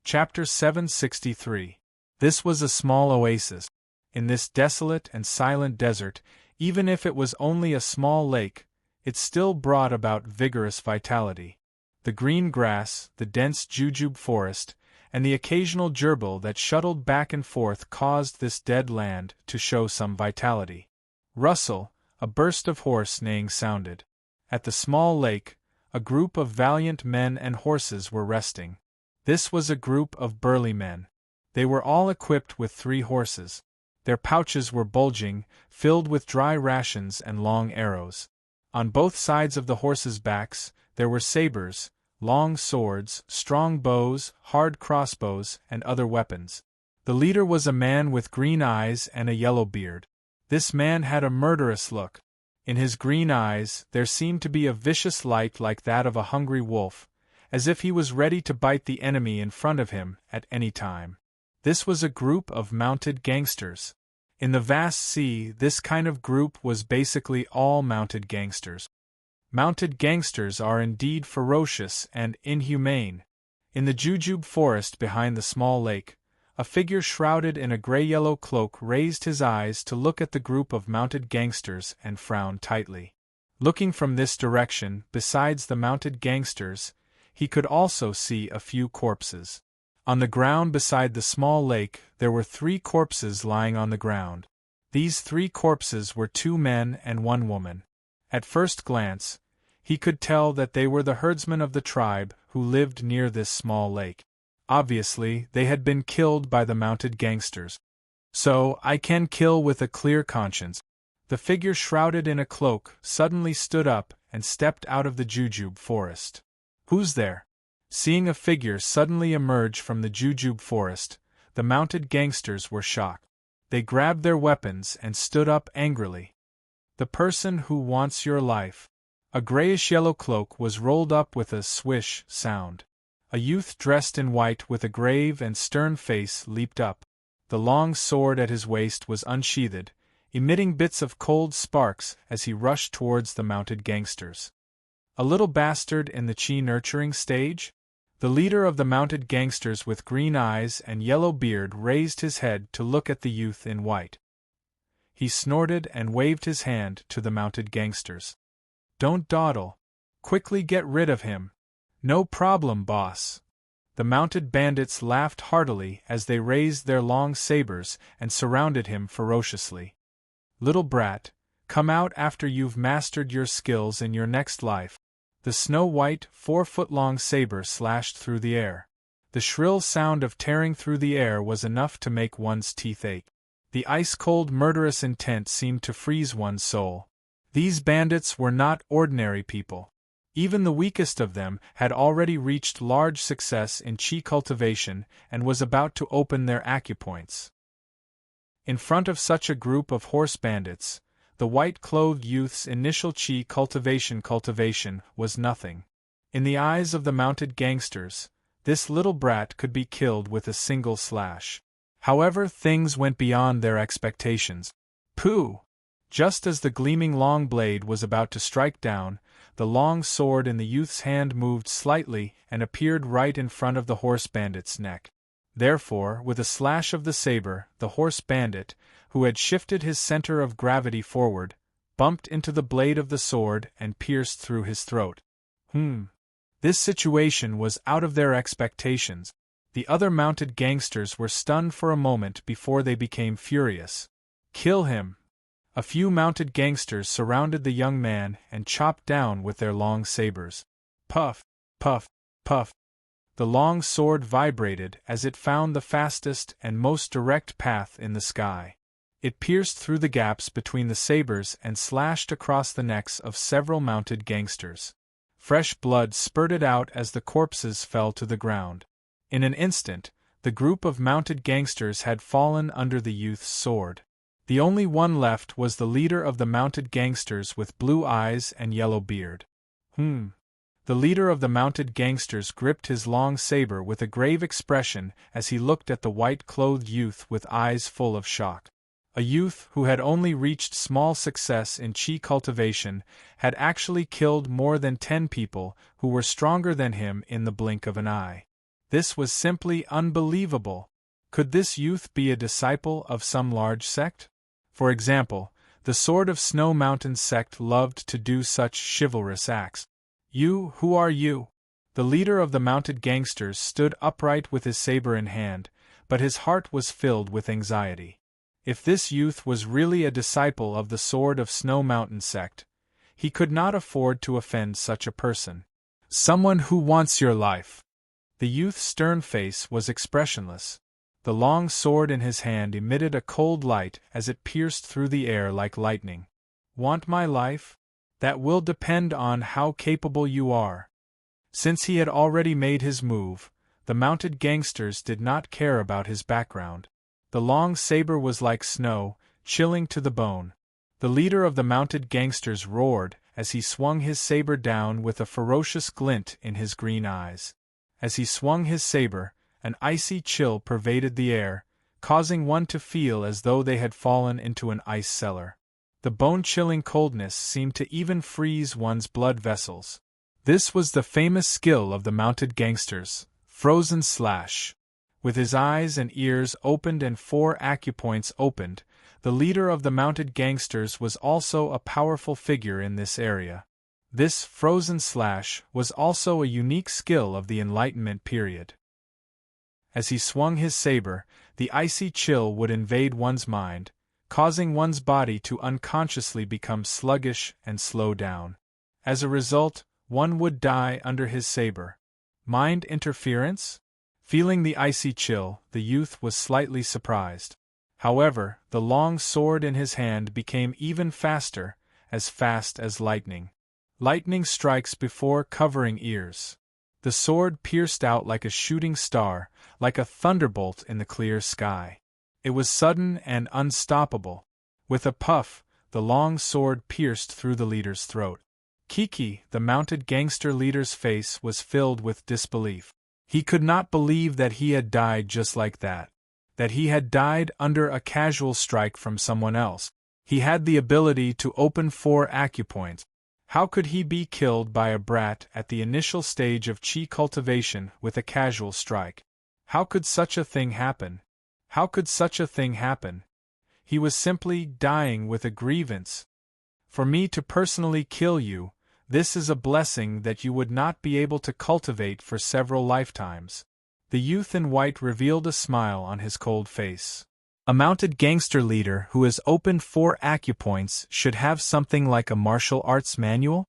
Chapter 763. This was a small oasis. In this desolate and silent desert, even if it was only a small lake, it still brought about vigorous vitality. The green grass, the dense jujube forest, and the occasional gerbil that shuttled back and forth caused this dead land to show some vitality. Rustle, a burst of horse neighing sounded. At the small lake, a group of valiant men and horses were resting. This was a group of burly men. They were all equipped with 3 horses. Their pouches were bulging, filled with dry rations and long arrows. On both sides of the horses' backs, there were sabers, long swords, strong bows, hard crossbows, and other weapons. The leader was a man with green eyes and a yellow beard. This man had a murderous look. In his green eyes, there seemed to be a vicious light like that of a hungry wolf, as if he was ready to bite the enemy in front of him at any time. This was a group of mounted gangsters. In the vast sea, this kind of group was basically all mounted gangsters. Mounted gangsters are indeed ferocious and inhumane. In the jujube forest behind the small lake, a figure shrouded in a gray-yellow cloak raised his eyes to look at the group of mounted gangsters and frowned tightly. Looking from this direction, besides the mounted gangsters, he could also see a few corpses. On the ground beside the small lake, there were 3 corpses lying on the ground. These 3 corpses were 2 men and 1 woman. At first glance, he could tell that they were the herdsmen of the tribe who lived near this small lake. Obviously, they had been killed by the mounted gangsters. So, I can kill with a clear conscience. The figure shrouded in a cloak suddenly stood up and stepped out of the jujube forest. Who's there? Seeing a figure suddenly emerge from the jujube forest, the mounted gangsters were shocked. They grabbed their weapons and stood up angrily. The person who wants your life. A grayish-yellow cloak was rolled up with a swish sound. A youth dressed in white with a grave and stern face leaped up. The long sword at his waist was unsheathed, emitting bits of cold sparks as he rushed towards the mounted gangsters. A little bastard in the chi-nurturing stage? The leader of the mounted gangsters with green eyes and yellow beard raised his head to look at the youth in white. He snorted and waved his hand to the mounted gangsters. Don't dawdle. Quickly get rid of him. No problem, boss. The mounted bandits laughed heartily as they raised their long sabers and surrounded him ferociously. Little brat, come out after you've mastered your skills in your next life. The snow-white, 4-foot-long saber slashed through the air. The shrill sound of tearing through the air was enough to make one's teeth ache. The ice-cold murderous intent seemed to freeze one's soul. These bandits were not ordinary people. Even the weakest of them had already reached large success in chi cultivation and was about to open their acupoints. In front of such a group of horse bandits, the white-clothed youth's initial chi cultivation was nothing. In the eyes of the mounted gangsters, this little brat could be killed with a single slash. However, things went beyond their expectations. Pooh! Just as the gleaming long blade was about to strike down, the long sword in the youth's hand moved slightly and appeared right in front of the horse bandit's neck. Therefore, with a slash of the saber, the horse bandit, who had shifted his center of gravity forward, bumped into the blade of the sword and pierced through his throat. This situation was out of their expectations. The other mounted gangsters were stunned for a moment before they became furious. Kill him! A few mounted gangsters surrounded the young man and chopped down with their long sabers. Puff, puff, puff. The long sword vibrated as it found the fastest and most direct path in the sky. It pierced through the gaps between the sabers and slashed across the necks of several mounted gangsters. Fresh blood spurted out as the corpses fell to the ground. In an instant, the group of mounted gangsters had fallen under the youth's sword. The only one left was the leader of the mounted gangsters with blue eyes and yellow beard. The leader of the mounted gangsters gripped his long saber with a grave expression as he looked at the white-clothed youth with eyes full of shock. A youth who had only reached small success in chi cultivation had actually killed more than 10 people who were stronger than him in the blink of an eye. This was simply unbelievable. Could this youth be a disciple of some large sect? For example, the Sword of Snow Mountain sect loved to do such chivalrous acts. You, who are you? The leader of the mounted gangsters stood upright with his saber in hand, but his heart was filled with anxiety. If this youth was really a disciple of the Sword of Snow Mountain sect, he could not afford to offend such a person. Someone who wants your life. The youth's stern face was expressionless. The long sword in his hand emitted a cold light as it pierced through the air like lightning. Want my life? That will depend on how capable you are. Since he had already made his move, the mounted gangsters did not care about his background. The long saber was like snow, chilling to the bone. The leader of the mounted gangsters roared as he swung his saber down with a ferocious glint in his green eyes. As he swung his saber, an icy chill pervaded the air, causing one to feel as though they had fallen into an ice cellar. The bone-chilling coldness seemed to even freeze one's blood vessels. This was the famous skill of the mounted gangsters, frozen slash. With his eyes and ears opened and 4 acupoints opened, the leader of the mounted gangsters was also a powerful figure in this area. This frozen slash was also a unique skill of the Enlightenment period. As he swung his saber, the icy chill would invade one's mind, causing one's body to unconsciously become sluggish and slow down. As a result, one would die under his saber. Mind interference? Feeling the icy chill, the youth was slightly surprised. However, the long sword in his hand became even faster as lightning. Lightning strikes before covering ears. The sword pierced out like a shooting star, like a thunderbolt in the clear sky. It was sudden and unstoppable. With a puff, the long sword pierced through the leader's throat. Kiki, the mounted gangster leader's face was filled with disbelief. He could not believe that he had died just like that. That he had died under a casual strike from someone else. He had the ability to open 4 acupoints. How could he be killed by a brat at the initial stage of chi cultivation with a casual strike? How could such a thing happen? How could such a thing happen? He was simply dying with a grievance. For me to personally kill you, this is a blessing that you would not be able to cultivate for several lifetimes. The youth in white revealed a smile on his cold face. A mounted gangster leader who has opened 4 acupoints should have something like a martial arts manual?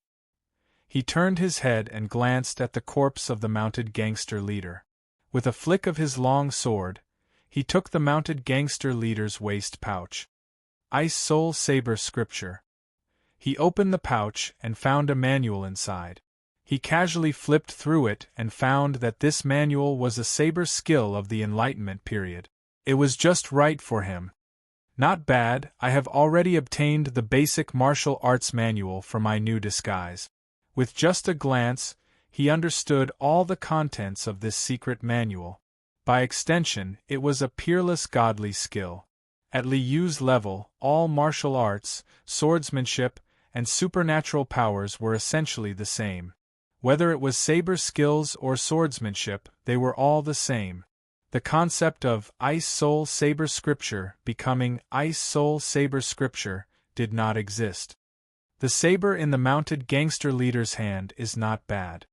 He turned his head and glanced at the corpse of the mounted gangster leader. With a flick of his long sword, he took the mounted gangster leader's waist pouch. Ice Soul Saber Scripture. He opened the pouch and found a manual inside. He casually flipped through it and found that this manual was a saber skill of the Enlightenment period. It was just right for him. Not bad, I have already obtained the basic martial arts manual for my new disguise. With just a glance, he understood all the contents of this secret manual. By extension, it was a peerless godly skill. At Li Yu's level, all martial arts, swordsmanship, and supernatural powers were essentially the same. Whether it was saber skills or swordsmanship, they were all the same. The concept of Ice Soul Saber Scripture becoming Ice Soul Saber Scripture did not exist. The saber in the mounted gangster leader's hand is not bad.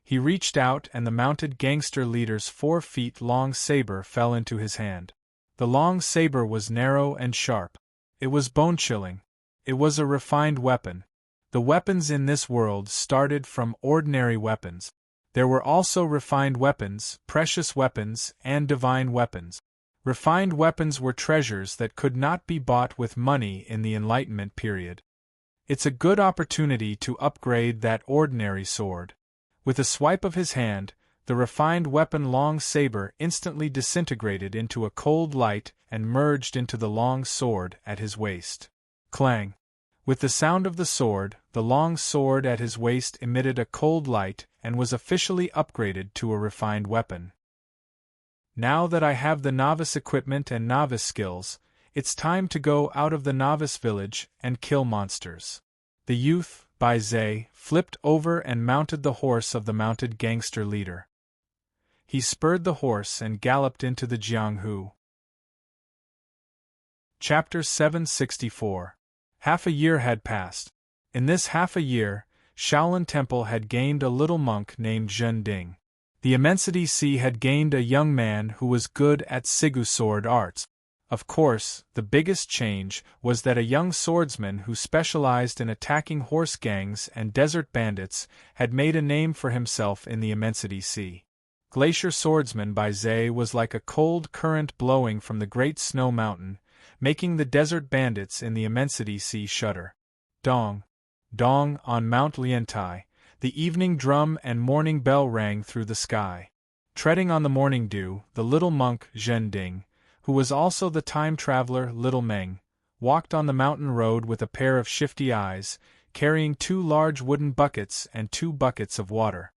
He reached out and the mounted gangster leader's 4 feet long saber fell into his hand. The long saber was narrow and sharp. It was bone-chilling. It was a refined weapon. The weapons in this world started from ordinary weapons. There were also refined weapons, precious weapons, and divine weapons. Refined weapons were treasures that could not be bought with money in the Enlightenment period. It's a good opportunity to upgrade that ordinary sword. With a swipe of his hand, the refined weapon long saber instantly disintegrated into a cold light and merged into the long sword at his waist. Clang! With the sound of the sword, the long sword at his waist emitted a cold light and was officially upgraded to a refined weapon. Now that I have the novice equipment and novice skills, it's time to go out of the novice village and kill monsters. The youth, Bai Zhe, flipped over and mounted the horse of the mounted gangster leader. he spurred the horse and galloped into the Jianghu. Chapter 764. Half a year had passed. In this half a year, Shaolin Temple had gained a little monk named Zhen Ding. The Immensity Sea had gained a young man who was good at Sigu sword arts. Of course, the biggest change was that a young swordsman who specialized in attacking horse gangs and desert bandits had made a name for himself in the Immensity Sea. Glacier Swordsman by Zhe was like a cold current blowing from the Great Snow Mountain, making the desert bandits in the Immensity Sea shudder. Dong! Dong! On Mount Liantai, the evening drum and morning bell rang through the sky. Treading on the morning dew, the little monk Zhen Ding, who was also the time-traveler Little Meng, walked on the mountain road with a pair of shifty eyes, carrying 2 large wooden buckets and 2 buckets of water.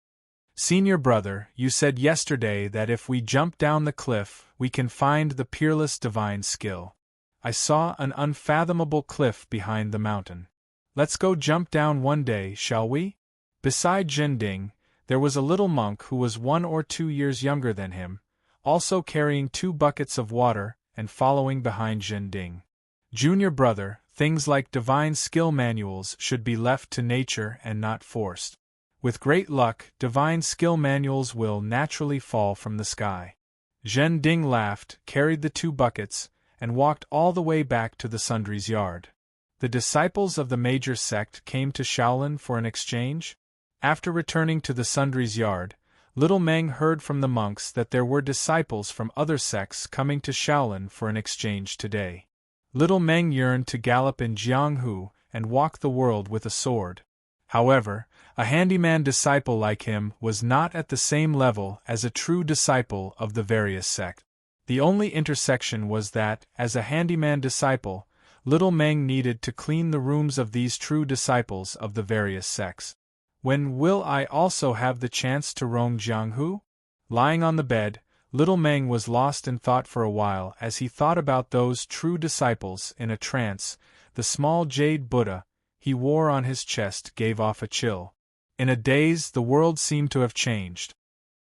"Senior brother, you said yesterday that if we jump down the cliff, we can find the peerless divine skill. I saw an unfathomable cliff behind the mountain. Let's go jump down one day, shall we?" Beside Zhen Ding, there was a little monk who was 1 or 2 years younger than him, also carrying 2 buckets of water and following behind Zhen Ding. "Junior brother, things like divine skill manuals should be left to nature and not forced. With great luck, divine skill manuals will naturally fall from the sky." Zhen Ding laughed, carried the 2 buckets, and walked all the way back to the Sundry's yard. The disciples of the major sect came to Shaolin for an exchange? After returning to the Sundry's yard, Little Meng heard from the monks that there were disciples from other sects coming to Shaolin for an exchange today. Little Meng yearned to gallop in Jianghu and walk the world with a sword. However, a handyman disciple like him was not at the same level as a true disciple of the various sects. The only intersection was that, as a handyman disciple, Little Meng needed to clean the rooms of these true disciples of the various sects. "When will I also have the chance to roam Jianghu?" Lying on the bed, Little Meng was lost in thought for a while. As he thought about those true disciples in a trance, the small jade Buddha he wore on his chest gave off a chill. In a daze, the world seemed to have changed.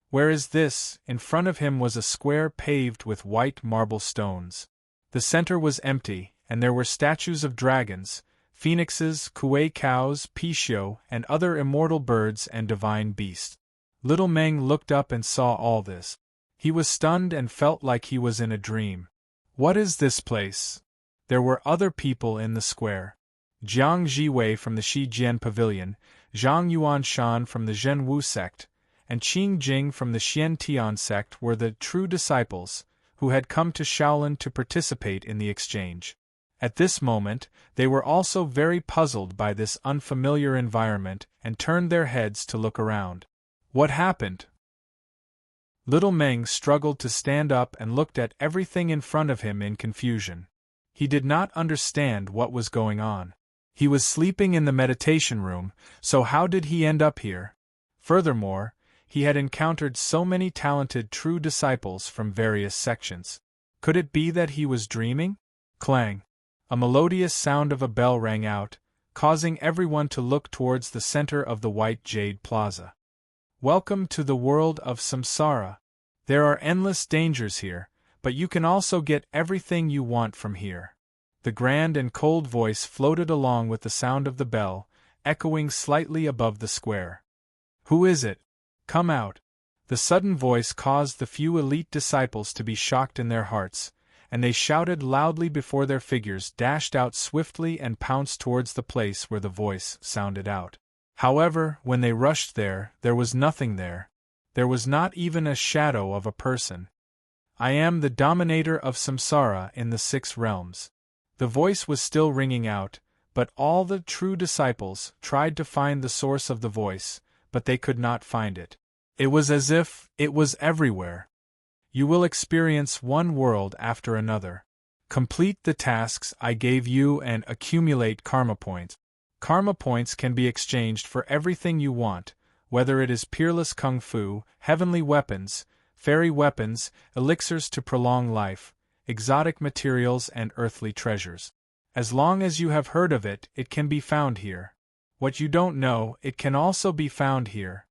Where is this? In front of him was a square paved with white marble stones. The center was empty, and there were statues of dragons, phoenixes, kuei cows, pishio, and other immortal birds and divine beasts. Little Meng looked up and saw all this. He was stunned and felt like he was in a dream. What is this place? There were other people in the square. Jiang Jiwei from the Shijian Pavilion, Zhang Yuanshan from the Zhenwu sect, and Qing Jing from the Xiantian sect were the true disciples, who had come to Shaolin to participate in the exchange. At this moment, they were also very puzzled by this unfamiliar environment and turned their heads to look around. What happened? Little Meng struggled to stand up and looked at everything in front of him in confusion. He did not understand what was going on. He was sleeping in the meditation room, so how did he end up here? Furthermore, he had encountered so many talented true disciples from various sections. Could it be that he was dreaming? Clang! A melodious sound of a bell rang out, causing everyone to look towards the center of the white jade plaza. Welcome to the world of samsara. There are endless dangers here, but you can also get everything you want from here. The grand and cold voice floated along with the sound of the bell, echoing slightly above the square. Who is it? Come out. The sudden voice caused the few elite disciples to be shocked in their hearts, and they shouted loudly before their figures dashed out swiftly and pounced towards the place where the voice sounded out. However, when they rushed there was nothing there. There was not even a shadow of a person. I am the dominator of samsara in the 6 realms. The voice was still ringing out, but all the true disciples tried to find the source of the voice, but they could not find it. It was as if it was everywhere. You will experience one world after another. Complete the tasks I gave you and accumulate karma points. Karma points can be exchanged for everything you want, whether it is peerless kung fu, heavenly weapons, fairy weapons, elixirs to prolong life, exotic materials and earthly treasures. As long as you have heard of it, it can be found here. What you don't know, it can also be found here.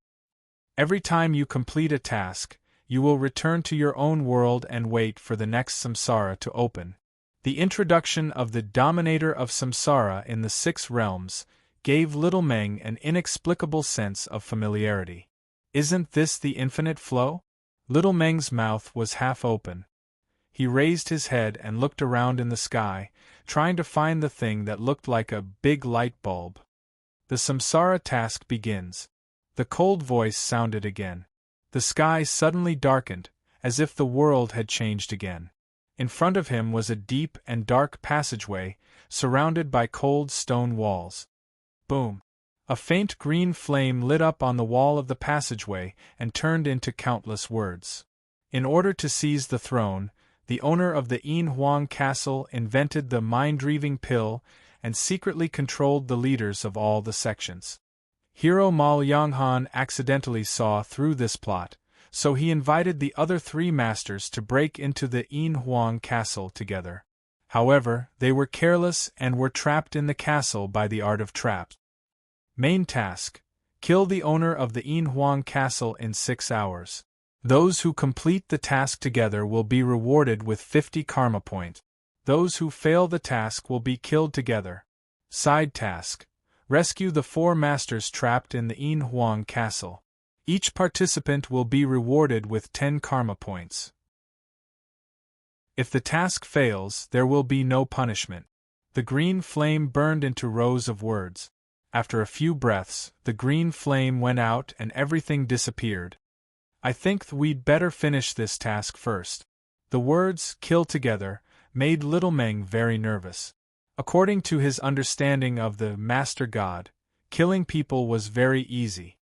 Every time you complete a task, you will return to your own world and wait for the next samsara to open. The introduction of the dominator of samsara in the 6 realms gave little Meng an inexplicable sense of familiarity. Isn't this the infinite flow? Little Meng's mouth was half open. He raised his head and looked around in the sky, trying to find the thing that looked like a big light bulb. The samsara task begins. The cold voice sounded again. The sky suddenly darkened, as if the world had changed again. In front of him was a deep and dark passageway, surrounded by cold stone walls. Boom! A faint green flame lit up on the wall of the passageway and turned into countless words. In order to seize the throne, the owner of the Yin Huang castle invented the mind-reaving pill and secretly controlled the leaders of all the sections. Hero Mal Yonghan accidentally saw through this plot, so he invited the other 3 masters to break into the Yin Huang castle together. However, they were careless and were trapped in the castle by the art of traps. Main task: kill the owner of the Yin Huang castle in 6 hours. Those who complete the task together will be rewarded with 50 karma points. Those who fail the task will be killed together. Side task: rescue the 4 masters trapped in the Yin Huang castle. Each participant will be rewarded with 10 karma points. If the task fails, there will be no punishment. The green flame burned into rows of words. After a few breaths, the green flame went out and everything disappeared. I think we'd better finish this task first. The words, kill together, made little Meng very nervous. According to his understanding of the Master God, killing people was very easy.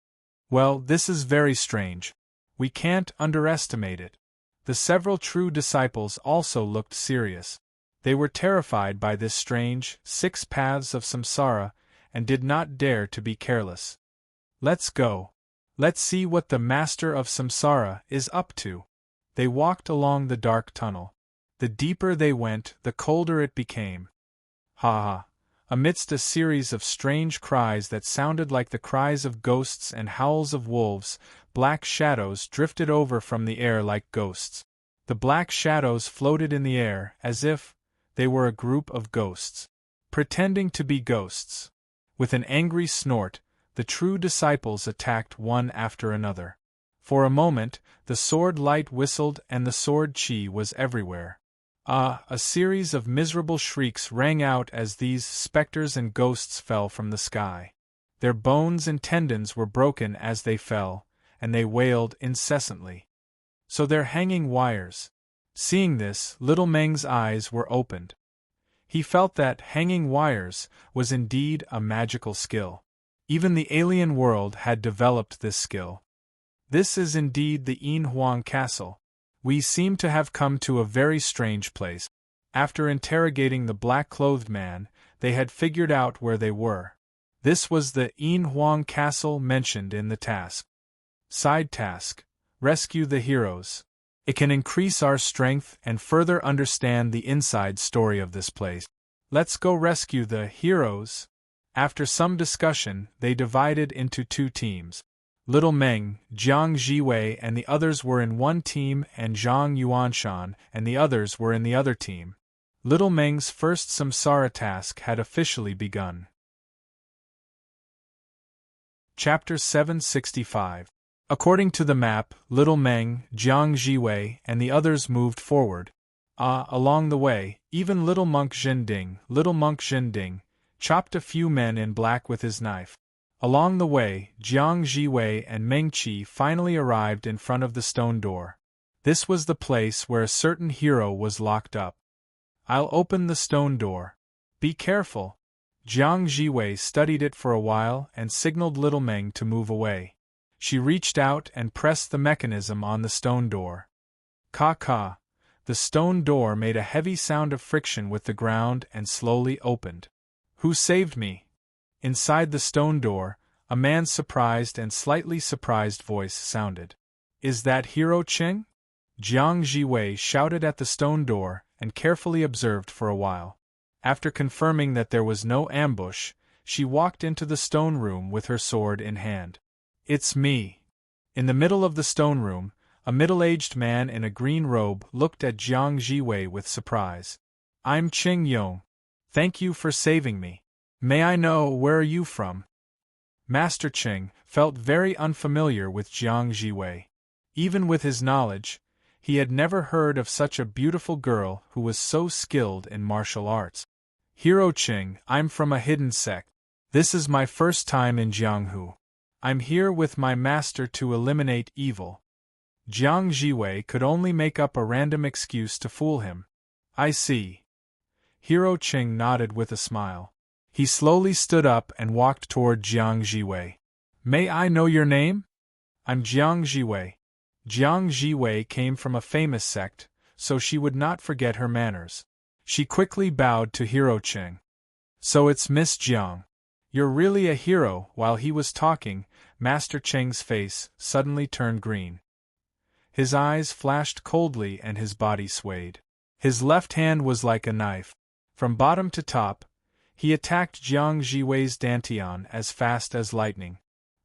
Well, this is very strange. We can't underestimate it. The several true disciples also looked serious. They were terrified by this strange 6 paths of samsara and did not dare to be careless. Let's go. Let's see what the master of samsara is up to. They walked along the dark tunnel. The deeper they went, the colder it became. Ha ha! Amidst a series of strange cries that sounded like the cries of ghosts and howls of wolves, black shadows drifted over from the air like ghosts. The black shadows floated in the air as if they were a group of ghosts, pretending to be ghosts. With an angry snort, the true disciples attacked one after another. For a moment, the sword light whistled and the sword chi was everywhere. A series of miserable shrieks rang out as these specters and ghosts fell from the sky. Their bones and tendons were broken as they fell, and they wailed incessantly. So they're hanging wires. Seeing this, little Meng's eyes were opened. He felt that hanging wires was indeed a magical skill. Even the alien world had developed this skill. This is indeed the Yin Huang castle. We seem to have come to a very strange place. After interrogating the black-clothed man, they had figured out where they were. This was the Yin Huang castle mentioned in the task. Side task: rescue the heroes. It can increase our strength and further understand the inside story of this place. Let's go rescue the heroes. After some discussion, they divided into 2 teams. Little Meng, Jiang Jiwei and the others were in one team and Zhang Yuanshan and the others were in the other team. Little Meng's first samsara task had officially begun. Chapter 765. According to the map, Little Meng, Jiang Jiwei and the others moved forward. Along the way, even Little Monk Zhending, chopped a few men in black with his knife. Along the way, Jiang Jiwei and Meng Qi finally arrived in front of the stone door. This was the place where a certain hero was locked up. I'll open the stone door. Be careful. Jiang Jiwei studied it for a while and signaled Little Meng to move away. She reached out and pressed the mechanism on the stone door. Ka. The stone door made a heavy sound of friction with the ground and slowly opened. Who saved me? Inside the stone door, a man's surprised and slightly surprised voice sounded. Is that Hero Cheng? Jiang Jiwei shouted at the stone door and carefully observed for a while. After confirming that there was no ambush, she walked into the stone room with her sword in hand. It's me. In the middle of the stone room, A middle-aged man in a green robe looked at Jiang Jiwei with surprise. I'm Qing Yong. Thank you for saving me. May I know where are you from? Master Qing felt very unfamiliar with Jiang Jiwei. Even with his knowledge, he had never heard of such a beautiful girl who was so skilled in martial arts. Hero Qing, I'm from a hidden sect. This is my first time in Jianghu. I'm here with my master to eliminate evil. Jiang Jiwei could only make up a random excuse to fool him. I see. Hero Qing nodded with a smile. He slowly stood up and walked toward Jiang Jiwei. May I know your name? I'm Jiang Jiwei. Jiang Jiwei came from a famous sect, so she would not forget her manners. She quickly bowed to Hero Qing. So it's Miss Jiang. You're really a hero. While he was talking, Master Qing's face suddenly turned green. His eyes flashed coldly and his body swayed. His left hand was like a knife. From bottom to top, he attacked Jiang Jiwei's dantian as fast as lightning.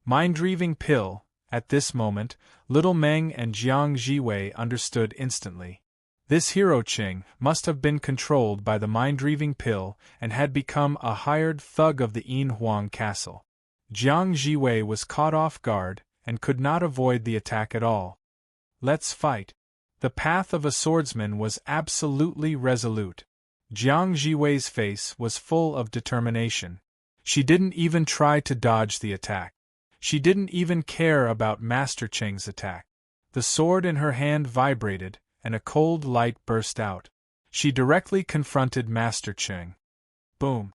Mind-reaving pill. At this moment, Little Meng and Jiang Jiwei understood instantly. This Hero Qing must have been controlled by the mind-reaving pill and had become a hired thug of the Yin Huang castle. Jiang Jiwei was caught off guard and could not avoid the attack at all. Let's fight. The path of a swordsman was absolutely resolute. Jiang Jiwei's face was full of determination. She didn't even try to dodge the attack. She didn't even care about Master Qing's attack. The sword in her hand vibrated, and a cold light burst out. She directly confronted Master Qing. Boom!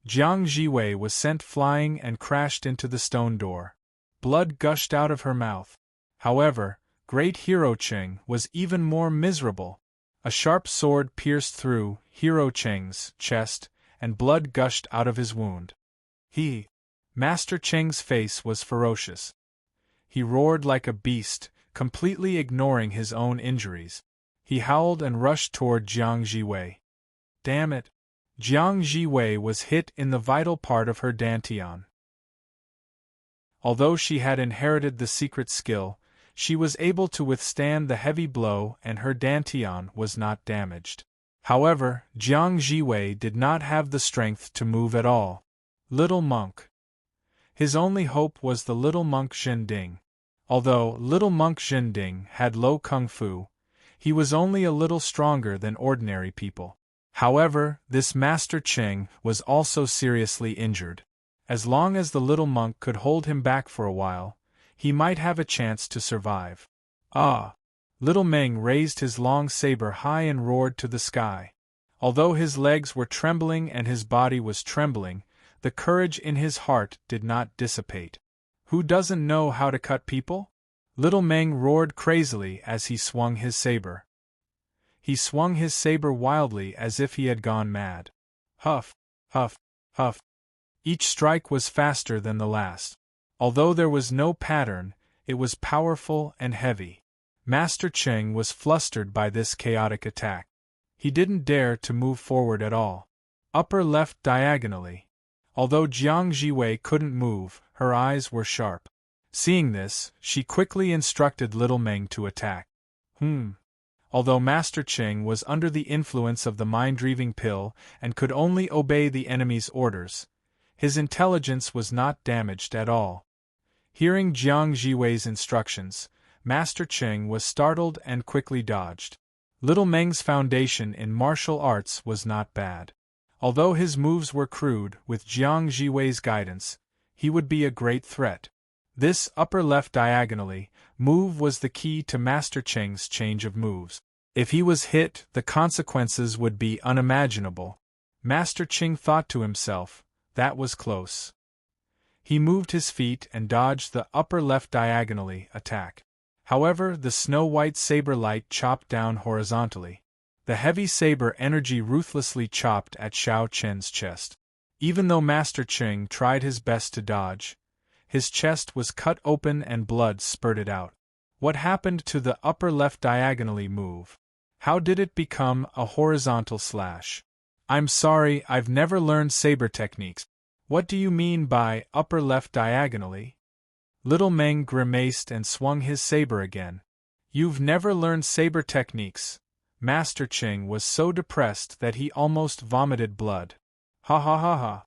Jiang Jiwei was sent flying and crashed into the stone door. Blood gushed out of her mouth. However, Great Hero Qing was even more miserable. A sharp sword pierced through Hero Qing's chest, and blood gushed out of his wound. Master Qing's face was ferocious. He roared like a beast, completely ignoring his own injuries. He howled and rushed toward Jiang Jiwei. Damn it! Jiang Jiwei was hit in the vital part of her dantian. Although she had inherited the secret skill, she was able to withstand the heavy blow and her dantian was not damaged. However, Jiang Jiwei did not have the strength to move at all. Little monk. His only hope was the little monk Zhending. Although little monk Zhending had low kung fu, he was only a little stronger than ordinary people. However, this Master Qing was also seriously injured. As long as the little monk could hold him back for a while, he might have a chance to survive. Ah! Little Meng raised his long saber high and roared to the sky. Although his legs were trembling and his body was trembling, the courage in his heart did not dissipate. Who doesn't know how to cut people? Little Meng roared crazily as he swung his saber. He swung his saber wildly as if he had gone mad. Huff, huff, huff. Each strike was faster than the last. Although there was no pattern, it was powerful and heavy. Master Qing was flustered by this chaotic attack. He didn't dare to move forward at all. Upper left diagonally. Although Jiang Jiwei couldn't move, her eyes were sharp. Seeing this, she quickly instructed Little Meng to attack. Although Master Qing was under the influence of the mind-reaving pill and could only obey the enemy's orders, his intelligence was not damaged at all. Hearing Jiang Jiwei's instructions, Master Qing was startled and quickly dodged. Little Meng's foundation in martial arts was not bad. Although his moves were crude, with Jiang Jiwei's guidance, he would be a great threat. This upper left diagonally move was the key to Master Qing's change of moves. If he was hit, the consequences would be unimaginable. Master Qing thought to himself, that was close. He moved his feet and dodged the upper left diagonally attack. However, the snow-white saber light chopped down horizontally. The heavy saber energy ruthlessly chopped at Xiao Chen's chest. Even though Master Qing tried his best to dodge, his chest was cut open and blood spurted out. What happened to the upper left diagonally move? How did it become a horizontal slash? I'm sorry, I've never learned saber techniques. What do you mean by upper left diagonally? Little Meng grimaced and swung his saber again. You've never learned saber techniques. Master Ching was so depressed that he almost vomited blood. Ha ha ha ha.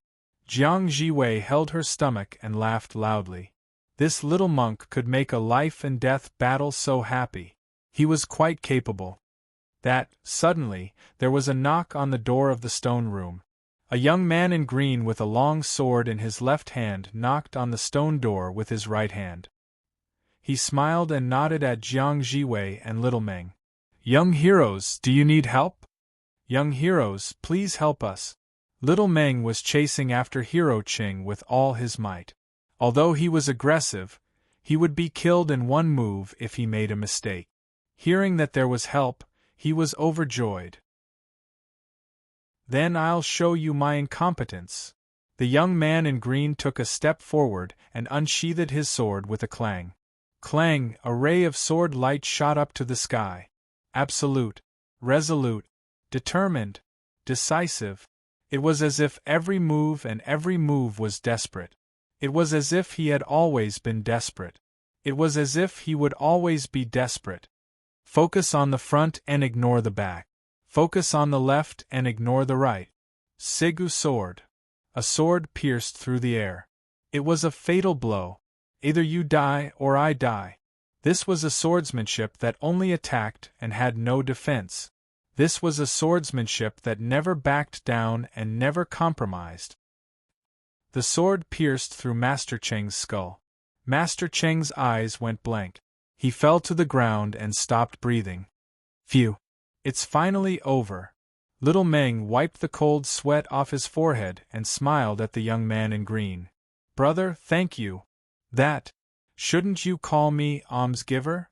Jiang Jiwei held her stomach and laughed loudly. This little monk could make a life-and-death battle so happy. He was quite capable. Suddenly, there was a knock on the door of the stone room. A young man in green with a long sword in his left hand knocked on the stone door with his right hand. He smiled and nodded at Jiang Jiwei and Little Meng. Young heroes, do you need help? Young heroes, please help us. Little Meng was chasing after Hero Ching with all his might. Although he was aggressive, he would be killed in one move if he made a mistake. Hearing that there was help, he was overjoyed. Then I'll show you my incompetence. The young man in green took a step forward and unsheathed his sword with a clang. Clang, a ray of sword light shot up to the sky. Absolute, resolute, determined, decisive. It was as if every move was desperate. It was as if he had always been desperate. It was as if he would always be desperate. Focus on the front and ignore the back. Focus on the left and ignore the right. Sigu sword. A sword pierced through the air. It was a fatal blow. Either you die or I die. This was a swordsmanship that only attacked and had no defense. This was a swordsmanship that never backed down and never compromised. The sword pierced through Master Cheng's skull. Master Cheng's eyes went blank. He fell to the ground and stopped breathing. Phew! It's finally over. Little Meng wiped the cold sweat off his forehead and smiled at the young man in green. Brother, thank you. Shouldn't you call me almsgiver?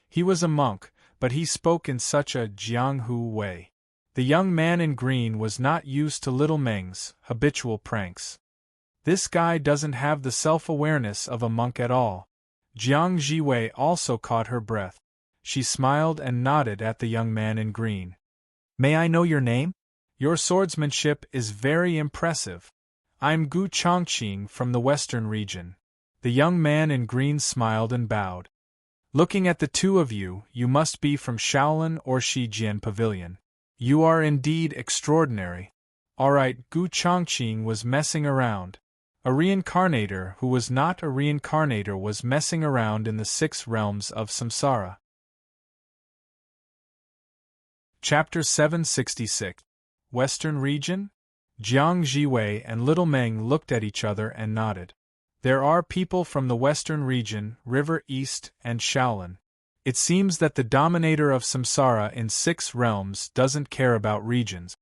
He was a monk, but he spoke in such a Jianghu way. The young man in green was not used to Little Meng's habitual pranks. This guy doesn't have the self-awareness of a monk at all. Jiang Jiwei also caught her breath. She smiled and nodded at the young man in green. May I know your name? Your swordsmanship is very impressive. I'm Gu Chongqing from the western region. The young man in green smiled and bowed. Looking at the two of you, you must be from Shaolin or Shijian Pavilion. You are indeed extraordinary. Alright, Gu Chongqing was messing around. A reincarnator who was not a reincarnator was messing around in the 6 realms of samsara. Chapter 766. Western Region? Jiang Jiwei and Little Meng looked at each other and nodded. There are people from the Western Region, River East, and Shaolin. It seems that the dominator of samsara in 6 realms doesn't care about regions.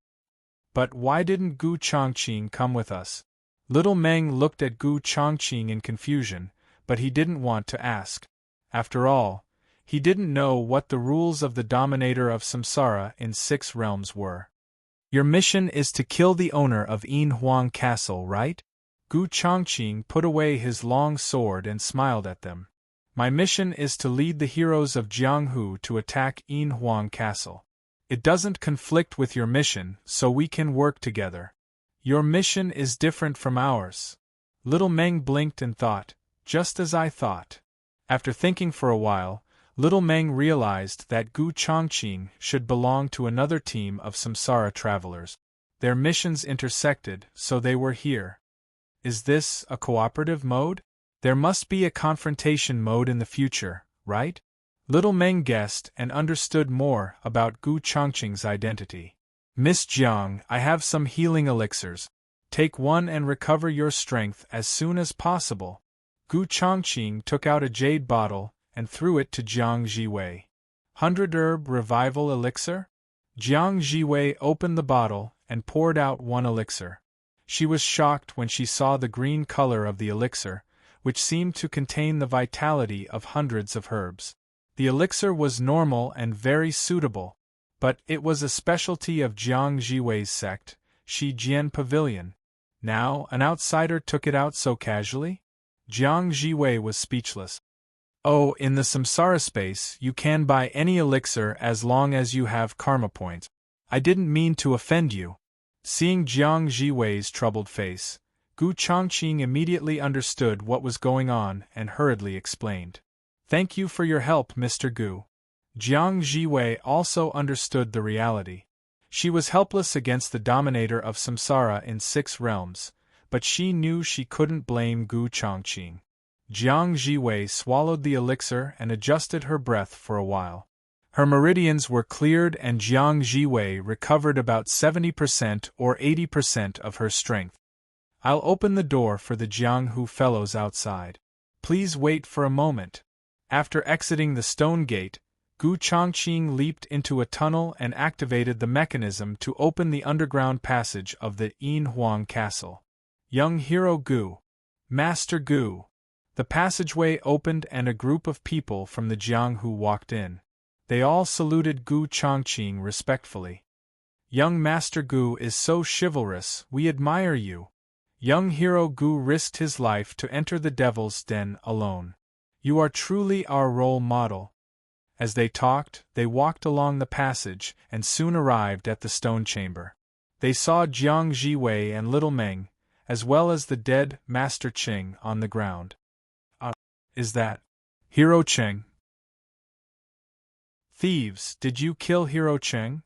But why didn't Gu Chongqing come with us? Little Meng looked at Gu Chongqing in confusion, but he didn't want to ask. After all, he didn't know what the rules of the dominator of samsara in 6 realms were. Your mission is to kill the owner of Yin Huang Castle, right? Gu Chongqing put away his long sword and smiled at them. My mission is to lead the heroes of Jianghu to attack Yin Huang Castle. It doesn't conflict with your mission, so we can work together. Your mission is different from ours. Little Meng blinked and thought, just as I thought. After thinking for a while, Little Meng realized that Gu Chongqing should belong to another team of samsara travelers. Their missions intersected, so they were here. Is this a cooperative mode? There must be a confrontation mode in the future, right? Little Meng guessed and understood more about Gu Chongqing's identity. Miss Jiang, I have some healing elixirs. Take one and recover your strength as soon as possible. Gu Chongqing took out a jade bottle and threw it to Jiang Jiwei. 100 herb revival elixir? Jiang Jiwei opened the bottle and poured out 1 elixir. She was shocked when she saw the green color of the elixir, which seemed to contain the vitality of hundreds of herbs. The elixir was normal and very suitable, but it was a specialty of Jiang Jiwei's sect, Shijian Pavilion. Now, an outsider took it out so casually? Jiang Jiwei was speechless. Oh, in the samsara space, you can buy any elixir as long as you have karma points. I didn't mean to offend you. Seeing Jiang Jiwei's troubled face, Gu Chongqing immediately understood what was going on and hurriedly explained. Thank you for your help, Mr. Gu. Jiang Jiwei also understood the reality. She was helpless against the dominator of samsara in 6 realms, but she knew she couldn't blame Gu Chongqing. Jiang Jiwei swallowed the elixir and adjusted her breath for a while. Her meridians were cleared and Jiang Jiwei recovered about 70% or 80% of her strength. I'll open the door for the Jianghu fellows outside. Please wait for a moment. After exiting the stone gate, Gu Chongqing leaped into a tunnel and activated the mechanism to open the underground passage of the Yin Huang Castle. Young Hero Gu. Master Gu. The passageway opened and a group of people from the Jianghu walked in. They all saluted Gu Chongqing respectfully. Young Master Gu is so chivalrous, we admire you. Young Hero Gu risked his life to enter the Devil's Den alone. You are truly our role model. As they talked, they walked along the passage and soon arrived at the stone chamber. They saw Jiang Jiwei and Little Meng, as well as the dead Master Qing on the ground. Is that Hero Cheng? Thieves, did you kill Hero Cheng?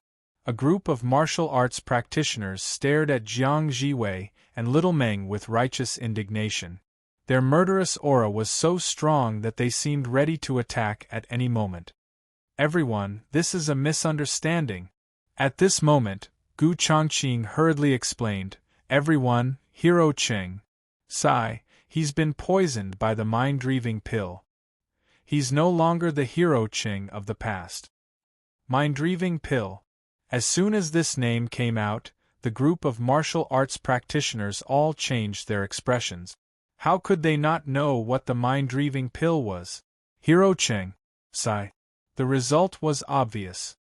A group of martial arts practitioners stared at Jiang Jiwei and Little Meng with righteous indignation. Their murderous aura was so strong that they seemed ready to attack at any moment. Everyone, this is a misunderstanding. At this moment, Gu Chongqing hurriedly explained, everyone, Hero Cheng. Sigh, he's been poisoned by the mind-reaving pill. He's no longer the Hero Cheng of the past. Mind-reaving pill. As soon as this name came out, the group of martial arts practitioners all changed their expressions. How could they not know what the mind-reaving pill was? Hero Cheng. Sigh. The result was obvious.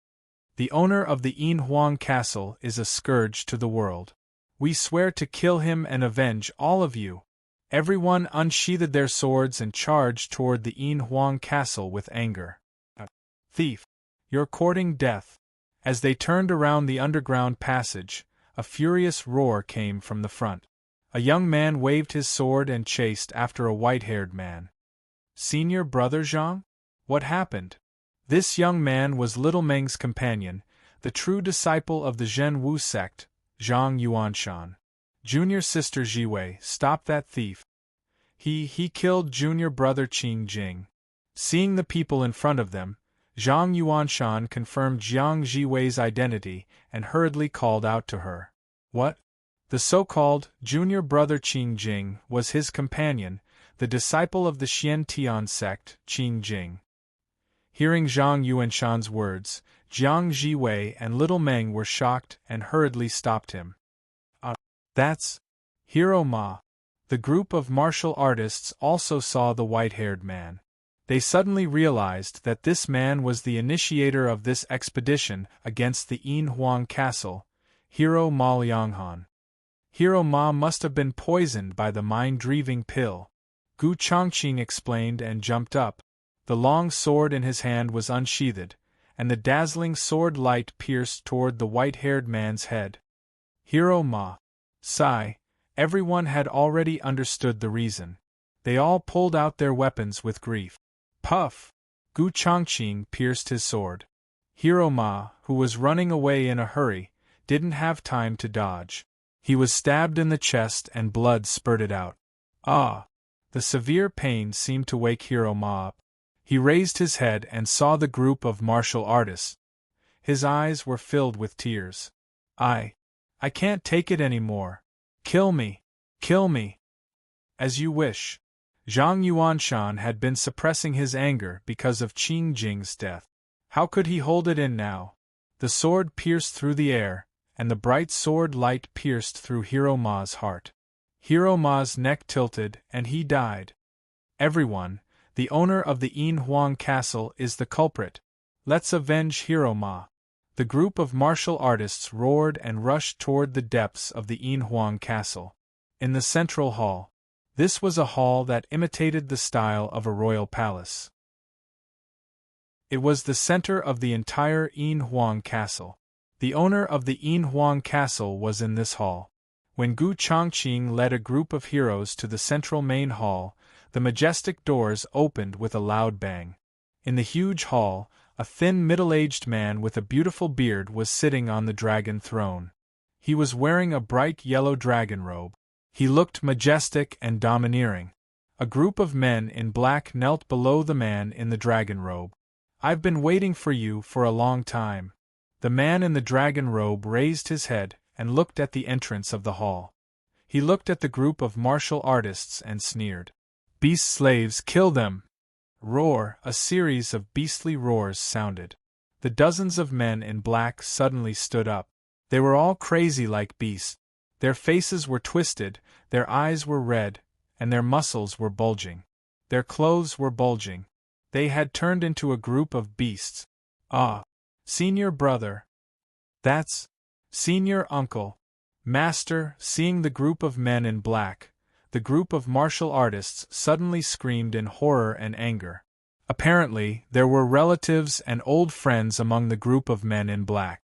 The owner of the Yin Huang Castle is a scourge to the world. We swear to kill him and avenge all of you. Everyone unsheathed their swords and charged toward the Yin Huang Castle with anger. Thief! You're courting death. As they turned around the underground passage, a furious roar came from the front. A young man waved his sword and chased after a white-haired man. Senior Brother Zhang? What happened? This young man was Little Meng's companion, the true disciple of the Zhen Wu sect, Zhang Yuanshan. Junior Sister Jiwei, stop that thief. He killed Junior Brother Qing Jing. Seeing the people in front of them, Zhang Yuanshan confirmed Jiang Jiwei's identity and hurriedly called out to her. What? The so-called Junior Brother Qing Jing was his companion, the disciple of the Xian Tian sect, Qing Jing. Hearing Zhang Yuanshan's words, Jiang Jiwei and Little Meng were shocked and hurriedly stopped him. That's Hero Ma. The group of martial artists also saw the white-haired man. They suddenly realized that this man was the initiator of this expedition against the Yin Huang Castle, Hero Ma Lianghan. Hero Ma must have been poisoned by the mind-reaving pill. Gu Chongqing explained and jumped up. The long sword in his hand was unsheathed, and the dazzling sword light pierced toward the white-haired man's head. Hero Ma. Sigh, everyone had already understood the reason. They all pulled out their weapons with grief. Puff! Gu Chongqing pierced his sword. Hero Ma, who was running away in a hurry, didn't have time to dodge. He was stabbed in the chest and blood spurted out. Ah! The severe pain seemed to wake Hero Ma up. He raised his head and saw the group of martial artists. His eyes were filled with tears. I can't take it anymore. Kill me! Kill me! As you wish. Zhang Yuanshan had been suppressing his anger because of Qing Jing's death. How could he hold it in now? The sword pierced through the air, and the bright sword light pierced through Hero Ma's heart. Hero Ma's neck tilted, and he died. Everyone, the owner of the Yin Huang Castle is the culprit. Let's avenge Hero Ma. The group of martial artists roared and rushed toward the depths of the Yin Huang Castle. In the central hall. This was a hall that imitated the style of a royal palace. It was the center of the entire Yin Huang Castle. The owner of the Yin Huang Castle was in this hall. When Gu Chongqing led a group of heroes to the central main hall, the majestic doors opened with a loud bang. In the huge hall, a thin middle-aged man with a beautiful beard was sitting on the dragon throne. He was wearing a bright yellow dragon robe. He looked majestic and domineering. A group of men in black knelt below the man in the dragon robe. "I've been waiting for you for a long time." The man in the dragon robe raised his head and looked at the entrance of the hall. He looked at the group of martial artists and sneered. "Beast slaves, kill them!" Roar! A series of beastly roars sounded. The dozens of men in black suddenly stood up. They were all crazy like beasts. Their faces were twisted, their eyes were red, and their muscles were bulging. Their clothes were bulging. They had turned into a group of beasts. "Ah! Senior brother! That's senior uncle! Master!" Seeing the group of men in black, the group of martial artists suddenly screamed in horror and anger. Apparently, there were relatives and old friends among the group of men in black.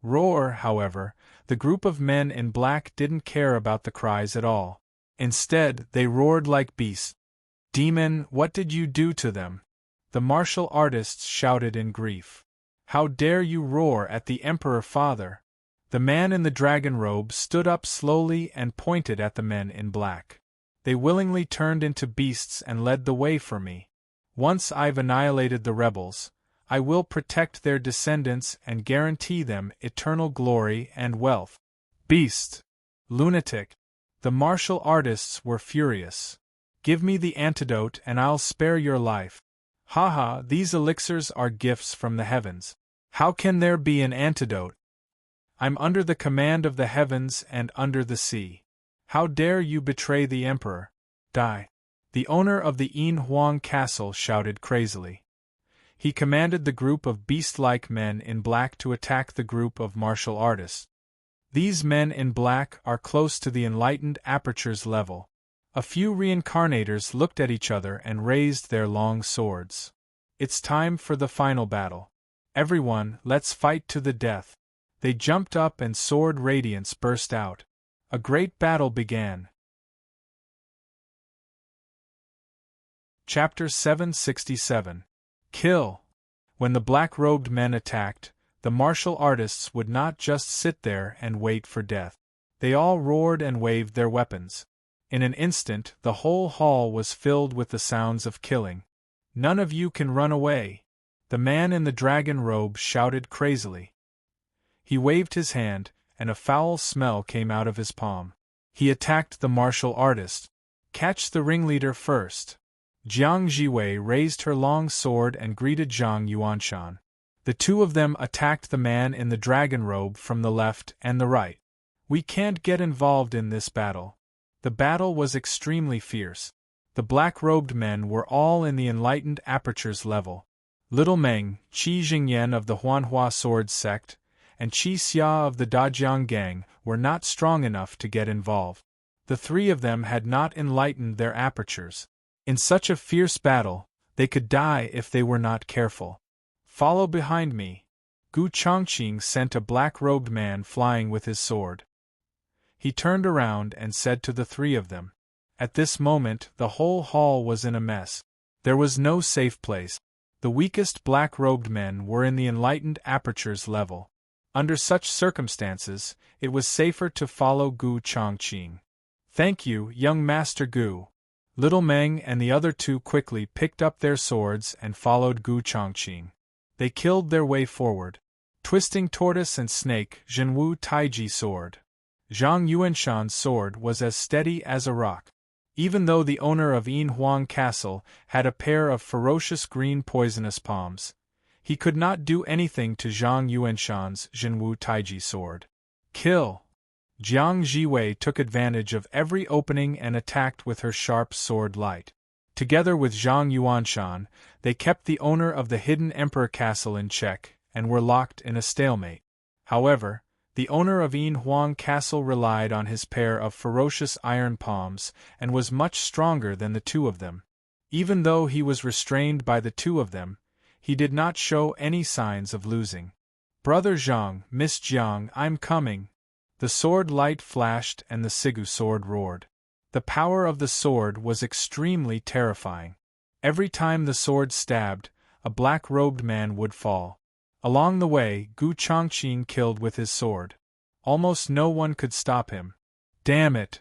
Roar, however, the group of men in black didn't care about the cries at all. Instead, they roared like beasts. "Demon, what did you do to them?" The martial artists shouted in grief. "How dare you roar at the Emperor Father?" The man in the dragon robe stood up slowly and pointed at the men in black. "They willingly turned into beasts and led the way for me. Once I've annihilated the rebels, I will protect their descendants and guarantee them eternal glory and wealth." "Beast! Lunatic!" The martial artists were furious. "Give me the antidote and I'll spare your life." "Ha! These elixirs are gifts from the heavens. How can there be an antidote? I'm under the command of the heavens and under the sea. How dare you betray the Emperor? Die!" The owner of the Yin Huang castle shouted crazily. He commanded the group of beast-like men in black to attack the group of martial artists. These men in black are close to the enlightened aperture's level. A few reincarnators looked at each other and raised their long swords. "It's time for the final battle. Everyone, let's fight to the death." They jumped up and sword radiance burst out. A great battle began. Chapter 767. Kill! When the black-robed men attacked, the martial artists would not just sit there and wait for death. They all roared and waved their weapons. In an instant, the whole hall was filled with the sounds of killing. "None of you can run away!" The man in the dragon robe shouted crazily. He waved his hand, and a foul smell came out of his palm. He attacked the martial artist. "Catch the ringleader first!" Jiang Jiwei raised her long sword and greeted Zhang Yuanshan. The two of them attacked the man in the dragon robe from the left and the right. "We can't get involved in this battle." The battle was extremely fierce. The black-robed men were all in the enlightened aperture's level. Little Meng, Qi Jingyan of the Huanhua sword sect, and Qi Xia of the Dajiang gang were not strong enough to get involved. The three of them had not enlightened their apertures. In such a fierce battle, they could die if they were not careful. "Follow behind me." Gu Chongqing sent a black-robed man flying with his sword. He turned around and said to the three of them. At this moment, the whole hall was in a mess. There was no safe place. The weakest black-robed men were in the enlightened aperture's level. Under such circumstances, it was safer to follow Gu Chongqing. "Thank you, young Master Gu." Little Meng and the other two quickly picked up their swords and followed Gu Chongqing. They killed their way forward. Twisting Tortoise and Snake, Zhenwu Taiji sword. Zhang Yuanshan's sword was as steady as a rock. Even though the owner of Yin Huang Castle had a pair of ferocious green poisonous palms, he could not do anything to Zhang Yuanshan's Zhenwu Taiji sword. "Kill!" Jiang Jiwei took advantage of every opening and attacked with her sharp sword light. Together with Zhang Yuanshan, they kept the owner of the hidden Emperor Castle in check and were locked in a stalemate. However, the owner of Yin Huang Castle relied on his pair of ferocious iron palms and was much stronger than the two of them. Even though he was restrained by the two of them, he did not show any signs of losing. "Brother Zhang, Miss Jiang, I'm coming." The sword light flashed and the Sigu sword roared. The power of the sword was extremely terrifying. Every time the sword stabbed, a black-robed man would fall. Along the way, Gu Chongqing killed with his sword. Almost no one could stop him. Damn it!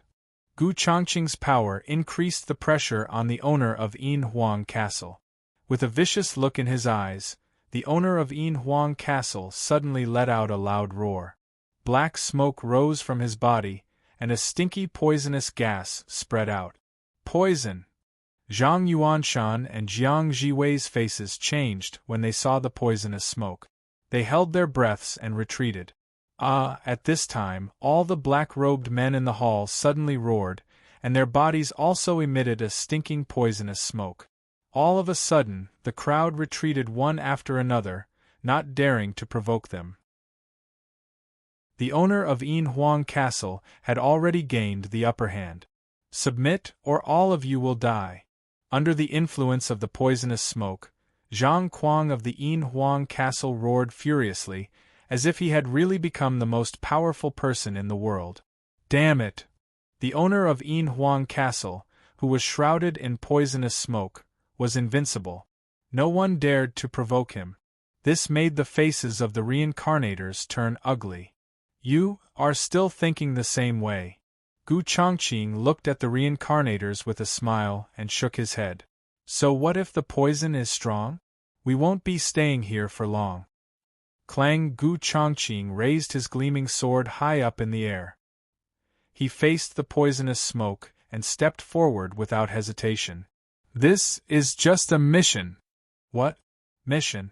Gu Chongqing's power increased the pressure on the owner of Yin Huang Castle. With a vicious look in his eyes, the owner of Yin Huang Castle suddenly let out a loud roar. Black smoke rose from his body, and a stinky poisonous gas spread out. Poison! Zhang Yuanshan and Jiang Jiwei's faces changed when they saw the poisonous smoke. They held their breaths and retreated. At this time, all the black-robed men in the hall suddenly roared, and their bodies also emitted a stinking poisonous smoke. All of a sudden, the crowd retreated one after another, not daring to provoke them. The owner of Yin Huang Castle had already gained the upper hand. Submit, or all of you will die. Under the influence of the poisonous smoke, Zhang Kuang of the Yin Huang Castle roared furiously, as if he had really become the most powerful person in the world. Damn it! The owner of Yin Huang Castle, who was shrouded in poisonous smoke, was invincible. No one dared to provoke him. This made the faces of the reincarnators turn ugly. You are still thinking the same way. Gu Chongqing looked at the reincarnators with a smile and shook his head. So what if the poison is strong? We won't be staying here for long. Clang! Gu Chongqing raised his gleaming sword high up in the air. He faced the poisonous smoke and stepped forward without hesitation. This is just a mission. What? Mission?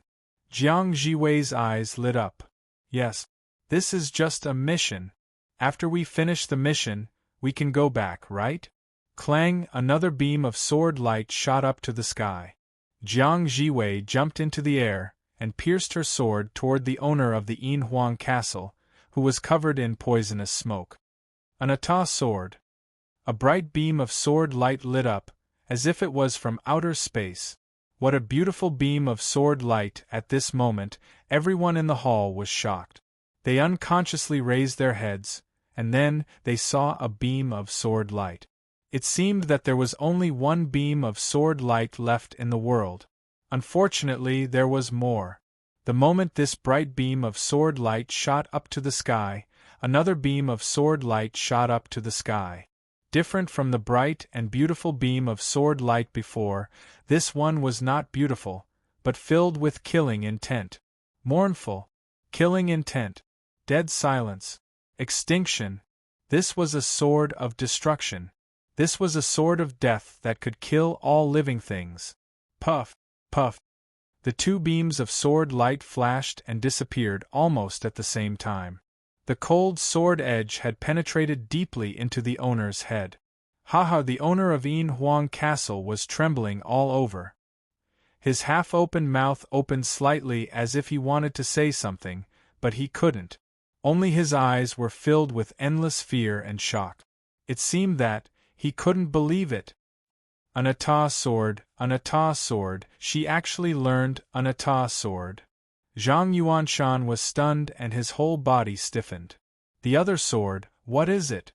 Jiang Jiwei's eyes lit up. Yes, this is just a mission. After we finish the mission, we can go back, right? Clang! Another beam of sword light shot up to the sky. Jiang Jiwei jumped into the air and pierced her sword toward the owner of the Yin Huang Castle, who was covered in poisonous smoke. An Ata sword. A bright beam of sword light lit up, as if it was from outer space. What a beautiful beam of sword light! At this moment, everyone in the hall was shocked. They unconsciously raised their heads, and then they saw a beam of sword light. It seemed that there was only one beam of sword light left in the world. Unfortunately, there was more. The moment this bright beam of sword light shot up to the sky, another beam of sword light shot up to the sky. Different from the bright and beautiful beam of sword light before, this one was not beautiful, but filled with killing intent. Mournful, killing intent, dead silence, extinction. This was a sword of destruction. This was a sword of death that could kill all living things. Puff, puff. The two beams of sword light flashed and disappeared almost at the same time. The cold sword edge had penetrated deeply into the owner's head. The owner of Yin Huang Castle was trembling all over. His half-open mouth opened slightly as if he wanted to say something, but he couldn't. Only his eyes were filled with endless fear and shock. It seemed that he couldn't believe it. An Ata sword, an Ata sword. She actually learned an Ata sword. Zhang Yuanshan was stunned and his whole body stiffened. The other sword, what is it?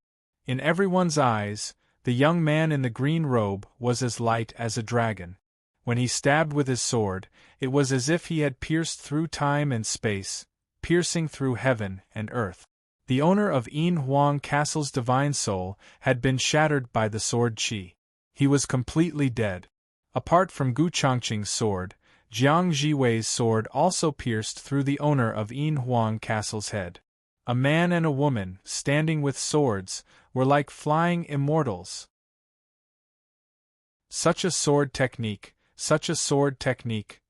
In everyone's eyes, the young man in the green robe was as light as a dragon. When he stabbed with his sword, it was as if he had pierced through time and space, piercing through heaven and earth. The owner of Yin Huang Castle's divine soul had been shattered by the sword qi. He was completely dead. Apart from Gu Chongqing's sword, Jiang Jiwei's sword also pierced through the owner of Yin Huang Castle's head. A man and a woman, standing with swords, were like flying immortals. Such a sword technique, such a sword technique.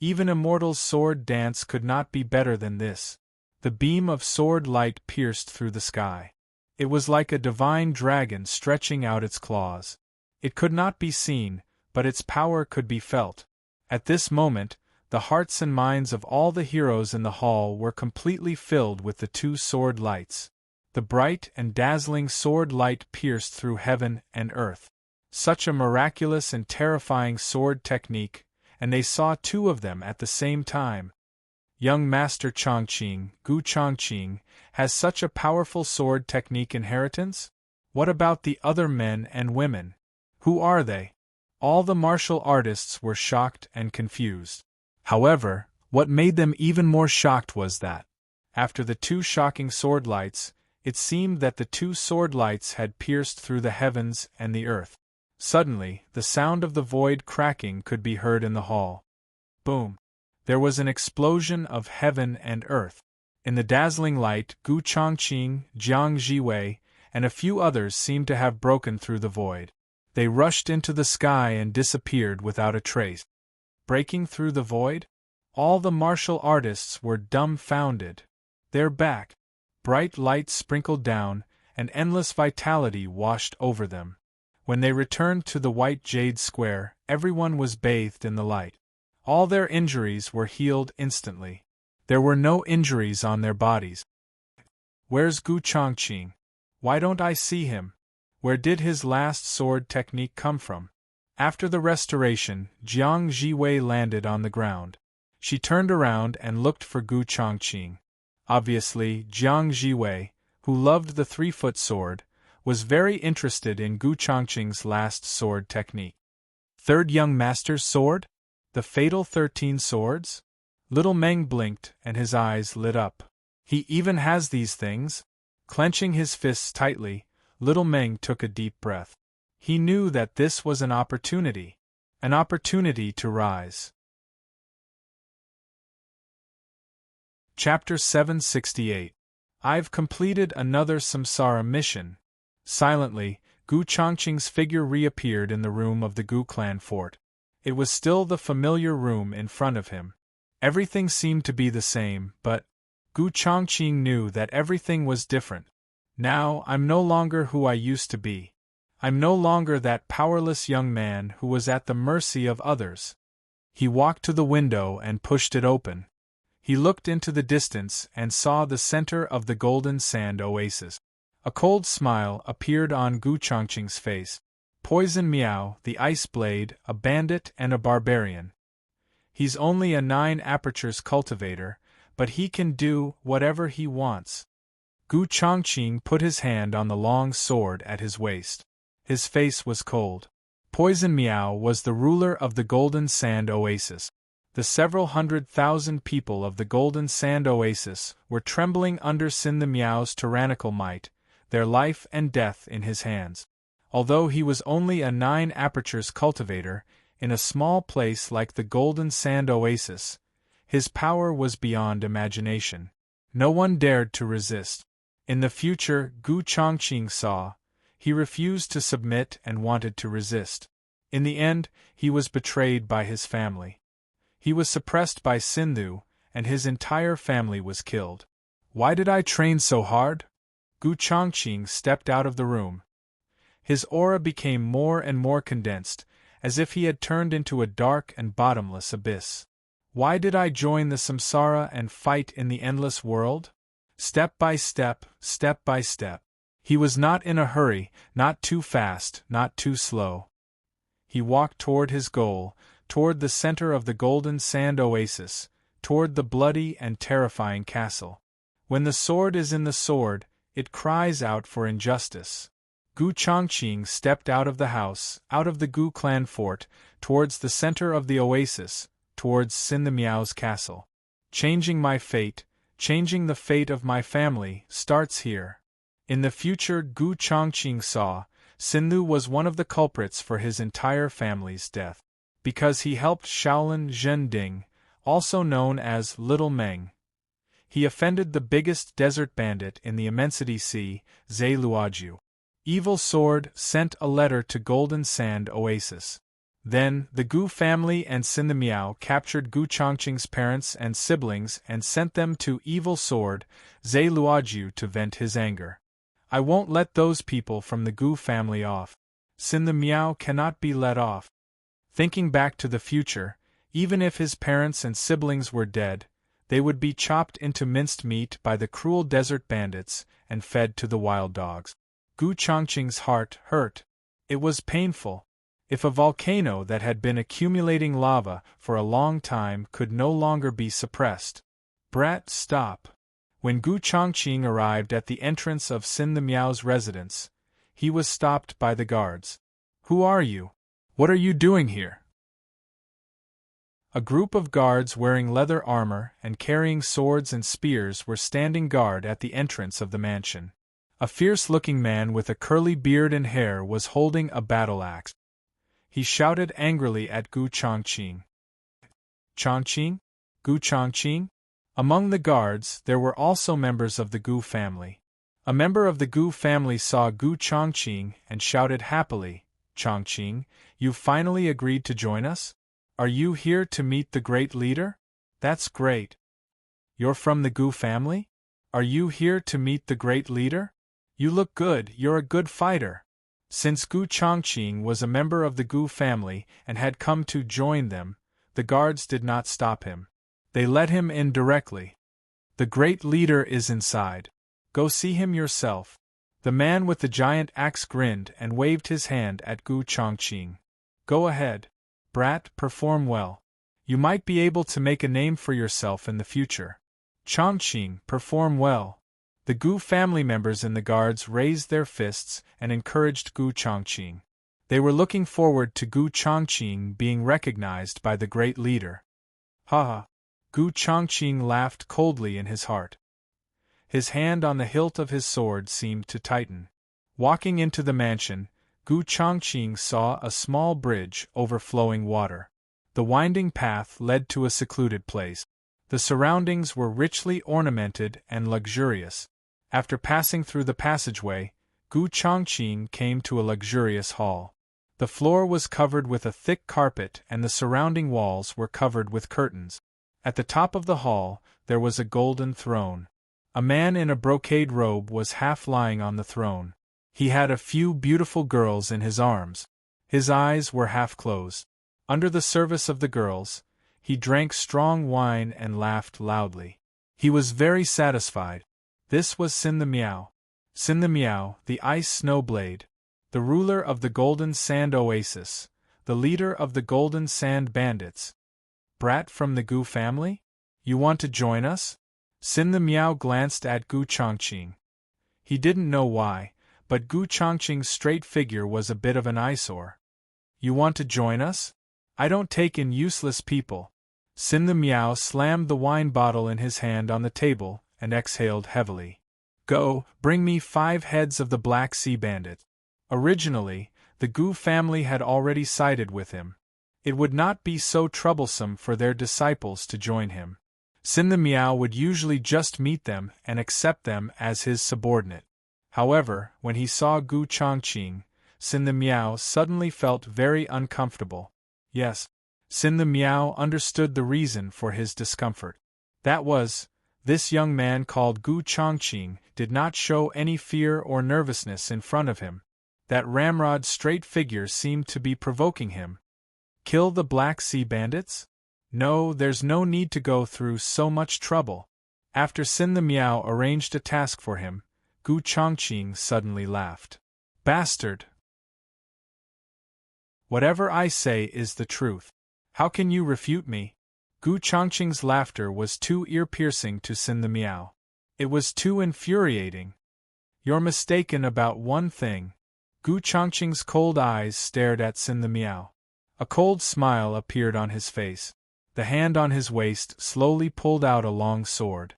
Even immortals' sword dance could not be better than this. The beam of sword light pierced through the sky. It was like a divine dragon stretching out its claws. It could not be seen, but its power could be felt. At this moment, the hearts and minds of all the heroes in the hall were completely filled with the two sword lights. The bright and dazzling sword light pierced through heaven and earth. Such a miraculous and terrifying sword technique, and they saw two of them at the same time. Young Master Chongqing, Gu Chongqing, has such a powerful sword technique inheritance? What about the other men and women? Who are they? All the martial artists were shocked and confused. However, what made them even more shocked was that, after the two shocking sword lights, it seemed that the two sword lights had pierced through the heavens and the earth. Suddenly, the sound of the void cracking could be heard in the hall. Boom! There was an explosion of heaven and earth. In the dazzling light, Gu Chongqing, Jiang Jiwei, and a few others seemed to have broken through the void. They rushed into the sky and disappeared without a trace. Breaking through the void? All the martial artists were dumbfounded. They're back. Bright light sprinkled down, and endless vitality washed over them. When they returned to the white jade square, everyone was bathed in the light. All their injuries were healed instantly. There were no injuries on their bodies. Where's Gu Chongqing? Why don't I see him? Where did his last sword technique come from? After the restoration, Jiang Jiwei landed on the ground. She turned around and looked for Gu Chongqing. Obviously, Jiang Jiwei, who loved the 3-foot sword, was very interested in Gu Chongqing's last sword technique. Third young master's sword? The fatal 13 swords? Little Meng blinked and his eyes lit up. He even has these things? Clenching his fists tightly, Little Meng took a deep breath. He knew that this was an opportunity to rise. Chapter 768. I've completed another samsara mission. Silently, Gu Chongqing's figure reappeared in the room of the Gu clan fort. It was still the familiar room in front of him. Everything seemed to be the same, but Gu Chongqing knew that everything was different. Now, I'm no longer who I used to be. I'm no longer that powerless young man who was at the mercy of others. He walked to the window and pushed it open. He looked into the distance and saw the center of the golden sand oasis. A cold smile appeared on Gu Chongqing's face. Poison Miao, the Ice Blade, a bandit and a barbarian. He's only a 9 apertures cultivator, but he can do whatever he wants. Gu Chongqing put his hand on the long sword at his waist. His face was cold. Poison Miao was the ruler of the Golden Sand Oasis. The several 100,000 people of the Golden Sand Oasis were trembling under Sin the Miao's tyrannical might, their life and death in his hands. Although he was only a 9 apertures cultivator, in a small place like the Golden Sand Oasis, his power was beyond imagination. No one dared to resist. In the future, Gu Chongqing saw, he refused to submit and wanted to resist. In the end, he was betrayed by his family. He was suppressed by Sindhu, and his entire family was killed. Why did I train so hard? Gu Chongqing stepped out of the room. His aura became more and more condensed, as if he had turned into a dark and bottomless abyss. Why did I join the samsara and fight in the endless world? Step by step, step by step. He was not in a hurry, not too fast, not too slow. He walked toward his goal, toward the center of the Golden Sand Oasis, toward the bloody and terrifying castle. When the sword is in the sword, it cries out for injustice. Gu Chongqing stepped out of the house, out of the Gu clan fort, towards the center of the oasis, towards Sin the Miao's castle. Changing my fate, changing the fate of my family, starts here. In the future, Gu Chongqing saw, Sindhu was one of the culprits for his entire family's death. Because he helped Shaolin Zhending, also known as Little Meng. He offended the biggest desert bandit in the Immensity Sea, Zhe Luoju. Evil Sword sent a letter to Golden Sand Oasis. Then, the Gu family and Sin the Miao captured Gu Chongqing's parents and siblings and sent them to Evil Sword, Zhe Luoju, to vent his anger. I won't let those people from the Gu family off. Sin the Miao cannot be let off. Thinking back to the future, even if his parents and siblings were dead, they would be chopped into minced meat by the cruel desert bandits and fed to the wild dogs. Gu Chongqing's heart hurt. It was painful. If a volcano that had been accumulating lava for a long time could no longer be suppressed. Brat, stop. When Gu Chongqing arrived at the entrance of Sin the Miao's residence, he was stopped by the guards. "Who are you? What are you doing here?" A group of guards wearing leather armor and carrying swords and spears were standing guard at the entrance of the mansion. A fierce-looking man with a curly beard and hair was holding a battle-axe. He shouted angrily at Gu Chongqing. "Chongqing? Gu Chongqing?" Among the guards there were also members of the Gu family. A member of the Gu family saw Gu Chongqing and shouted happily, "Chongqing, you've finally agreed to join us? Are you here to meet the great leader? That's great. You're from the Gu family? Are you here to meet the great leader? You look good, you're a good fighter." Since Gu Chongqing was a member of the Gu family and had come to join them, the guards did not stop him. They let him in directly. "The great leader is inside. Go see him yourself." The man with the giant axe grinned and waved his hand at Gu Chongqing. "Go ahead, brat, perform well. You might be able to make a name for yourself in the future. Chongqing, perform well." The Gu family members in the guards raised their fists and encouraged Gu Chongqing. They were looking forward to Gu Chongqing being recognized by the great leader. "Ha ha!" Gu Chongqing laughed coldly in his heart. His hand on the hilt of his sword seemed to tighten. Walking into the mansion, Gu Chongqing saw a small bridge over flowing water. The winding path led to a secluded place. The surroundings were richly ornamented and luxurious. After passing through the passageway, Gu Chongqing came to a luxurious hall. The floor was covered with a thick carpet and the surrounding walls were covered with curtains. At the top of the hall, there was a golden throne. A man in a brocade robe was half lying on the throne. He had a few beautiful girls in his arms. His eyes were half closed. Under the service of the girls, he drank strong wine and laughed loudly. He was very satisfied. This was Sin the Miao. Sin the Miao, the ice snow blade, the ruler of the Golden Sand Oasis, the leader of the Golden Sand Bandits. "Brat from the Gu family? You want to join us?" Sin the Miao glanced at Gu Chongqing. He didn't know why, but Gu Chongqing's straight figure was a bit of an eyesore. "You want to join us? I don't take in useless people." Sin the Miao slammed the wine bottle in his hand on the table and exhaled heavily. "Go, bring me 5 heads of the Black Sea Bandit." Originally, the Gu family had already sided with him. It would not be so troublesome for their disciples to join him. Sin the Miao would usually just meet them and accept them as his subordinate. However, when he saw Gu Chongqing, Sin the Miao suddenly felt very uncomfortable. Yes, Sin the Miao understood the reason for his discomfort. That was, this young man called Gu Chongqing did not show any fear or nervousness in front of him. That ramrod straight figure seemed to be provoking him. Kill the Black Sea Bandits? No, there's no need to go through so much trouble. After Sin the Miao arranged a task for him, Gu Chongqing suddenly laughed. "Bastard! Whatever I say is the truth. How can you refute me?" Gu Chongqing's laughter was too ear-piercing to Sin the Miao. It was too infuriating. "You're mistaken about one thing." Gu Chongqing's cold eyes stared at Sin the Miao. A cold smile appeared on his face. The hand on his waist slowly pulled out a long sword.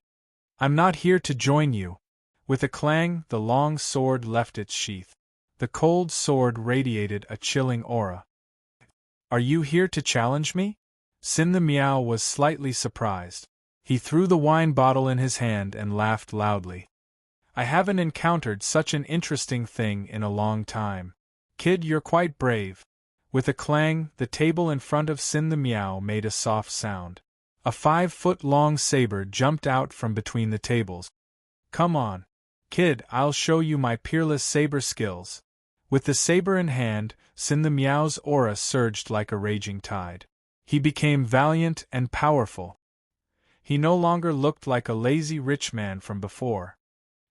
"I'm not here to join you." With a clang, the long sword left its sheath. The cold sword radiated a chilling aura. "Are you here to challenge me?" Sin the Miao was slightly surprised. He threw the wine bottle in his hand and laughed loudly. "I haven't encountered such an interesting thing in a long time. Kid, you're quite brave." With a clang, the table in front of Sin the Miao made a soft sound. A 5-foot-long saber jumped out from between the tables. "Come on, kid, I'll show you my peerless saber skills." With the saber in hand, Sin the Miao's aura surged like a raging tide. He became valiant and powerful. He no longer looked like a lazy rich man from before.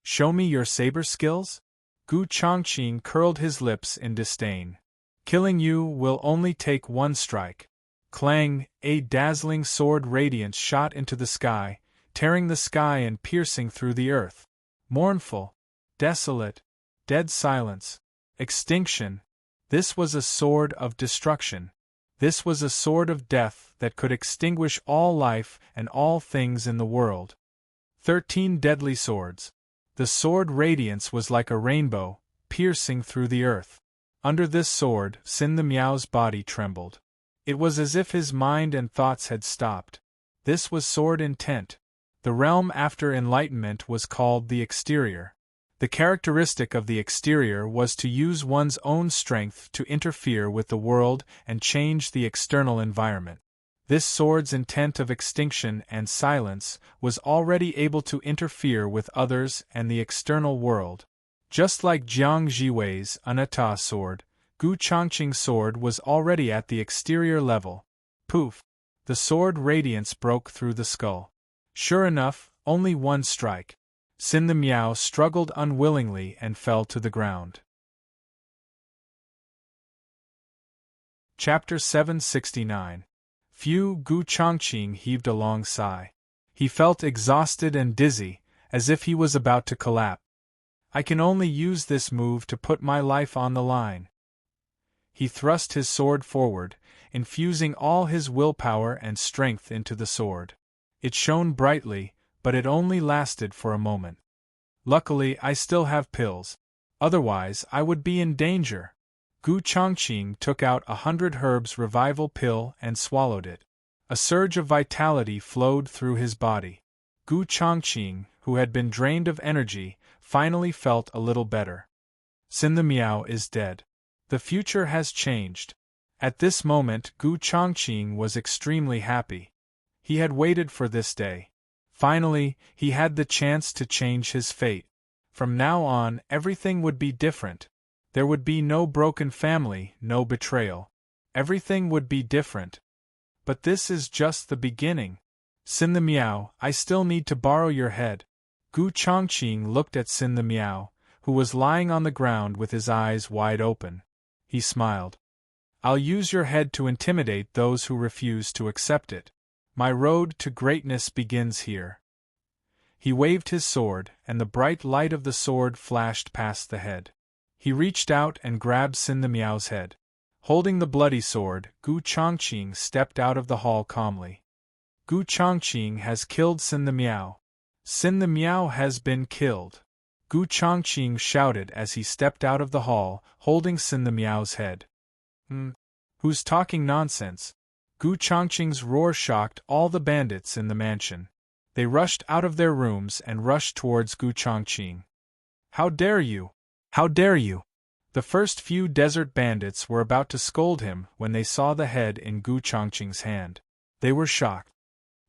"Show me your saber skills?" Gu Chongqing curled his lips in disdain. "Killing you will only take 1 strike." Clang! A dazzling sword radiance shot into the sky, tearing the sky and piercing through the earth. Mournful, desolate, dead silence. Extinction. This was a sword of destruction. This was a sword of death that could extinguish all life and all things in the world. 13 deadly swords. The sword radiance was like a rainbow, piercing through the earth. Under this sword, Sin the Meow's body trembled. It was as if his mind and thoughts had stopped. This was sword intent. The realm after enlightenment was called the exterior. The characteristic of the exterior was to use one's own strength to interfere with the world and change the external environment. This sword's intent of extinction and silence was already able to interfere with others and the external world. Just like Jiang Jiwei's Anatta sword, Gu Changqing's sword was already at the exterior level. Poof! The sword radiance broke through the skull. Sure enough, only one strike. Sin the Meow struggled unwillingly and fell to the ground. Chapter 769. Phew! Gu Changqing heaved a long sigh. He felt exhausted and dizzy, as if he was about to collapse. I can only use this move to put my life on the line. He thrust his sword forward, infusing all his willpower and strength into the sword. It shone brightly, but it only lasted for a moment. Luckily, I still have pills. Otherwise, I would be in danger. Gu Changqing took out 100 herbs revival pill and swallowed it. A surge of vitality flowed through his body. Gu Changqing, who had been drained of energy, finally felt a little better. Sin the Meow is dead. The future has changed. At this moment, Gu Changqing was extremely happy. He had waited for this day. Finally, he had the chance to change his fate. From now on, everything would be different. There would be no broken family, no betrayal. Everything would be different. But this is just the beginning. Sin the Meow, I still need to borrow your head. Gu Changqing looked at Sin the Meow, who was lying on the ground with his eyes wide open. He smiled. I'll use your head to intimidate those who refuse to accept it. My road to greatness begins here. He waved his sword, and the bright light of the sword flashed past the head. He reached out and grabbed Sin the Meow's head. Holding the bloody sword, Gu Changqing stepped out of the hall calmly. Gu Changqing has killed Sin the Meow. Sin the Meow has been killed. Gu Changqing shouted as he stepped out of the hall, holding Sin the Meow's head. Who's talking nonsense? Gu Changqing's roar shocked all the bandits in the mansion. They rushed out of their rooms and rushed towards Gu Changqing. How dare you! How dare you! The first few desert bandits were about to scold him when they saw the head in Gu Changqing's hand. They were shocked.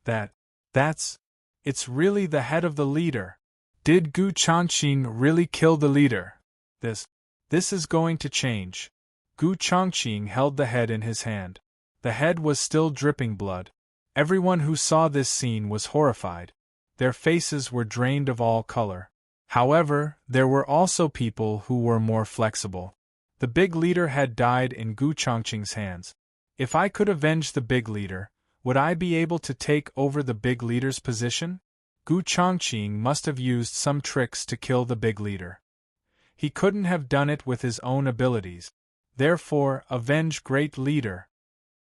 It's really the head of the leader. Did Gu Changqing really kill the leader? This is going to change. Gu Changqing held the head in his hand. The head was still dripping blood. Everyone who saw this scene was horrified. Their faces were drained of all color. However, there were also people who were more flexible. The big leader had died in Gu Changqing's hands. If I could avenge the big leader, would I be able to take over the big leader's position? Gu Changqing must have used some tricks to kill the big leader. He couldn't have done it with his own abilities. Therefore, avenge great leader.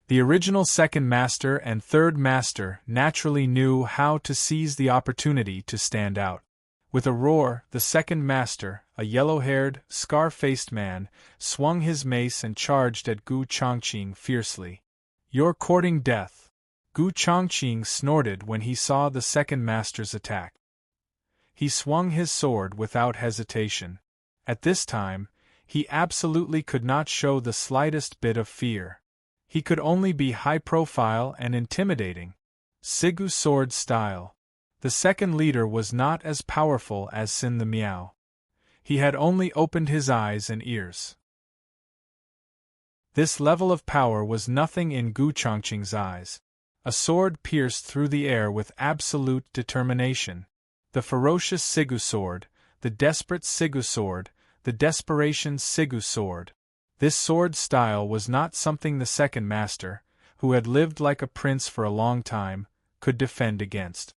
The original second master and third master naturally knew how to seize the opportunity to stand out. With a roar, the second master, a yellow-haired, scar-faced man, swung his mace and charged at Gu Changqing fiercely. You're courting death. Gu Changqing snorted when he saw the second master's attack. He swung his sword without hesitation. At this time, he absolutely could not show the slightest bit of fear. He could only be high-profile and intimidating. Sigu sword style. The second leader was not as powerful as Sin the Meow. He had only opened his eyes and ears. This level of power was nothing in Gu Changqing's eyes. A sword pierced through the air with absolute determination. The ferocious Sigu sword, the desperate Sigu sword, the desperation Sigu sword. This sword style was not something the second master, who had lived like a prince for a long time, could defend against.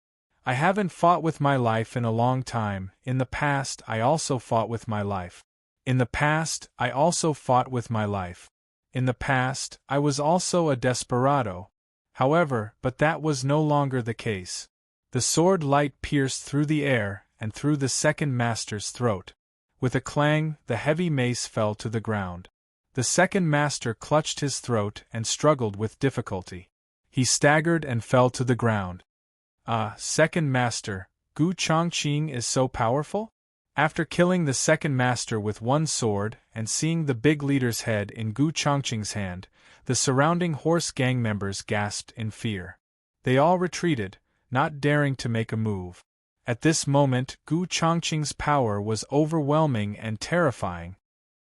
I haven't fought with my life in a long time. In the past I also fought with my life. In the past, I also fought with my life. In the past, I was also a desperado. However, but that was no longer the case. The sword light pierced through the air and through the second master's throat. With a clang, the heavy mace fell to the ground. The second master clutched his throat and struggled with difficulty. He staggered and fell to the ground. Ah, second master, Gu Chongqing is so powerful? After killing the second master with one sword and seeing the big leader's head in Gu Chongqing's hand, the surrounding horse gang members gasped in fear. They all retreated, not daring to make a move. At this moment, Gu Chongqing's power was overwhelming and terrifying.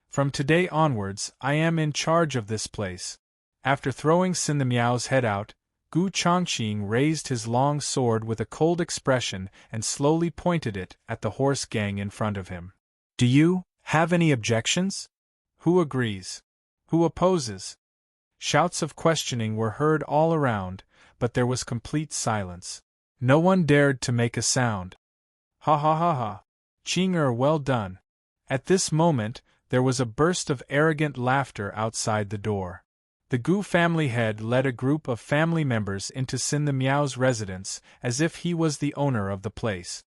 From today onwards, I am in charge of this place. After throwing Sin the Miao's head out, Gu Chongqing raised his long sword with a cold expression and slowly pointed it at the horse gang in front of him. Do you have any objections? Who agrees? Who opposes? Shouts of questioning were heard all around, but there was complete silence. No one dared to make a sound. Ha ha ha ha. Qing well done. At this moment, there was a burst of arrogant laughter outside the door. The Gu family head led a group of family members into Sin the Miao's residence as if he was the owner of the place.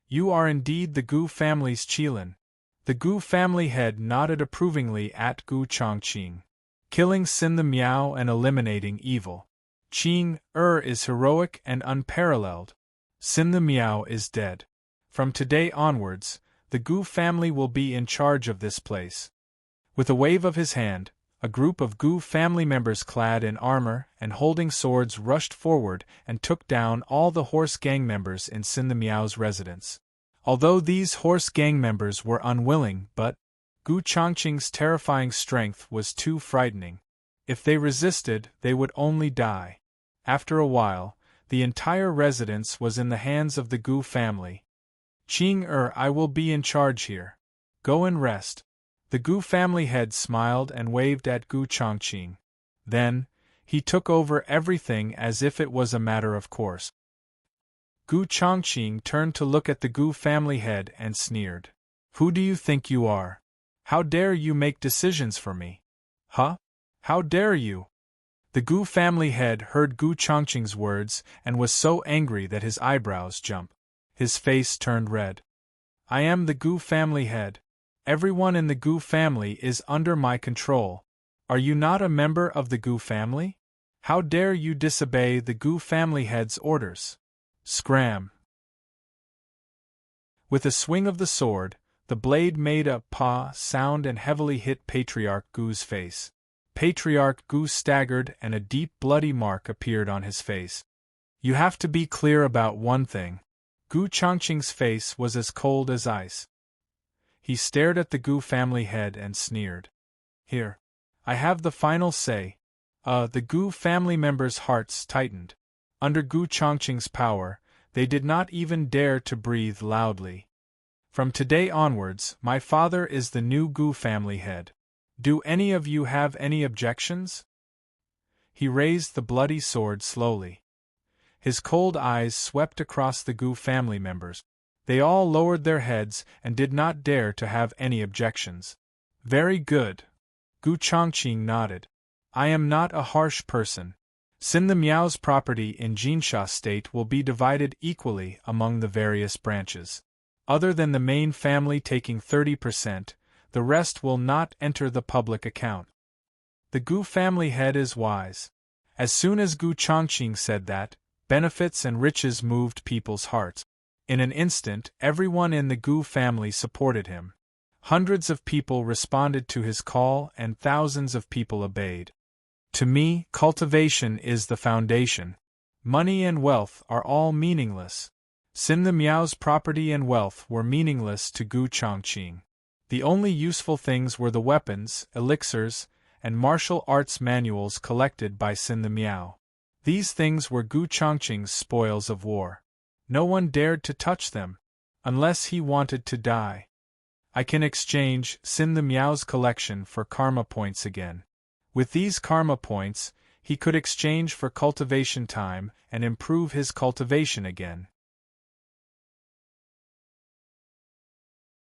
You are indeed the Gu family's Qilin. The Gu family head nodded approvingly at Gu Chongqing. Killing Sin the Miao and eliminating evil. Qing is heroic and unparalleled. Sin the Miao is dead. From today onwards, the Gu family will be in charge of this place. With a wave of his hand, a group of Gu family members clad in armor and holding swords rushed forward and took down all the horse gang members in Sin the Miao's residence. Although these horse gang members were unwilling, but Gu Chongqing's terrifying strength was too frightening. If they resisted, they would only die. After a while, the entire residence was in the hands of the Gu family. Qing I will be in charge here. Go and rest. The Gu family head smiled and waved at Gu Chongqing. Then, he took over everything as if it was a matter of course. Gu Chongqing turned to look at the Gu family head and sneered. Who do you think you are? How dare you make decisions for me? Huh? How dare you? The Gu family head heard Gu Chongqing's words and was so angry that his eyebrows jumped. His face turned red. I am the Gu family head. Everyone in the Gu family is under my control. Are you not a member of the Gu family? How dare you disobey the Gu family head's orders? Scram! With a swing of the sword, the blade made a "pa" sound and heavily hit Patriarch Gu's face. Patriarch Gu staggered and a deep bloody mark appeared on his face. You have to be clear about one thing. Gu Chongqing's face was as cold as ice. He stared at the Gu family head and sneered. Here. I have the final say. The Gu family members' hearts tightened. Under Gu Chongqing's power, they did not even dare to breathe loudly. From today onwards, my father is the new Gu family head. Do any of you have any objections? He raised the bloody sword slowly. His cold eyes swept across the Gu family members. They all lowered their heads and did not dare to have any objections. Very good. Gu Chongqing nodded. I am not a harsh person. Sin the Miao's property in Jinsha State will be divided equally among the various branches. Other than the main family taking 30%, the rest will not enter the public account. The Gu family head is wise. As soon as Gu Chongqing said that, benefits and riches moved people's hearts. In an instant, everyone in the Gu family supported him. Hundreds of people responded to his call and thousands of people obeyed. To me, cultivation is the foundation. Money and wealth are all meaningless. Sin the Miao's property and wealth were meaningless to Gu Chongqing. The only useful things were the weapons, elixirs, and martial arts manuals collected by Sin the Miao. These things were Gu Chongqing's spoils of war. No one dared to touch them, unless he wanted to die. I can exchange Sin the Miao's collection for karma points again. With these karma points, he could exchange for cultivation time and improve his cultivation again.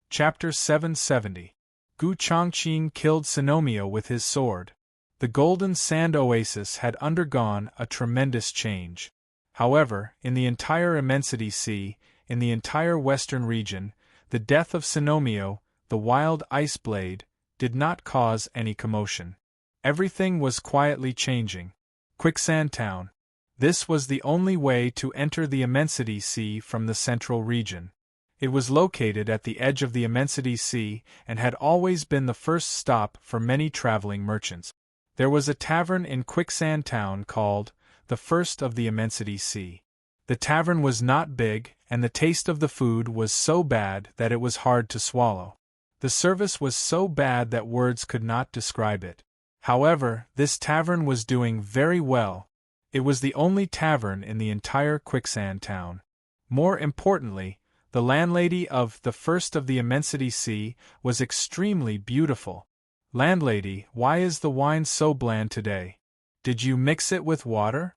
Chapter 770. Gu Chongqing killed Sinomio with his sword. The Golden Sand Oasis had undergone a tremendous change. However, in the entire Immensity Sea, in the entire western region, the death of Sinomio, the wild ice blade, did not cause any commotion. Everything was quietly changing. Quicksand Town. This was the only way to enter the Immensity Sea from the central region. It was located at the edge of the Immensity Sea and had always been the first stop for many traveling merchants. There was a tavern in Quicksand Town called the First of the Immensity Sea. The tavern was not big, and the taste of the food was so bad that it was hard to swallow. The service was so bad that words could not describe it. However, this tavern was doing very well. It was the only tavern in the entire Quicksand Town. More importantly, the landlady of the First of the Immensity Sea was extremely beautiful. "Landlady, why is the wine so bland today? Did you mix it with water?"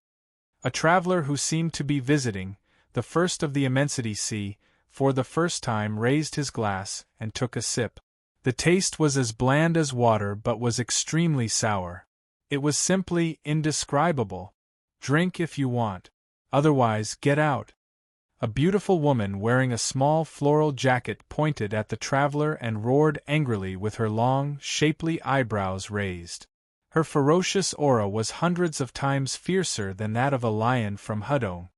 A traveler who seemed to be visiting the First of the Immensity Sea for the first time raised his glass and took a sip. The taste was as bland as water but was extremely sour. It was simply indescribable. "Drink if you want. Otherwise, get out." A beautiful woman wearing a small floral jacket pointed at the traveler and roared angrily with her long, shapely eyebrows raised. Her ferocious aura was hundreds of times fiercer than that of a lion from Hudong.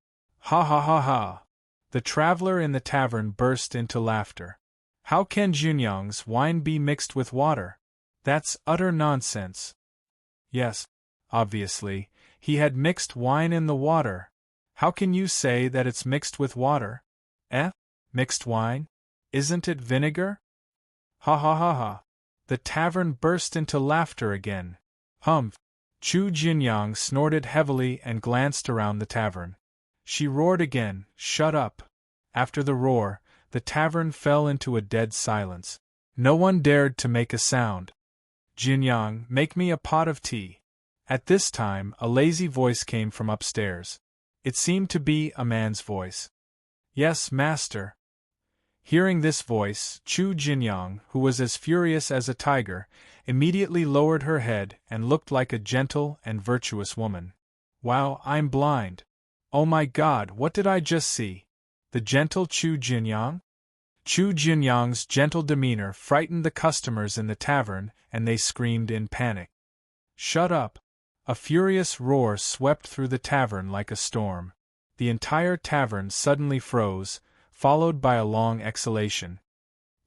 "Ha ha ha ha!" The traveler in the tavern burst into laughter. "How can Junyang's wine be mixed with water? That's utter nonsense." Yes, obviously, he had mixed wine in the water. "How can you say that it's mixed with water? Mixed wine? Isn't it vinegar?" Ha ha ha ha. The tavern burst into laughter again. "Humph!" Chu Jinyang snorted heavily and glanced around the tavern. She roared again, "Shut up!" After the roar, the tavern fell into a dead silence. No one dared to make a sound. "Jinyang, make me a pot of tea." At this time, a lazy voice came from upstairs. It seemed to be a man's voice. "Yes, master." Hearing this voice, Chu Jinyang, who was as furious as a tiger, immediately lowered her head and looked like a gentle and virtuous woman. "Wow, I'm blind. Oh my God, what did I just see? The gentle Chu Jinyang?" Chu Jinyang's gentle demeanor frightened the customers in the tavern, and they screamed in panic. "Shut up!" A furious roar swept through the tavern like a storm. The entire tavern suddenly froze, followed by a long exhalation.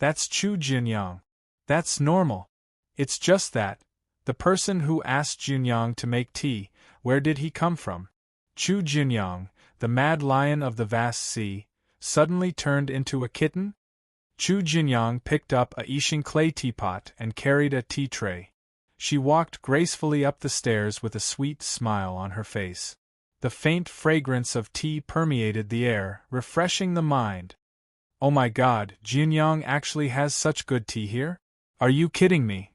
"That's Chu Jinyang. That's normal. It's just that. The person who asked Jinyang to make tea, where did he come from?" Chu Jinyang, the mad lion of the vast sea, suddenly turned into a kitten? Chu Jinyang picked up a Yixing clay teapot and carried a tea tray. She walked gracefully up the stairs with a sweet smile on her face. The faint fragrance of tea permeated the air, refreshing the mind. "Oh my God, Jinyang actually has such good tea here? Are you kidding me?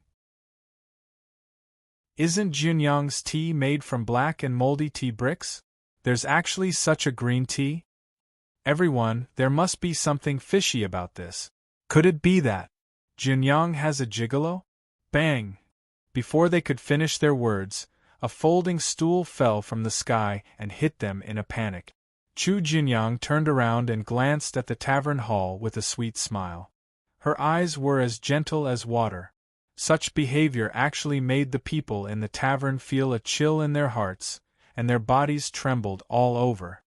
Isn't Jinyang's tea made from black and moldy tea bricks? There's actually such a green tea? Everyone, there must be something fishy about this. Could it be that Jinyang has a gigolo?" Bang! Before they could finish their words, a folding stool fell from the sky and hit them in a panic. Chu Jinyang turned around and glanced at the tavern hall with a sweet smile. Her eyes were as gentle as water. Such behavior actually made the people in the tavern feel a chill in their hearts, and their bodies trembled all over.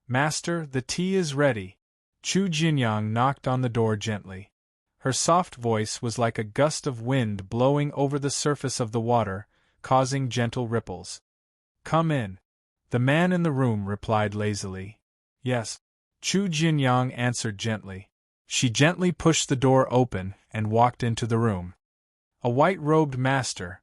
"Master, the tea is ready." Chu Jinyang knocked on the door gently. Her soft voice was like a gust of wind blowing over the surface of the water, causing gentle ripples. "Come in." The man in the room replied lazily. "Yes." Chu Jinyang answered gently. She gently pushed the door open and walked into the room. A white-robed master.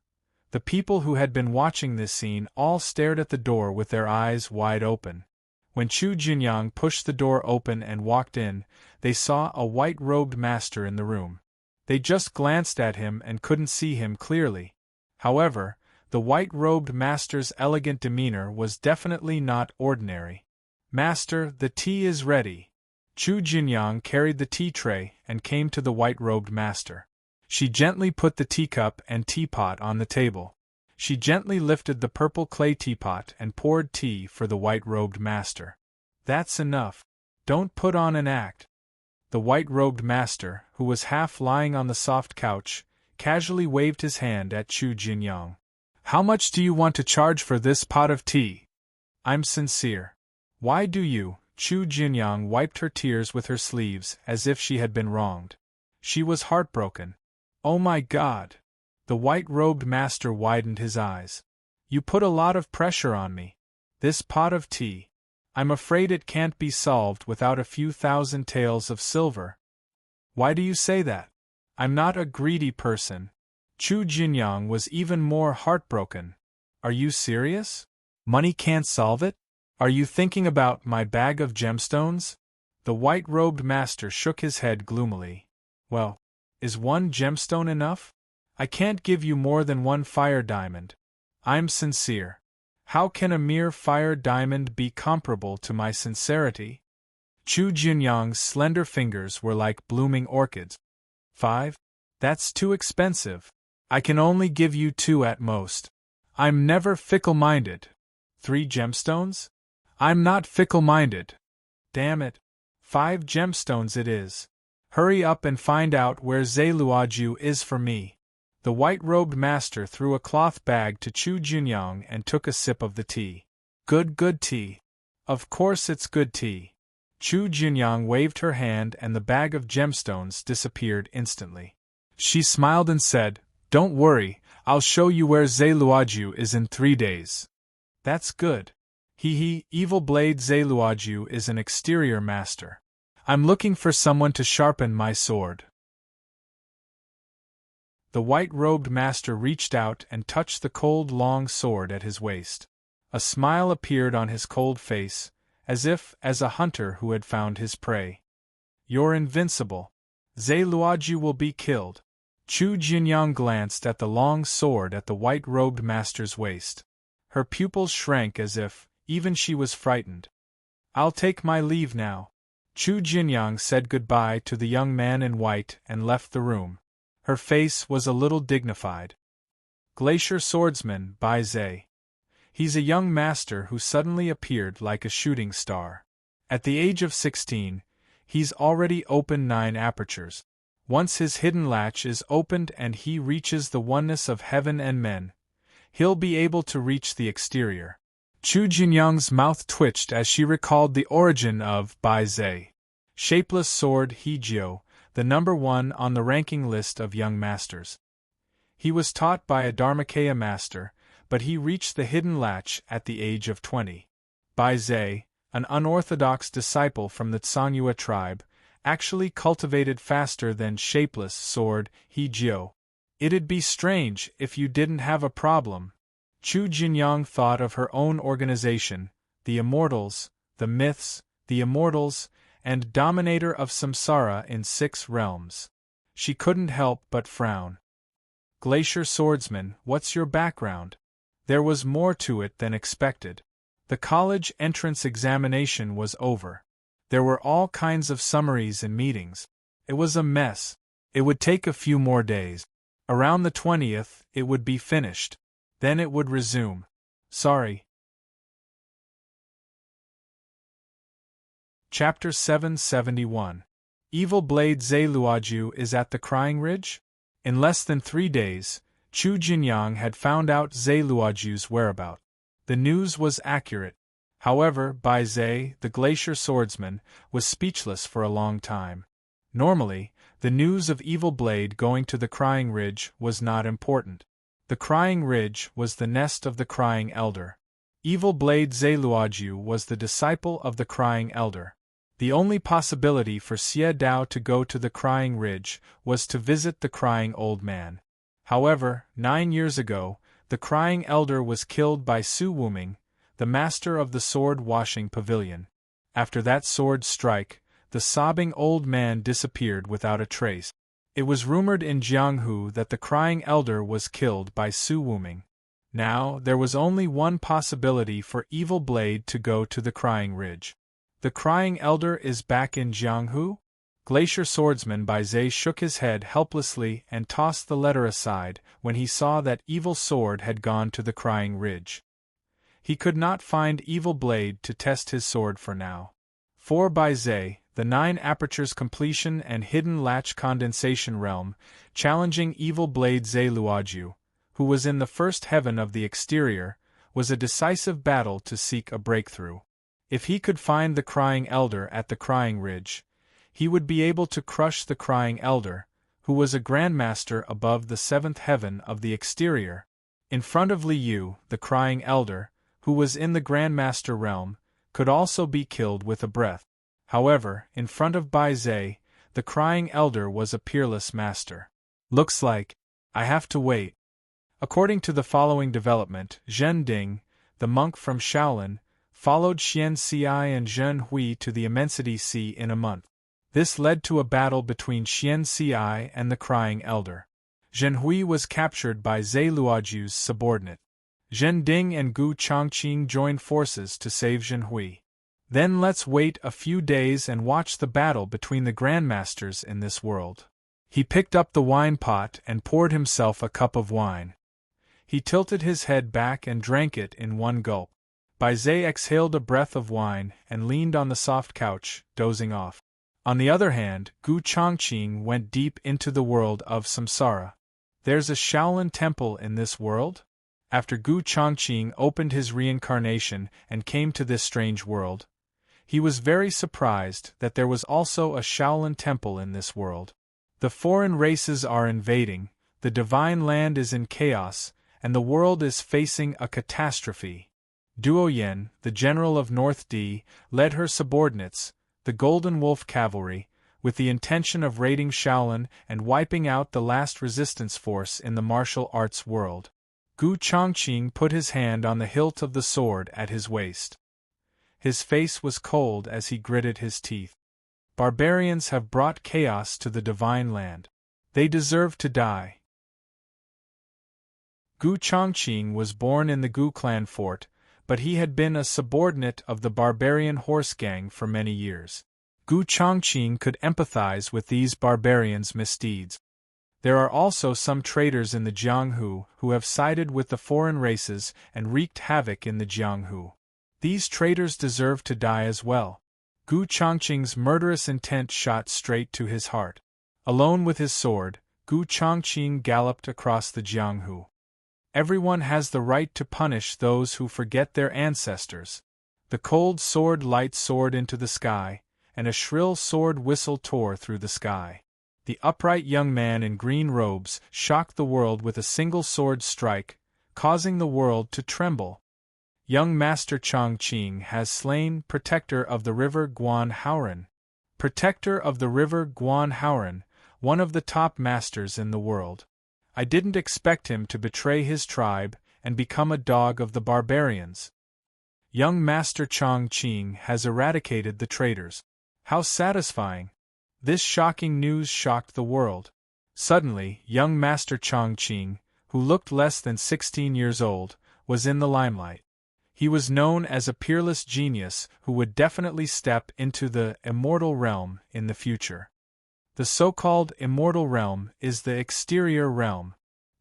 The people who had been watching this scene all stared at the door with their eyes wide open. When Chu Jinyang pushed the door open and walked in, they saw a white-robed master in the room. They just glanced at him and couldn't see him clearly. However, the white-robed master's elegant demeanor was definitely not ordinary. "Master, the tea is ready." Chu Jinyang carried the tea tray and came to the white-robed master. She gently put the teacup and teapot on the table. She gently lifted the purple clay teapot and poured tea for the white-robed master. That's enough. Don't put on an act. The white-robed master, who was half lying on the soft couch, casually waved his hand at Chu Jinyang. How much do you want to charge for this pot of tea? I'm sincere. Why do you? Chu Jinyang wiped her tears with her sleeves as if she had been wronged. She was heartbroken. Oh my God! The white-robed master widened his eyes. You put a lot of pressure on me. This pot of tea. I'm afraid it can't be solved without a few thousand taels of silver. Why do you say that? I'm not a greedy person. Chu Jinyang was even more heartbroken. Are you serious? Money can't solve it? Are you thinking about my bag of gemstones? The white-robed master shook his head gloomily. Well, is one gemstone enough? I can't give you more than one fire diamond. I'm sincere. How can a mere fire diamond be comparable to my sincerity? Chu Jinyang's slender fingers were like blooming orchids. 5? That's too expensive. I can only give you 2 at most. I'm never fickle-minded. 3 gemstones? I'm not fickle-minded. Damn it. 5 gemstones it is. Hurry up and find out where Zailuoju is for me. The white-robed master threw a cloth bag to Chu Jinyang and took a sip of the tea. Good tea. Of course it's good tea. Chu Jinyang waved her hand and the bag of gemstones disappeared instantly. She smiled and said, Don't worry, I'll show you where Zailuoju is in 3 days. That's good. Evil Blade Zailuoju is an exterior master. I'm looking for someone to sharpen my sword. The white-robed master reached out and touched the cold long sword at his waist. A smile appeared on his cold face, as a hunter who had found his prey. You're invincible. Zailuoju will be killed. Chu Jinyang glanced at the long sword at the white-robed master's waist. Her pupils shrank as if, even she was frightened. I'll take my leave now. Chu Jinyang said goodbye to the young man in white and left the room. Her face was a little dignified. Glacier Swordsman by Zai. He's a young master who suddenly appeared like a shooting star. At the age of 16, he's already opened 9 apertures. Once his hidden latch is opened and he reaches the oneness of heaven and men, he'll be able to reach the exterior. Chu Jinyang's mouth twitched as she recalled the origin of Bai Zai. Shapeless Sword Hijio, the number 1 on the ranking list of young masters. He was taught by a Dharmakaya master, but he reached the hidden latch at the age of 20. Bai Zai, an unorthodox disciple from the Tsangyue tribe, actually cultivated faster than Shapeless Sword Hijio. It'd be strange if you didn't have a problem. Chu Jinyang thought of her own organization, the Immortals, the Myths, the Immortals, and Dominator of Samsara in 6 realms. She couldn't help but frown. Glacier Swordsman, what's your background? There was more to it than expected. The college entrance examination was over. There were all kinds of summaries and meetings. It was a mess. It would take a few more days. Around the 20th, it would be finished. Then it would resume. Sorry. Chapter 771. Evil Blade Zailuoju is at the Crying Ridge? In less than 3 days, Chu Jinyang had found out Zailuoju's whereabouts. The news was accurate. However, Bai Zai, the Glacier Swordsman, was speechless for a long time. Normally, the news of Evil Blade going to the Crying Ridge was not important. The Crying Ridge was the nest of the Crying Elder. Evil Blade Zailuoju was the disciple of the Crying Elder. The only possibility for Xie Dao to go to the Crying Ridge was to visit the Crying Old Man. However, 9 years ago, the Crying Elder was killed by Su Wuming, the master of the sword-washing pavilion. After that sword strike, the sobbing old man disappeared without a trace. It was rumored in Jianghu that the Crying Elder was killed by Su Wuming. Now, there was only one possibility for Evil Blade to go to the Crying Ridge. The Crying Elder is back in Jianghu? Glacier swordsman Bai Zhe shook his head helplessly and tossed the letter aside when he saw that Evil Sword had gone to the Crying Ridge. He could not find Evil Blade to test his sword for now. For Bai Zhe, the 9 apertures completion and hidden latch condensation realm, challenging Evil Blade Zhe Luoju, who was in the first heaven of the exterior, was a decisive battle to seek a breakthrough. If he could find the Crying Elder at the Crying Ridge, he would be able to crush the Crying Elder, who was a Grandmaster above the 7th heaven of the exterior. In front of Li Yu, the Crying Elder, who was in the Grandmaster realm, could also be killed with a breath. However, in front of Bai Zhe, the Crying Elder was a peerless master. Looks like I have to wait. According to the following development, Zhen Ding, the monk from Shaolin, followed Xian Xi and Zhen Hui to the Immensity Sea in a month. This led to a battle between Xian Xi and the Crying Elder. Zhen Hui was captured by Zhe Luoju's subordinate. Zhen Ding and Gu Chongqing joined forces to save Zhen Hui. Then let's wait a few days and watch the battle between the Grandmasters in this world. He picked up the wine pot and poured himself a cup of wine. He tilted his head back and drank it in one gulp. Bai Zhe exhaled a breath of wine and leaned on the soft couch, dozing off. On the other hand, Gu Chongqing went deep into the world of samsara. There's a Shaolin temple in this world? After Gu Chongqing opened his reincarnation and came to this strange world, he was very surprised that there was also a Shaolin temple in this world. The foreign races are invading, the divine land is in chaos, and the world is facing a catastrophe. Duo Yen, the general of North D, led her subordinates, the Golden Wolf Cavalry, with the intention of raiding Shaolin and wiping out the last resistance force in the martial arts world. Gu Chongqing put his hand on the hilt of the sword at his waist. His face was cold as he gritted his teeth. Barbarians have brought chaos to the divine land. They deserve to die. Gu Chongqing was born in the Gu clan fort, but he had been a subordinate of the barbarian horse gang for many years. Gu Chongqing could empathize with these barbarians' misdeeds. There are also some traitors in the Jianghu who have sided with the foreign races and wreaked havoc in the Jianghu. These traitors deserve to die as well. Gu Chongqing's murderous intent shot straight to his heart. Alone with his sword, Gu Chongqing galloped across the Jianghu. Everyone has the right to punish those who forget their ancestors. The cold sword light soared into the sky, and a shrill sword whistle tore through the sky. The upright young man in green robes shocked the world with a single sword strike, causing the world to tremble. Young Master Chongqing has slain Protector of the River Guan Haoren. Protector of the River Guan Haoren, one of the top masters in the world. I didn't expect him to betray his tribe and become a dog of the barbarians. Young Master Chongqing has eradicated the traitors. How satisfying! This shocking news shocked the world. Suddenly, young Master Chongqing, who looked less than 16 years old, was in the limelight. He was known as a peerless genius who would definitely step into the immortal realm in the future. The so-called immortal realm is the exterior realm.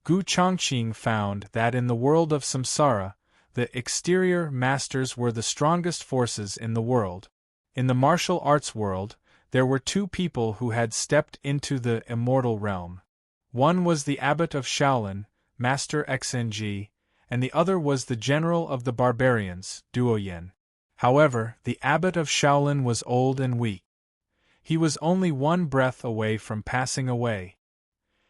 Gu Chongqing found that in the world of samsara, the exterior masters were the strongest forces in the world. In the martial arts world, there were 2 people who had stepped into the immortal realm. One was the abbot of Shaolin, Master Xng, and the other was the general of the barbarians, Duo Yen. However, the abbot of Shaolin was old and weak. He was only one breath away from passing away.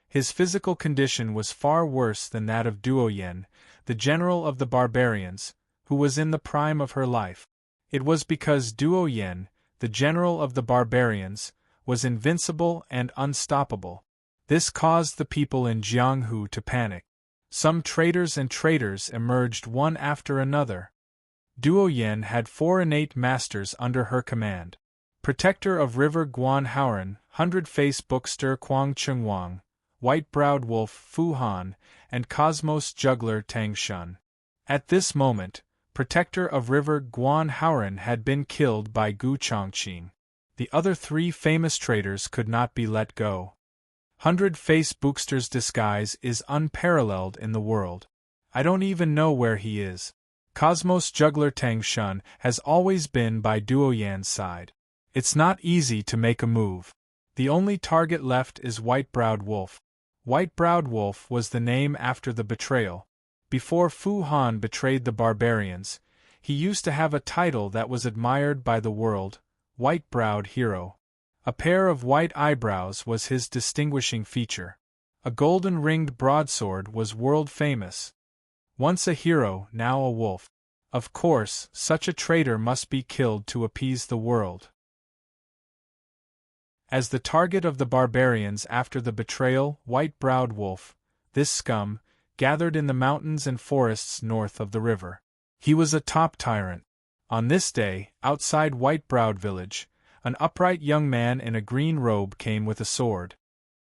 His physical condition was far worse than that of Duo Yen, the general of the barbarians, who was in the prime of her life. It was because Duo Yen, the general of the barbarians, was invincible and unstoppable. This caused the people in Jianghu to panic. Some traitors emerged one after another. Duo Yen had 4 innate masters under her command. Protector of River Guan Haoren, Hundred-Face Bookster Kuang Chengwang, White-Browed Wolf Fu Han, and Cosmos Juggler Tang Shun. At this moment, Protector of River Guan Haoren had been killed by Gu Chongqing. The other 3 famous traitors could not be let go. 100-Face Bookster's disguise is unparalleled in the world. I don't even know where he is. Cosmos juggler Tang Shun has always been by Duo Yan's side. It's not easy to make a move. The only target left is White-Browed Wolf. White-Browed Wolf was the name after the betrayal. Before Fu Han betrayed the barbarians, he used to have a title that was admired by the world, White-Browed Hero. A pair of white eyebrows was his distinguishing feature. A golden-ringed broadsword was world-famous. Once a hero, now a wolf. Of course, such a traitor must be killed to appease the world. As the target of the barbarians after the betrayal, White-Browed Wolf, this scum, gathered in the mountains and forests north of the river. He was a top tyrant. On this day, outside White-Browed Village, an upright young man in a green robe came with a sword.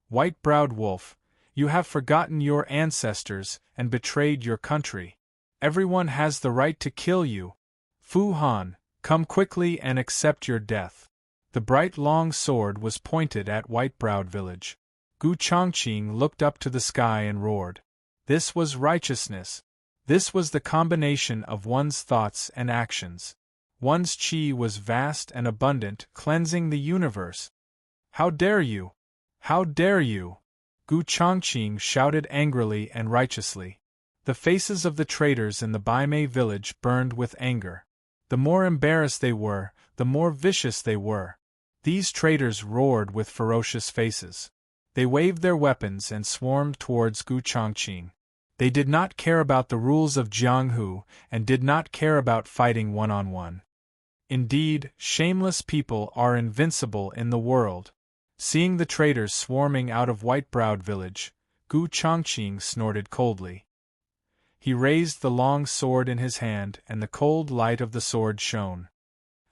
White-Browed Wolf, you have forgotten your ancestors and betrayed your country. Everyone has the right to kill you. Fu Han, come quickly and accept your death. The bright long sword was pointed at White-Browed Village. Gu Chongqing looked up to the sky and roared. This was righteousness. This was the combination of one's thoughts and actions. One's qi was vast and abundant, cleansing the universe. How dare you! How dare you! Gu Chongqing shouted angrily and righteously. The faces of the traitors in the Baimei village burned with anger. The more embarrassed they were, the more vicious they were. These traitors roared with ferocious faces. They waved their weapons and swarmed towards Gu Chongqing. They did not care about the rules of Jianghu and did not care about fighting one-on-one. Indeed, shameless people are invincible in the world. Seeing the traitors swarming out of White-Browed Village, Gu Chongqing snorted coldly. He raised the long sword in his hand and the cold light of the sword shone.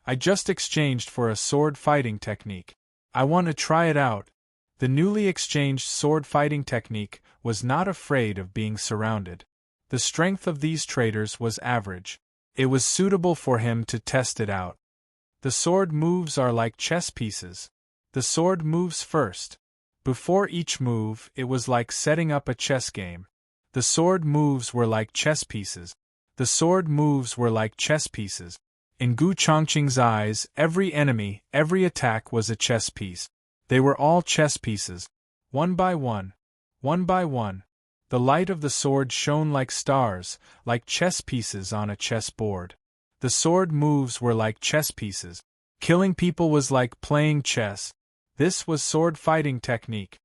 I just exchanged for a sword fighting technique. I want to try it out. The newly exchanged sword fighting technique was not afraid of being surrounded. The strength of these traitors was average. It was suitable for him to test it out. The sword moves are like chess pieces. The sword moves first. Before each move, it was like setting up a chess game. The sword moves were like chess pieces. The sword moves were like chess pieces. In Gu Chongqing's eyes, every enemy, every attack was a chess piece. They were all chess pieces. One by one. One by one. The light of the sword shone like stars, like chess pieces on a chess board. The sword moves were like chess pieces. Killing people was like playing chess. This was sword fighting technique.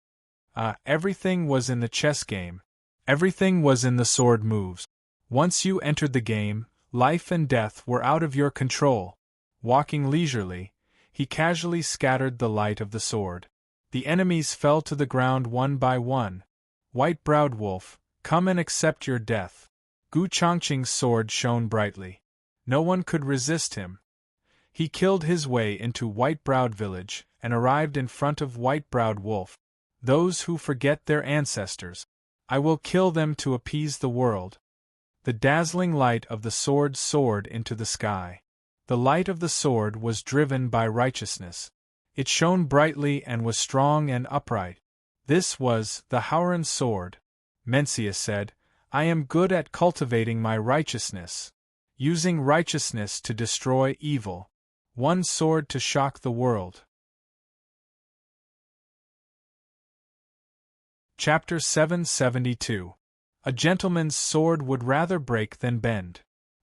Everything was in the chess game. Everything was in the sword moves. Once you entered the game, life and death were out of your control. Walking leisurely, he casually scattered the light of the sword. The enemies fell to the ground one by one. White-Browed Wolf, come and accept your death. Gu Chongqing's sword shone brightly. No one could resist him. He killed his way into White-Browed Village and arrived in front of White-Browed Wolf. Those who forget their ancestors. I will kill them to appease the world. The dazzling light of the sword soared into the sky. The light of the sword was driven by righteousness. It shone brightly and was strong and upright. This was the Howran sword. Mencius said, I am good at cultivating my righteousness. Using righteousness to destroy evil. One sword to shock the world. Chapter 772. A gentleman's sword would rather break than bend.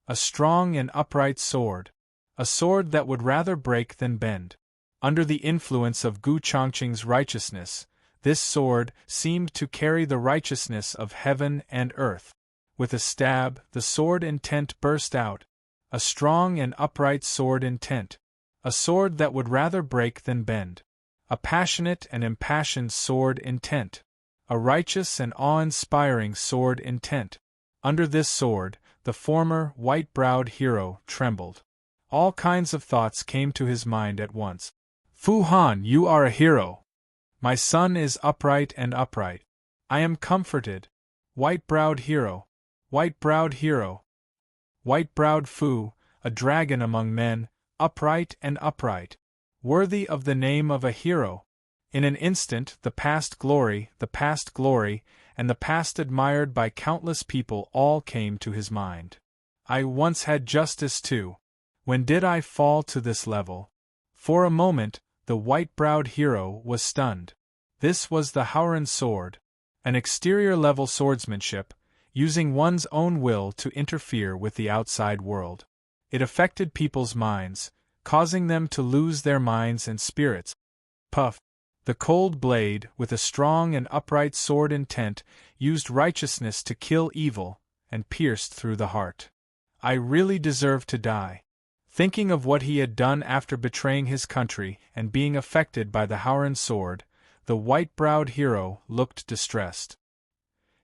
A strong and upright sword. A sword that would rather break than bend. Under the influence of Gu Chongqing's righteousness, this sword seemed to carry the righteousness of heaven and earth. With a stab, the sword intent burst out. A strong and upright sword intent. A sword that would rather break than bend. A passionate and impassioned sword intent. A righteous and awe-inspiring sword intent. Under this sword, the former white-browed hero trembled. All kinds of thoughts came to his mind at once. Fu Han, you are a hero. My son is upright and upright. I am comforted. White-browed hero. White-browed hero. White-browed Fu, a dragon among men, upright and upright. worthy of the name of a hero. In an instant the past glory, and the past admired by countless people all came to his mind. I once had justice too. When did I fall to this level? For a moment, the white-browed hero was stunned. This was the Howran sword. An exterior-level swordsmanship, using one's own will to interfere with the outside world. It affected people's minds, causing them to lose their minds and spirits. Puff! The cold blade, with a strong and upright sword intent, used righteousness to kill evil, and pierced through the heart. I really deserve to die. Thinking of what he had done after betraying his country and being affected by the Howran sword, the white-browed hero looked distressed.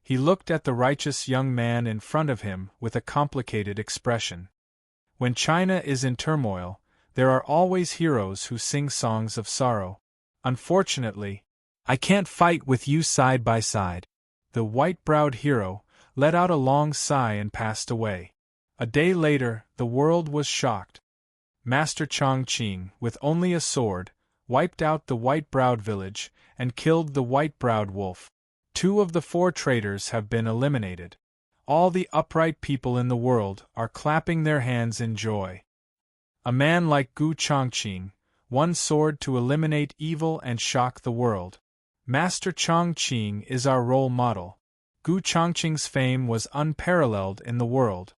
He looked at the righteous young man in front of him with a complicated expression. When China is in turmoil, there are always heroes who sing songs of sorrow. Unfortunately, I can't fight with you side by side. The white-browed hero let out a long sigh and passed away. A day later, the world was shocked. Master Chongqing, with only a sword, wiped out the white-browed village and killed the white-browed wolf. 2 of the 4 traitors have been eliminated. All the upright people in the world are clapping their hands in joy. A man like Gu Chongqing, one sword to eliminate evil and shock the world. Master Chongqing is our role model. Gu Chongqing's fame was unparalleled in the world.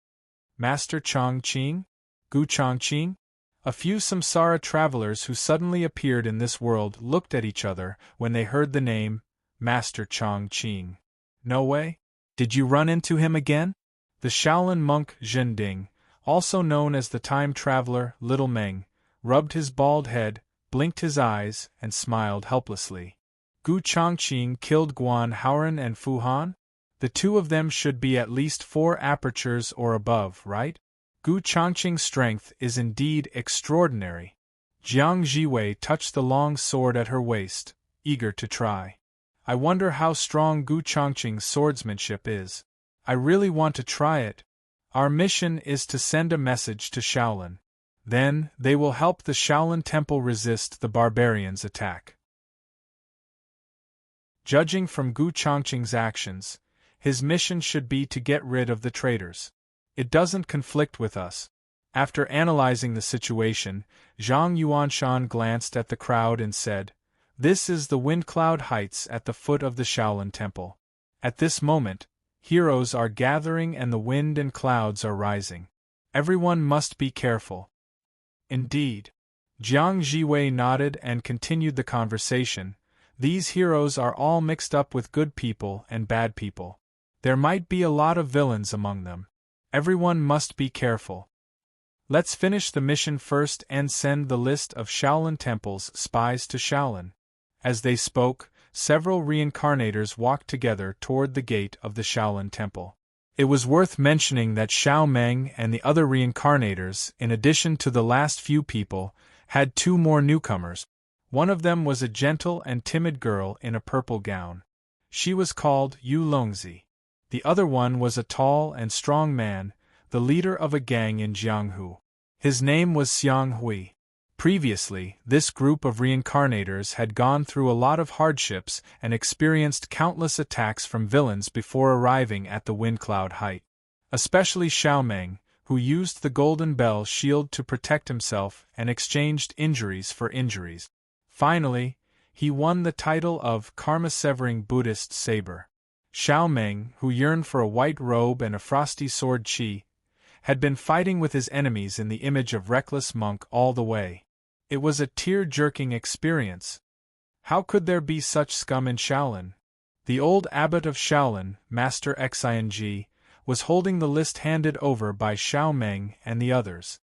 Master Chongqing? Gu Chongqing? A few samsara travelers who suddenly appeared in this world looked at each other when they heard the name, Master Chongqing. No way? Did you run into him again? The Shaolin monk Zhending, also known as the time traveler Little Meng, rubbed his bald head, blinked his eyes, and smiled helplessly. Gu Chongqing killed Guan Howran and Fu Han? The 2 of them should be at least 4 apertures or above, right? Gu Chongqing's strength is indeed extraordinary. Jiang Jiwei touched the long sword at her waist, eager to try. I wonder how strong Gu Chongqing's swordsmanship is. I really want to try it. Our mission is to send a message to Shaolin. Then, they will help the Shaolin Temple resist the barbarians' attack. Judging from Gu Chongqing's actions, his mission should be to get rid of the traitors. It doesn't conflict with us. After analyzing the situation, Zhang Yuanshan glanced at the crowd and said, "This is the Windcloud Heights at the foot of the Shaolin Temple. At this moment, heroes are gathering and the wind and clouds are rising. Everyone must be careful." Indeed. Jiang Jiwei nodded and continued the conversation. These heroes are all mixed up with good people and bad people. There might be a lot of villains among them. Everyone must be careful. Let's finish the mission first and send the list of Shaolin Temple's spies to Shaolin. As they spoke, several reincarnators walked together toward the gate of the Shaolin Temple. It was worth mentioning that Xiao Meng and the other reincarnators, in addition to the last few people, had 2 more newcomers. One of them was a gentle and timid girl in a purple gown. She was called Yu Longzi. The other one was a tall and strong man, the leader of a gang in Jianghu. His name was Xiang Hui. Previously, this group of reincarnators had gone through a lot of hardships and experienced countless attacks from villains before arriving at the Windcloud Height. Especially Xiao Meng, who used the Golden Bell shield to protect himself and exchanged injuries for injuries. Finally, he won the title of Karma-Severing Buddhist Saber. Xiao Meng, who yearned for a white robe and a frosty sword chi, had been fighting with his enemies in the image of reckless monk all the way. It was a tear-jerking experience. How could there be such scum in Shaolin? The old abbot of Shaolin, Master Xing, was holding the list handed over by Xiao Meng and the others.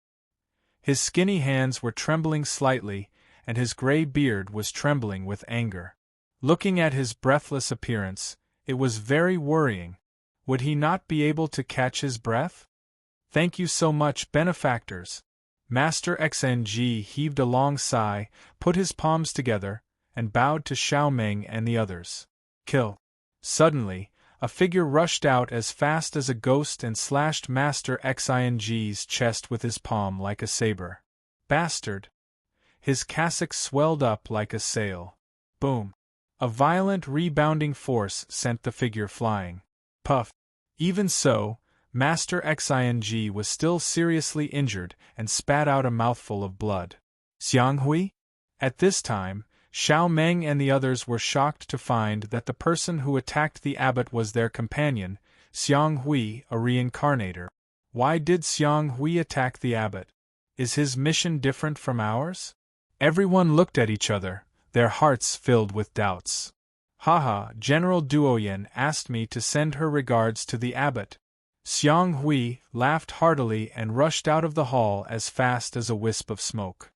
His skinny hands were trembling slightly, and his gray beard was trembling with anger. Looking at his breathless appearance, it was very worrying. Would he not be able to catch his breath? "Thank you so much, benefactors." Master Xing heaved a long sigh, put his palms together, and bowed to Xiao Meng and the others. "Kill." Suddenly, a figure rushed out as fast as a ghost and slashed Master Xing's chest with his palm like a saber. "Bastard!" His cassock swelled up like a sail. Boom! A violent rebounding force sent the figure flying. Puff! Even so, Master Xing was still seriously injured and spat out a mouthful of blood. Xianghui? At this time, Xiao Meng and the others were shocked to find that the person who attacked the abbot was their companion, Xianghui, a reincarnator. Why did Xianghui attack the abbot? Is his mission different from ours? Everyone looked at each other, their hearts filled with doubts. Haha, General Duoyen asked me to send her regards to the abbot. Xianghui laughed heartily and rushed out of the hall as fast as a wisp of smoke.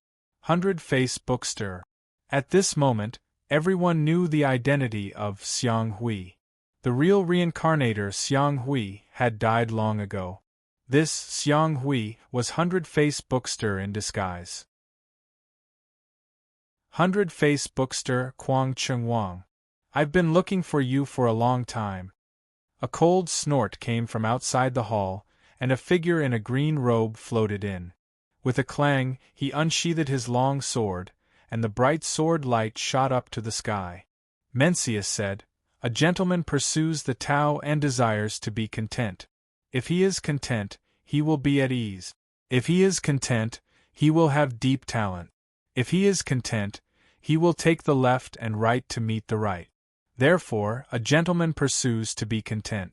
100-Face Bookster. At this moment, everyone knew the identity of Xianghui. The real reincarnator Xianghui had died long ago. This Xianghui was 100-Face Bookster in disguise. 100-Face Bookster Kuang Chengwang. I've been looking for you for a long time. A cold snort came from outside the hall, and a figure in a green robe floated in. With a clang, he unsheathed his long sword, and the bright sword light shot up to the sky. Mencius said, "A gentleman pursues the Tao and desires to be content. If he is content, he will be at ease. If he is content, he will have deep talent. If he is content, he will take the left and right to meet the right. Therefore, a gentleman pursues to be content."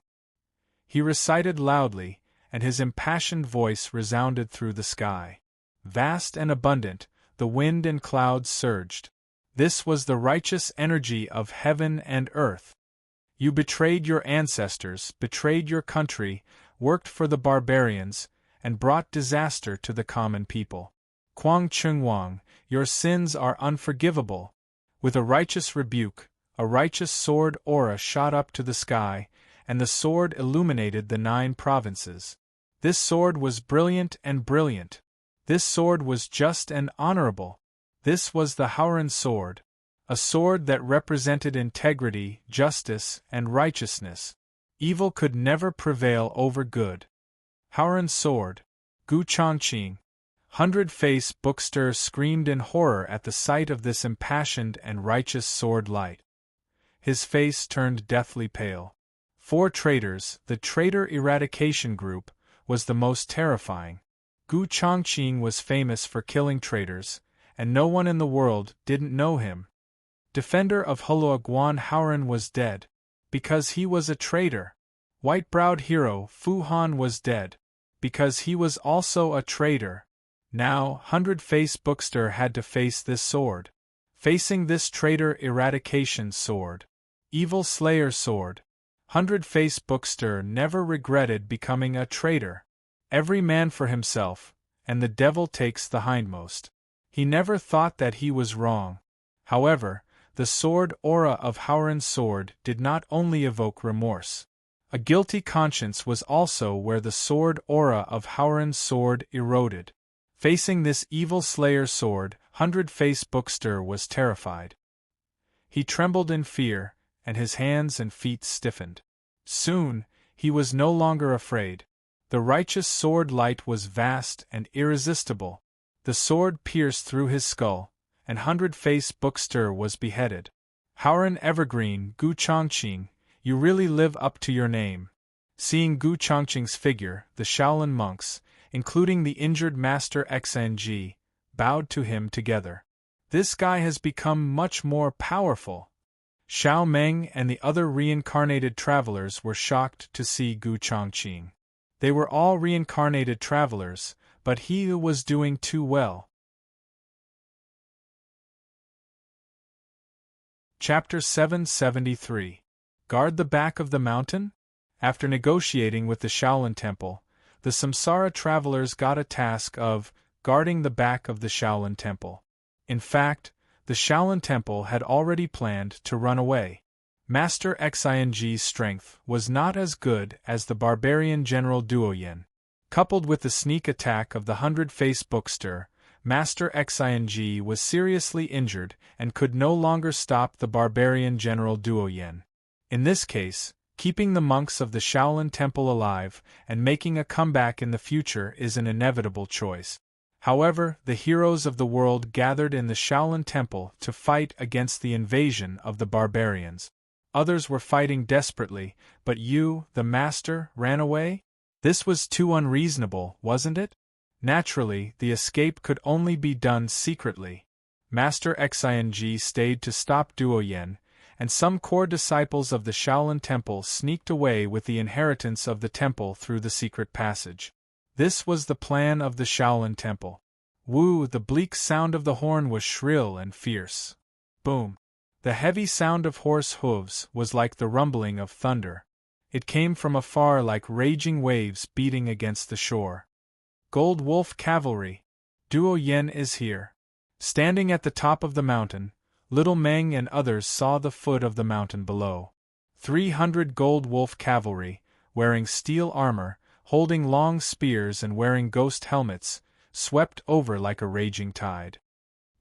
He recited loudly, and his impassioned voice resounded through the sky. Vast and abundant, the wind and clouds surged. This was the righteous energy of heaven and earth. You betrayed your ancestors, betrayed your country, worked for the barbarians, and brought disaster to the common people. Kuang Chengwang, your sins are unforgivable. With a righteous rebuke, a righteous sword aura shot up to the sky, and the sword illuminated the 9 provinces. This sword was brilliant and brilliant. This sword was just and honorable. This was the Howran sword, a sword that represented integrity, justice, and righteousness. Evil could never prevail over good. Howran sword. Gu Chongqing. 100-Face Bookster screamed in horror at the sight of this impassioned and righteous sword light. His face turned deathly pale. 4 traitors, the Traitor Eradication Group, was the most terrifying. Gu Chongqing was famous for killing traitors, and no one in the world didn't know him. Defender of Hulua Guan Howran was dead, because he was a traitor. White-browed hero Fu Han was dead, because he was also a traitor. Now, 100-Face Bookster had to face this sword. Facing this Traitor Eradication sword. Evil Slayer sword. 100-Face Bookster never regretted becoming a traitor. Every man for himself, and the devil takes the hindmost. He never thought that he was wrong. However, the sword aura of Howran's sword did not only evoke remorse. A guilty conscience was also where the sword aura of Howran's sword eroded. Facing this evil slayer sword, 100-Face Bookster was terrified. He trembled in fear, and his hands and feet stiffened. Soon, he was no longer afraid. The righteous sword light was vast and irresistible. The sword pierced through his skull, and 100-Face Bookster was beheaded. Howran Evergreen Gu Chongqing, you really live up to your name. Seeing Gu Chongqing's figure, the Shaolin monks, including the injured Master Xing, bowed to him together. This guy has become much more powerful. Xiao Meng and the other reincarnated travelers were shocked to see Gu Chongqing. They were all reincarnated travelers, but he was doing too well. Chapter 773. Guard the Back of the Mountain? After negotiating with the Shaolin Temple, the Samsara travelers got a task of guarding the back of the Shaolin Temple. In fact, the Shaolin Temple had already planned to run away. Master Xing's strength was not as good as the barbarian General Duoyen. Coupled with the sneak attack of the 100-Face Bookster, Master Xing was seriously injured and could no longer stop the barbarian General Duoyen. In this case, keeping the monks of the Shaolin Temple alive and making a comeback in the future is an inevitable choice. However, the heroes of the world gathered in the Shaolin Temple to fight against the invasion of the barbarians. Others were fighting desperately, but you, the master, ran away? This was too unreasonable, wasn't it? Naturally, the escape could only be done secretly. Master Xing stayed to stop Duo Yan, and some core disciples of the Shaolin Temple sneaked away with the inheritance of the temple through the secret passage. This was the plan of the Shaolin Temple. Woo! The bleak sound of the horn was shrill and fierce. Boom! The heavy sound of horse hooves was like the rumbling of thunder. It came from afar like raging waves beating against the shore. Gold Wolf Cavalry! Duo Yan is here. Standing at the top of the mountain, Little Meng and others saw the foot of the mountain below. 300 Gold Wolf Cavalry, wearing steel armor, holding long spears and wearing ghost helmets, swept over like a raging tide.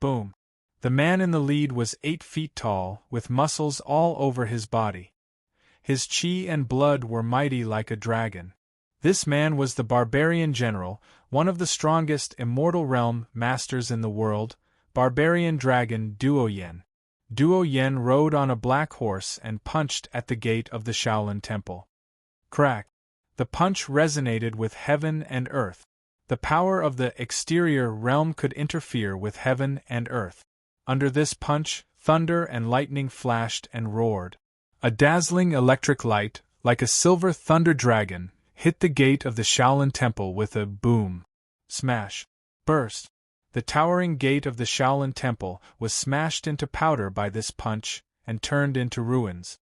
Boom! The man in the lead was 8 feet tall, with muscles all over his body. His chi and blood were mighty like a dragon. This man was the barbarian general, one of the strongest immortal realm masters in the world, barbarian dragon Duo Yan. Duo Yan rode on a black horse and punched at the gate of the Shaolin Temple. Crack! The punch resonated with heaven and earth. The power of the exterior realm could interfere with heaven and earth. Under this punch, thunder and lightning flashed and roared. A dazzling electric light, like a silver thunder dragon, hit the gate of the Shaolin Temple with a boom. Smash! Burst! The towering gate of the Shaolin Temple was smashed into powder by this punch and turned into ruins.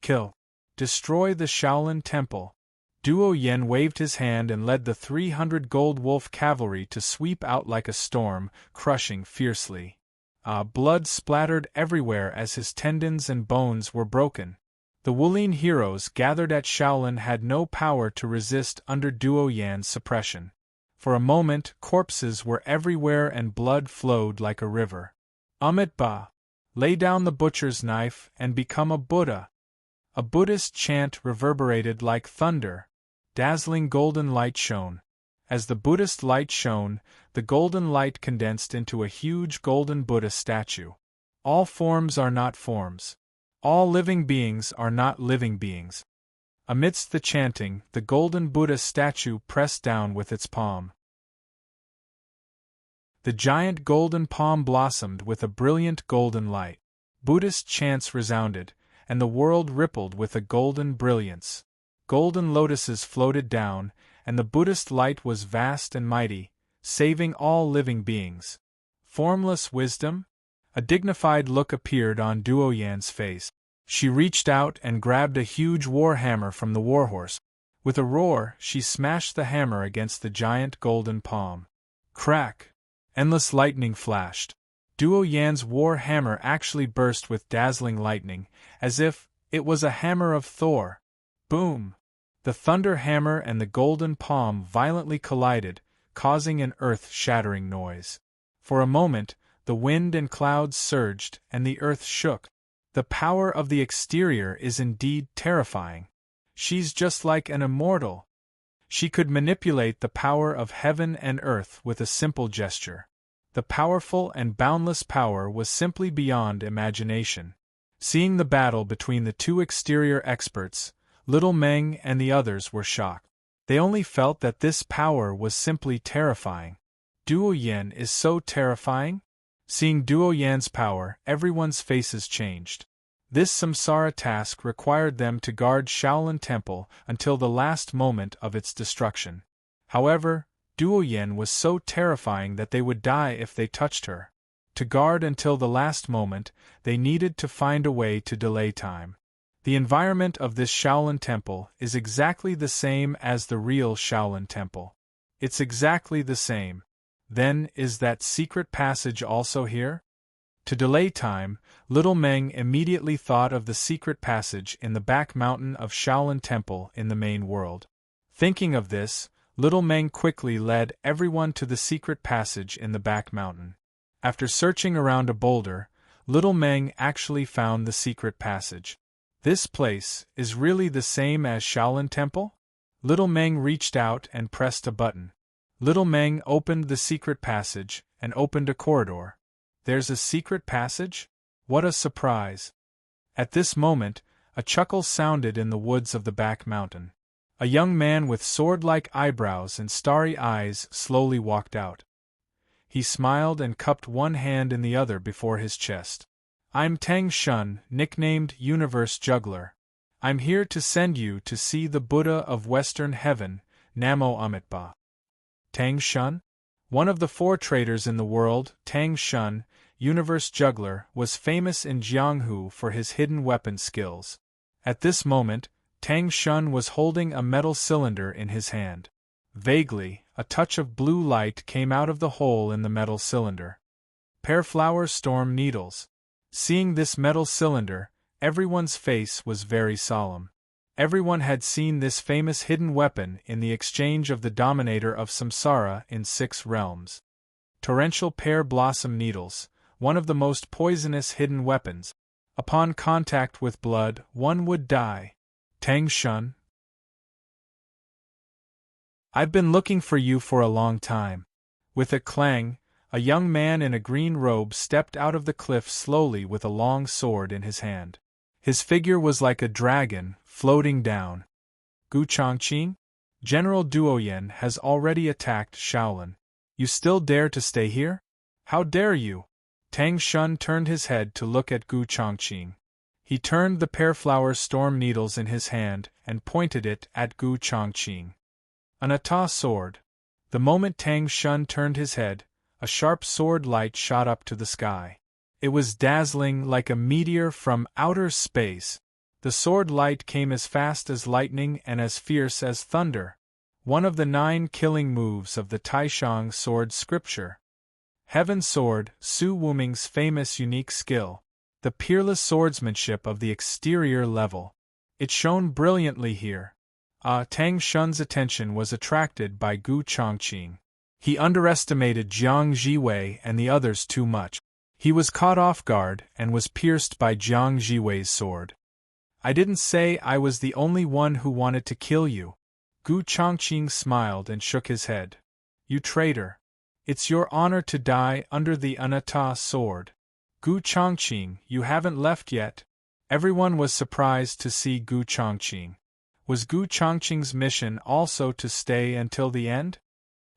Kill! Destroy the Shaolin Temple! Duo Yan waved his hand and led the 300 Gold Wolf Cavalry to sweep out like a storm, crushing fiercely. Blood splattered everywhere as his tendons and bones were broken. The Wulin heroes gathered at Shaolin had no power to resist under Duo Yan's suppression. For a moment, corpses were everywhere and blood flowed like a river. Amit Ba! Lay down the butcher's knife and become a Buddha! A Buddhist chant reverberated like thunder. Dazzling golden light shone. As the Buddhist light shone, the golden light condensed into a huge golden Buddha statue. All forms are not forms. All living beings are not living beings. Amidst the chanting, the golden Buddha statue pressed down with its palm. The giant golden palm blossomed with a brilliant golden light. Buddhist chants resounded, and the world rippled with a golden brilliance. Golden lotuses floated down, and the Buddhist light was vast and mighty, saving all living beings. Formless wisdom? A dignified look appeared on Duo Yan's face. She reached out and grabbed a huge war hammer from the warhorse. With a roar, she smashed the hammer against the giant golden palm. Crack! Endless lightning flashed. Duo Yan's war hammer actually burst with dazzling lightning, as if it was a hammer of Thor. Boom! The thunder hammer and the golden palm violently collided, causing an earth-shattering noise. For a moment, the wind and clouds surged and the earth shook. The power of the exterior is indeed terrifying. She's just like an immortal. She could manipulate the power of heaven and earth with a simple gesture. The powerful and boundless power was simply beyond imagination. Seeing the battle between the two exterior experts, Little Meng and the others were shocked. They only felt that this power was simply terrifying. Duo Yan is so terrifying? Seeing Duo Yan's power, everyone's faces changed. This samsara task required them to guard Shaolin Temple until the last moment of its destruction. However, Duo Yan was so terrifying that they would die if they touched her. To guard until the last moment, they needed to find a way to delay time. The environment of this Shaolin Temple is exactly the same as the real Shaolin Temple. It's exactly the same. Then, is that secret passage also here? To delay time, Little Meng immediately thought of the secret passage in the back mountain of Shaolin Temple in the main world. Thinking of this, Little Meng quickly led everyone to the secret passage in the back mountain. After searching around a boulder, Little Meng actually found the secret passage. This place is really the same as Shaolin Temple? Little Meng reached out and pressed a button. Little Meng opened the secret passage and opened a corridor. There's a secret passage? What a surprise! At this moment, a chuckle sounded in the woods of the back mountain. A young man with sword-like eyebrows and starry eyes slowly walked out. He smiled and cupped one hand in the other before his chest. I'm Tang Shun, nicknamed Universe Juggler. I'm here to send you to see the Buddha of Western Heaven, Namo Amitabha. Tang Shun? One of the 4 traders in the world, Tang Shun, Universe Juggler, was famous in Jianghu for his hidden weapon skills. At this moment, Tang Shun was holding a metal cylinder in his hand. Vaguely, a touch of blue light came out of the hole in the metal cylinder. Pearflower storm needles. Seeing this metal cylinder, everyone's face was very solemn. Everyone had seen this famous hidden weapon in the exchange of the Dominator of Samsara in 6 realms. Torrential pear blossom needles, one of the most poisonous hidden weapons. Upon contact with blood, one would die. Tang Shun? I've been looking for you for a long time. With a clang, a young man in a green robe stepped out of the cliff slowly with a long sword in his hand. His figure was like a dragon, floating down. Gu Chongqing? General Duoyen has already attacked Shaolin. You still dare to stay here? How dare you? Tang Shun turned his head to look at Gu Chongqing. He turned the pearflower storm needles in his hand and pointed it at Gu Chongqing. An Ata sword. The moment Tang Shun turned his head, a sharp sword light shot up to the sky. It was dazzling like a meteor from outer space. The sword light came as fast as lightning and as fierce as thunder. One of the 9 killing moves of the Taishang sword scripture. Heaven Sword, Su Wuming's famous unique skill. The peerless swordsmanship of the exterior level. It shone brilliantly here. Tang Shun's attention was attracted by Gu Chongqing. He underestimated Jiang Jiwei and the others too much. He was caught off guard and was pierced by Jiang Jiwei's sword. I didn't say I was the only one who wanted to kill you. Gu Chongqing smiled and shook his head. You traitor. It's your honor to die under the Anatta sword. Gu Chongqing, you haven't left yet. Everyone was surprised to see Gu Chongqing. Was Gu Chongqing's mission also to stay until the end?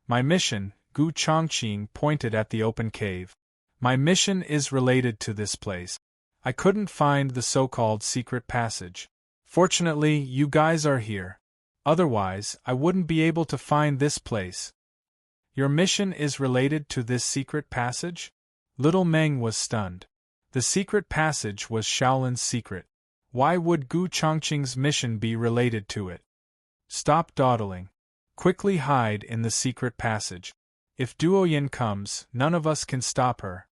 My mission, Gu Chongqing pointed at the open cave. My mission is related to this place. I couldn't find the so-called secret passage. Fortunately, you guys are here. Otherwise, I wouldn't be able to find this place. Your mission is related to this secret passage? Little Meng was stunned. The secret passage was Shaolin's secret. Why would Gu Chongqing's mission be related to it? Stop dawdling. Quickly hide in the secret passage. If Duoyen comes, none of us can stop her.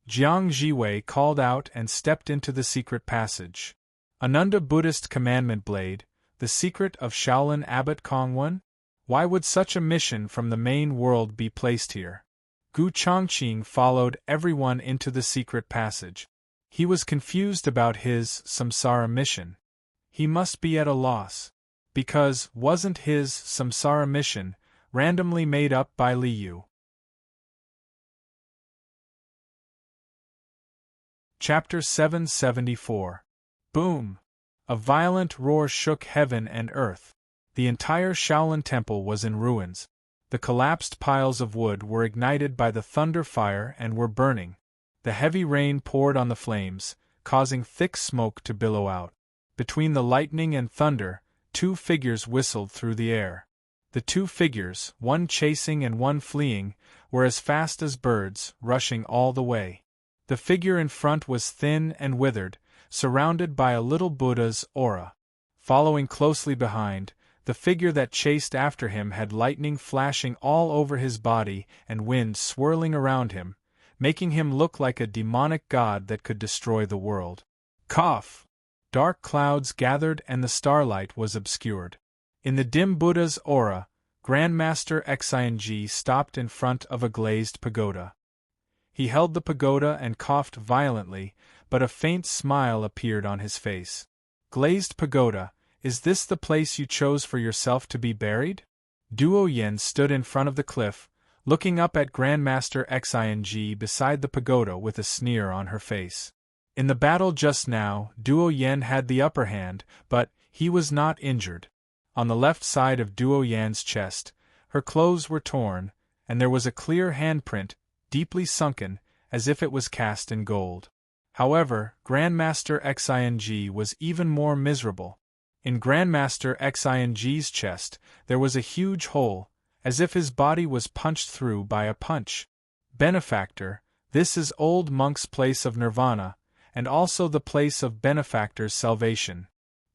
Jiang Jiwei called out and stepped into the secret passage. Ananda Buddhist commandment blade, the secret of Shaolin Abbot Kongwen? Why would such a mission from the main world be placed here? Gu Chongqing followed everyone into the secret passage. He was confused about his samsara mission. He must be at a loss. Because wasn't his samsara mission randomly made up by Li Yu? Chapter 774. Boom! A violent roar shook heaven and earth. The entire Shaolin Temple was in ruins. The collapsed piles of wood were ignited by the thunder fire and were burning. The heavy rain poured on the flames, causing thick smoke to billow out. Between the lightning and thunder, 2 figures whistled through the air. The 2 figures, one chasing and one fleeing, were as fast as birds, rushing all the way. The figure in front was thin and withered, surrounded by a little Buddha's aura. Following closely behind, the figure that chased after him had lightning flashing all over his body and wind swirling around him, making him look like a demonic god that could destroy the world. Cough! Dark clouds gathered and the starlight was obscured. In the dim Buddha's aura, Grandmaster Xing stopped in front of a glazed pagoda. He held the pagoda and coughed violently, but a faint smile appeared on his face. Glazed pagoda, is this the place you chose for yourself to be buried? Duo Yin stood in front of the cliff, looking up at Grandmaster Xing beside the pagoda with a sneer on her face. In the battle just now, Duo Yin had the upper hand, but he was not injured. On the left side of Duo Yan's chest, her clothes were torn, and there was a clear handprint, deeply sunken, as if it was cast in gold. However, Grandmaster Xing was even more miserable. In Grandmaster Xing's chest, there was a huge hole, as if his body was punched through by a punch. Benefactor, this is old monk's place of nirvana, and also the place of benefactor's salvation.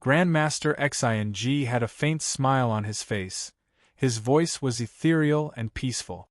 Grandmaster Xing had a faint smile on his face. His voice was ethereal and peaceful.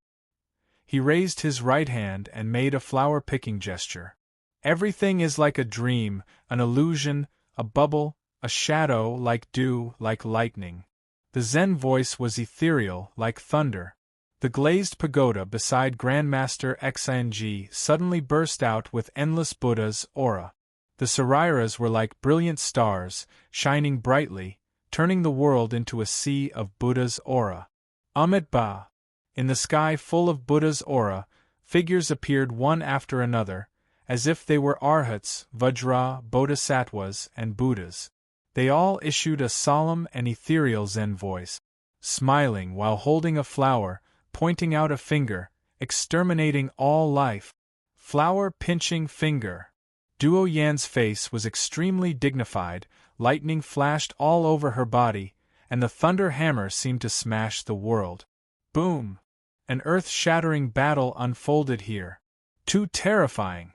He raised his right hand and made a flower-picking gesture. Everything is like a dream, an illusion, a bubble, a shadow, like dew, like lightning. The Zen voice was ethereal, like thunder. The glazed pagoda beside Grandmaster Xing suddenly burst out with endless Buddha's aura. The Sarairas were like brilliant stars, shining brightly, turning the world into a sea of Buddha's aura. Amitabha. In the sky full of Buddha's aura, figures appeared one after another, as if they were arhats, vajra, bodhisattvas, and Buddhas. They all issued a solemn and ethereal Zen voice, smiling while holding a flower, pointing out a finger, exterminating all life. Flower-pinching finger. Duo Yan's face was extremely dignified, lightning flashed all over her body, and the thunder hammer seemed to smash the world. Boom! An earth-shattering battle unfolded here. Too terrifying!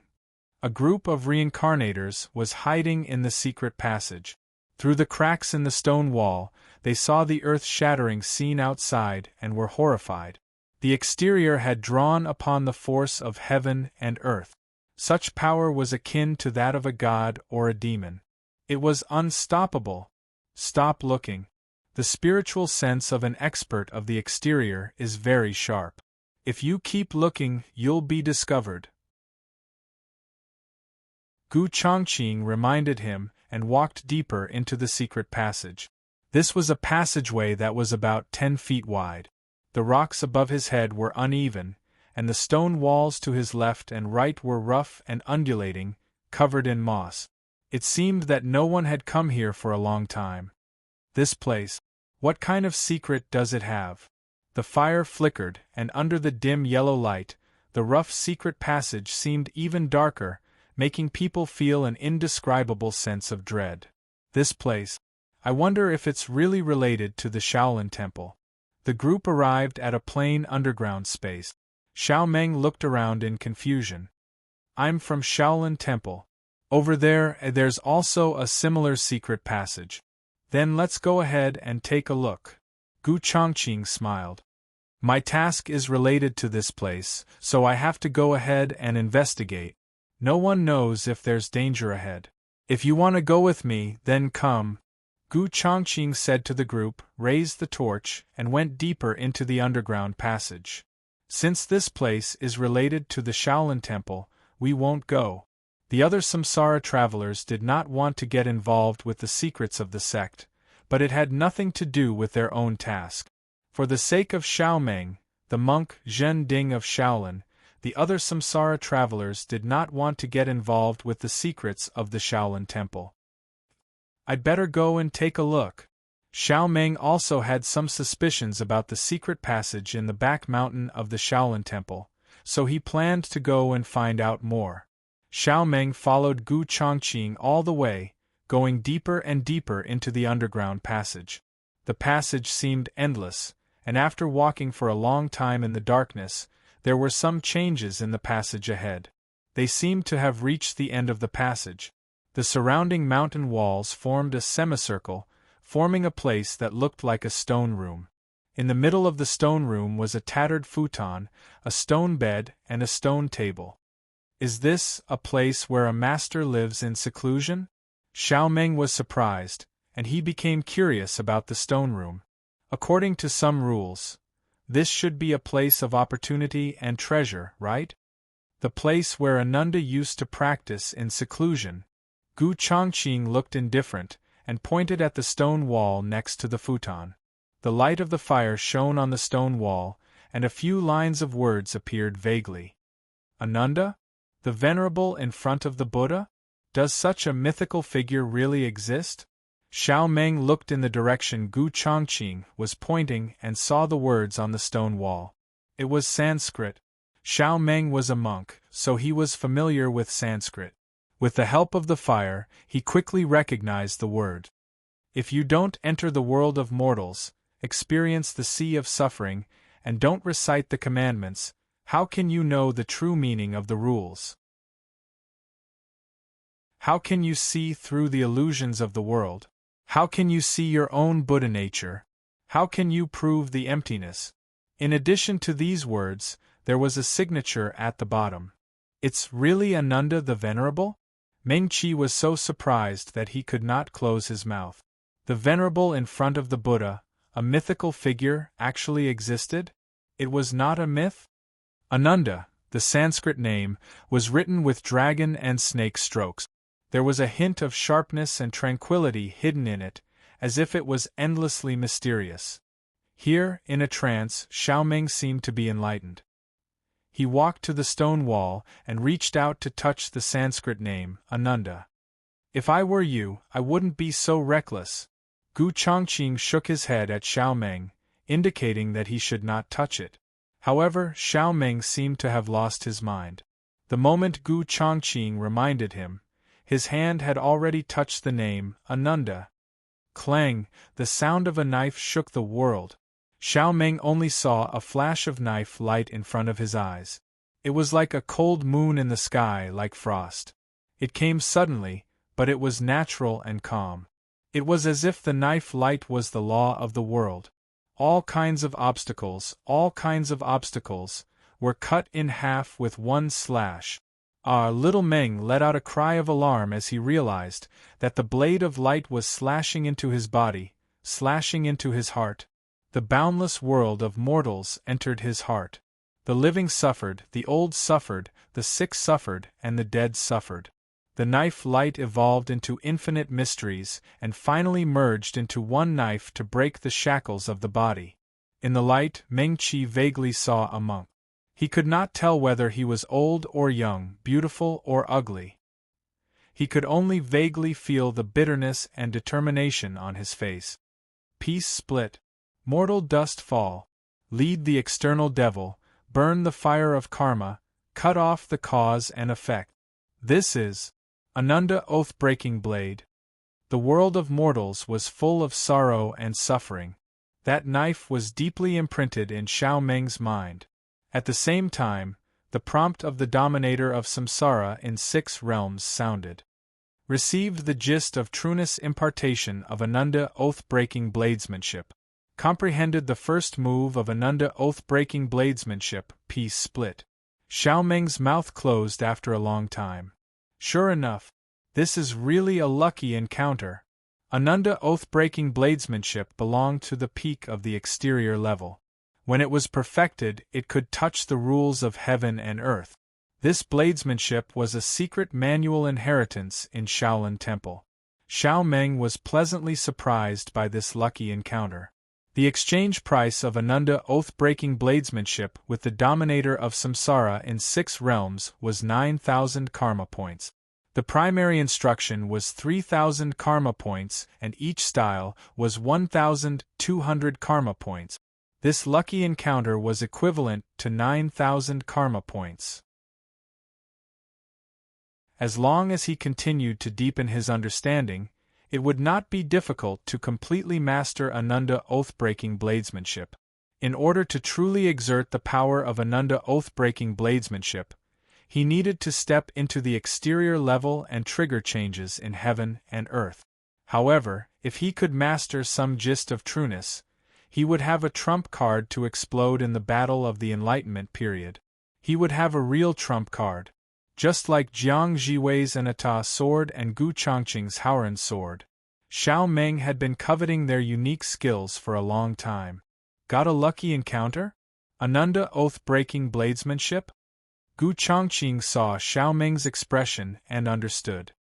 A group of reincarnators was hiding in the secret passage. Through the cracks in the stone wall, they saw the earth-shattering scene outside and were horrified. The exterior had drawn upon the force of heaven and earth. Such power was akin to that of a god or a demon. It was unstoppable. Stop looking. The spiritual sense of an expert of the exterior is very sharp. If you keep looking, you'll be discovered. Gu Chongqing reminded him and walked deeper into the secret passage. This was a passageway that was about 10 feet wide. The rocks above his head were uneven, and the stone walls to his left and right were rough and undulating, covered in moss. It seemed that no one had come here for a long time. This place, what kind of secret does it have? The fire flickered, and under the dim yellow light, the rough secret passage seemed even darker, making people feel an indescribable sense of dread. This place, I wonder if it's really related to the Shaolin Temple. The group arrived at a plain underground space. Xiao Meng looked around in confusion. I'm from Shaolin Temple. Over there's also a similar secret passage. Then let's go ahead and take a look. Gu Chongqing smiled. My task is related to this place, so I have to go ahead and investigate. No one knows if there's danger ahead. If you want to go with me, then come. Gu Chongqing said to the group, raised the torch, and went deeper into the underground passage. Since this place is related to the Shaolin Temple, we won't go. The other samsara travelers did not want to get involved with the secrets of the sect, but it had nothing to do with their own task. For the sake of Xiao Meng, the monk Zhen Ding of Shaolin, the other samsara travelers did not want to get involved with the secrets of the Shaolin Temple. I'd better go and take a look. Xiao Meng also had some suspicions about the secret passage in the back mountain of the Shaolin Temple, so he planned to go and find out more. Xiao Meng followed Gu Chongqing all the way, going deeper and deeper into the underground passage. The passage seemed endless, and after walking for a long time in the darkness, there were some changes in the passage ahead. They seemed to have reached the end of the passage. The surrounding mountain walls formed a semicircle, forming a place that looked like a stone room. In the middle of the stone room was a tattered futon, a stone bed, and a stone table. Is this a place where a master lives in seclusion? Xiao Meng was surprised, and he became curious about the stone room. According to some rules, this should be a place of opportunity and treasure, right? The place where Ananda used to practice in seclusion. Gu Chongqing looked indifferent, and pointed at the stone wall next to the futon. The light of the fire shone on the stone wall, and a few lines of words appeared vaguely. Ananda? The Venerable in front of the Buddha? Does such a mythical figure really exist? Xiao Meng looked in the direction Gu Chongqing was pointing and saw the words on the stone wall. It was Sanskrit. Xiao Meng was a monk, so he was familiar with Sanskrit. With the help of the fire, he quickly recognized the word. If you don't enter the world of mortals, experience the sea of suffering, and don't recite the commandments, how can you know the true meaning of the rules? How can you see through the illusions of the world? How can you see your own Buddha nature? How can you prove the emptiness? In addition to these words, there was a signature at the bottom. It's really Ananda the Venerable? Meng Qi was so surprised that he could not close his mouth. The Venerable in front of the Buddha, a mythical figure, actually existed? It was not a myth? Ananda, the Sanskrit name, was written with dragon and snake strokes. There was a hint of sharpness and tranquility hidden in it, as if it was endlessly mysterious. Here, in a trance, Xiao Meng seemed to be enlightened. He walked to the stone wall and reached out to touch the Sanskrit name, Ananda. If I were you, I wouldn't be so reckless. Gu Chongqing shook his head at Xiao Meng, indicating that he should not touch it. However, Xiao Meng seemed to have lost his mind. The moment Gu Chongqing reminded him, his hand had already touched the name, Ananda. Clang, the sound of a knife shook the world. Xiao Meng only saw a flash of knife light in front of his eyes. It was like a cold moon in the sky, like frost. It came suddenly, but it was natural and calm. It was as if the knife light was the law of the world. All kinds of obstacles, were cut in half with one slash. Little Meng let out a cry of alarm as he realized that the blade of light was slashing into his body, slashing into his heart. The boundless world of mortals entered his heart. The living suffered, the old suffered, the sick suffered, and the dead suffered. The knife light evolved into infinite mysteries and finally merged into one knife to break the shackles of the body. In the light, Meng Qi vaguely saw a monk. He could not tell whether he was old or young, beautiful or ugly. He could only vaguely feel the bitterness and determination on his face. Peace split. Mortal dust fall. Lead the external devil, burn the fire of karma, cut off the cause and effect. This is Ananda oath-breaking blade. The world of mortals was full of sorrow and suffering. That knife was deeply imprinted in Xiao Meng's mind. At the same time, the prompt of the dominator of samsara in 6 realms sounded. Received the gist of trueness impartation of Ananda oath-breaking bladesmanship. Comprehended the first move of Ananda oath-breaking bladesmanship, peace split. Xiao Meng's mouth closed after a long time. Sure enough, this is really a lucky encounter. Ananda oath-breaking bladesmanship belonged to the peak of the exterior level. When it was perfected, it could touch the rules of heaven and earth. This bladesmanship was a secret manual inheritance in Shaolin Temple. Xiao Meng was pleasantly surprised by this lucky encounter. The exchange price of Ananda oath-breaking bladesmanship with the dominator of samsara in 6 realms was 9,000 karma points. The primary instruction was 3,000 karma points and each style was 1,200 karma points. This lucky encounter was equivalent to 9,000 karma points. As long as he continued to deepen his understanding, it would not be difficult to completely master Ananda oath-breaking bladesmanship. In order to truly exert the power of Ananda oath-breaking bladesmanship, he needed to step into the exterior level and trigger changes in heaven and earth. However, if he could master some gist of trueness, he would have a trump card to explode in the battle of the Enlightenment period. He would have a real trump card. Just like Jiang Jiwei's Anata sword and Gu Chongqing's Haoran sword. Xiao Meng had been coveting their unique skills for a long time. Got a lucky encounter? Ananda oath-breaking bladesmanship? Gu Chongqing saw Xiao Meng's expression and understood.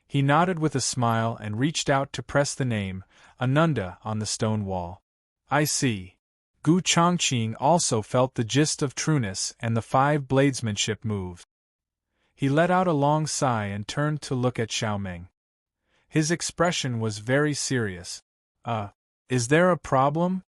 He nodded with a smile and reached out to press the name, Ananda, on the stone wall. I see. Gu Chongqing also felt the gist of trueness and the 5 bladesmanship moves. He let out a long sigh and turned to look at Xiaomeng. His expression was very serious. Is there a problem?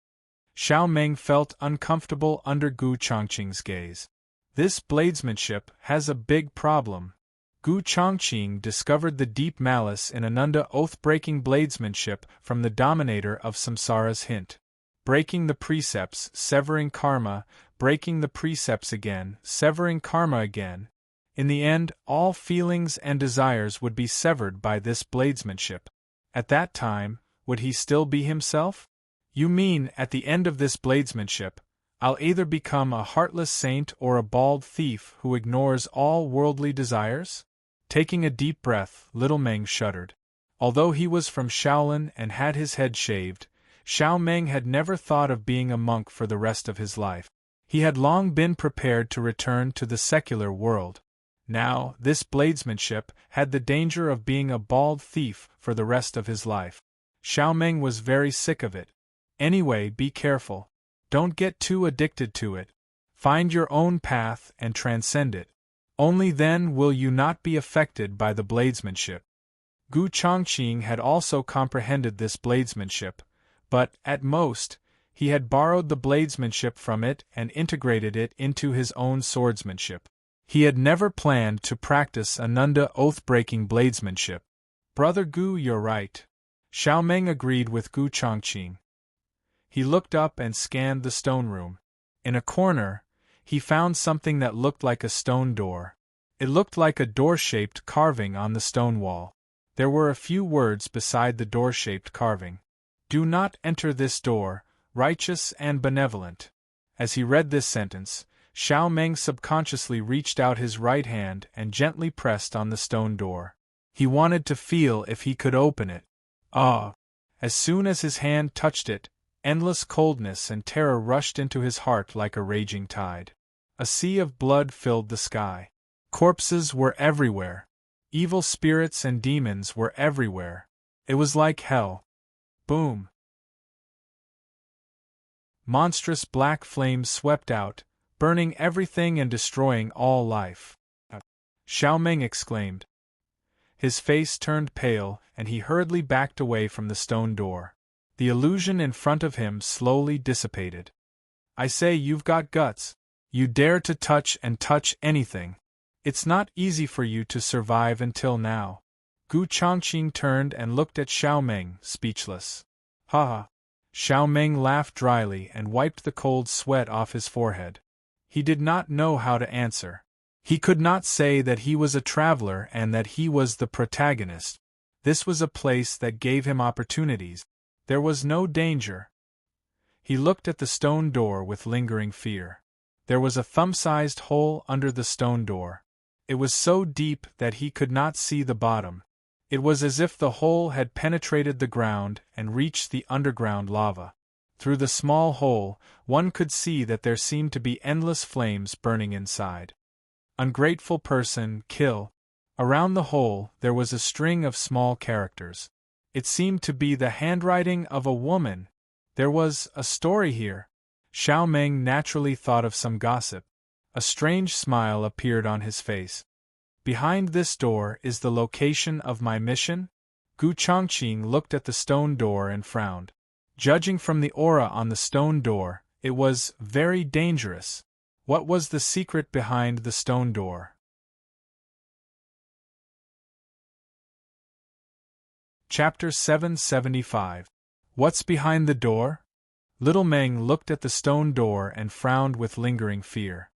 Xiaomeng felt uncomfortable under Gu Chongqing's gaze. This bladesmanship has a big problem. Gu Chongqing discovered the deep malice in Ananda oath-breaking bladesmanship from the dominator of Samsara's hint. Breaking the precepts, severing karma, breaking the precepts again, severing karma again. In the end, all feelings and desires would be severed by this bladesmanship. At that time, would he still be himself? You mean, at the end of this bladesmanship, I'll either become a heartless saint or a bald thief who ignores all worldly desires? Taking a deep breath, little Meng shuddered. Although he was from Shaolin and had his head shaved, Xiaomeng had never thought of being a monk for the rest of his life. He had long been prepared to return to the secular world. Now, this bladesmanship had the danger of being a bald thief for the rest of his life. Xiaomeng was very sick of it. Anyway, be careful. Don't get too addicted to it. Find your own path and transcend it. Only then will you not be affected by the bladesmanship. Gu Chongqing had also comprehended this bladesmanship, but, at most, he had borrowed the bladesmanship from it and integrated it into his own swordsmanship. He had never planned to practice Ananda oath-breaking bladesmanship. Brother Gu, you're right. Xiaomeng agreed with Gu Chongqing. He looked up and scanned the stone room. In a corner, he found something that looked like a stone door. It looked like a door-shaped carving on the stone wall. There were a few words beside the door-shaped carving. Do not enter this door, righteous and benevolent. As he read this sentence, Xiaomeng subconsciously reached out his right hand and gently pressed on the stone door. He wanted to feel if he could open it. As soon as his hand touched it, endless coldness and terror rushed into his heart like a raging tide. A sea of blood filled the sky. Corpses were everywhere. Evil spirits and demons were everywhere. It was like hell. Boom! Monstrous black flames swept out, burning everything and destroying all life. Xiaomeng exclaimed. His face turned pale, and he hurriedly backed away from the stone door. The illusion in front of him slowly dissipated. I say, you've got guts. You dare to touch anything. It's not easy for you to survive until now. Gu Chongqing turned and looked at Xiaomeng, speechless. Ha ha! Xiaomeng laughed dryly and wiped the cold sweat off his forehead. He did not know how to answer. He could not say that he was a traveler and that he was the protagonist. This was a place that gave him opportunities. There was no danger. He looked at the stone door with lingering fear. There was a thumb-sized hole under the stone door. It was so deep that he could not see the bottom. It was as if the hole had penetrated the ground and reached the underground lava. Through the small hole, one could see that there seemed to be endless flames burning inside. Ungrateful person, kill. Around the hole, there was a string of small characters. It seemed to be the handwriting of a woman. There was a story here. Xiaomeng naturally thought of some gossip. A strange smile appeared on his face. Behind this door is the location of my mission? Gu Chongqing looked at the stone door and frowned. Judging from the aura on the stone door, it was very dangerous. What was the secret behind the stone door? Chapter 775. What's behind the door? Little Meng looked at the stone door and frowned with lingering fear.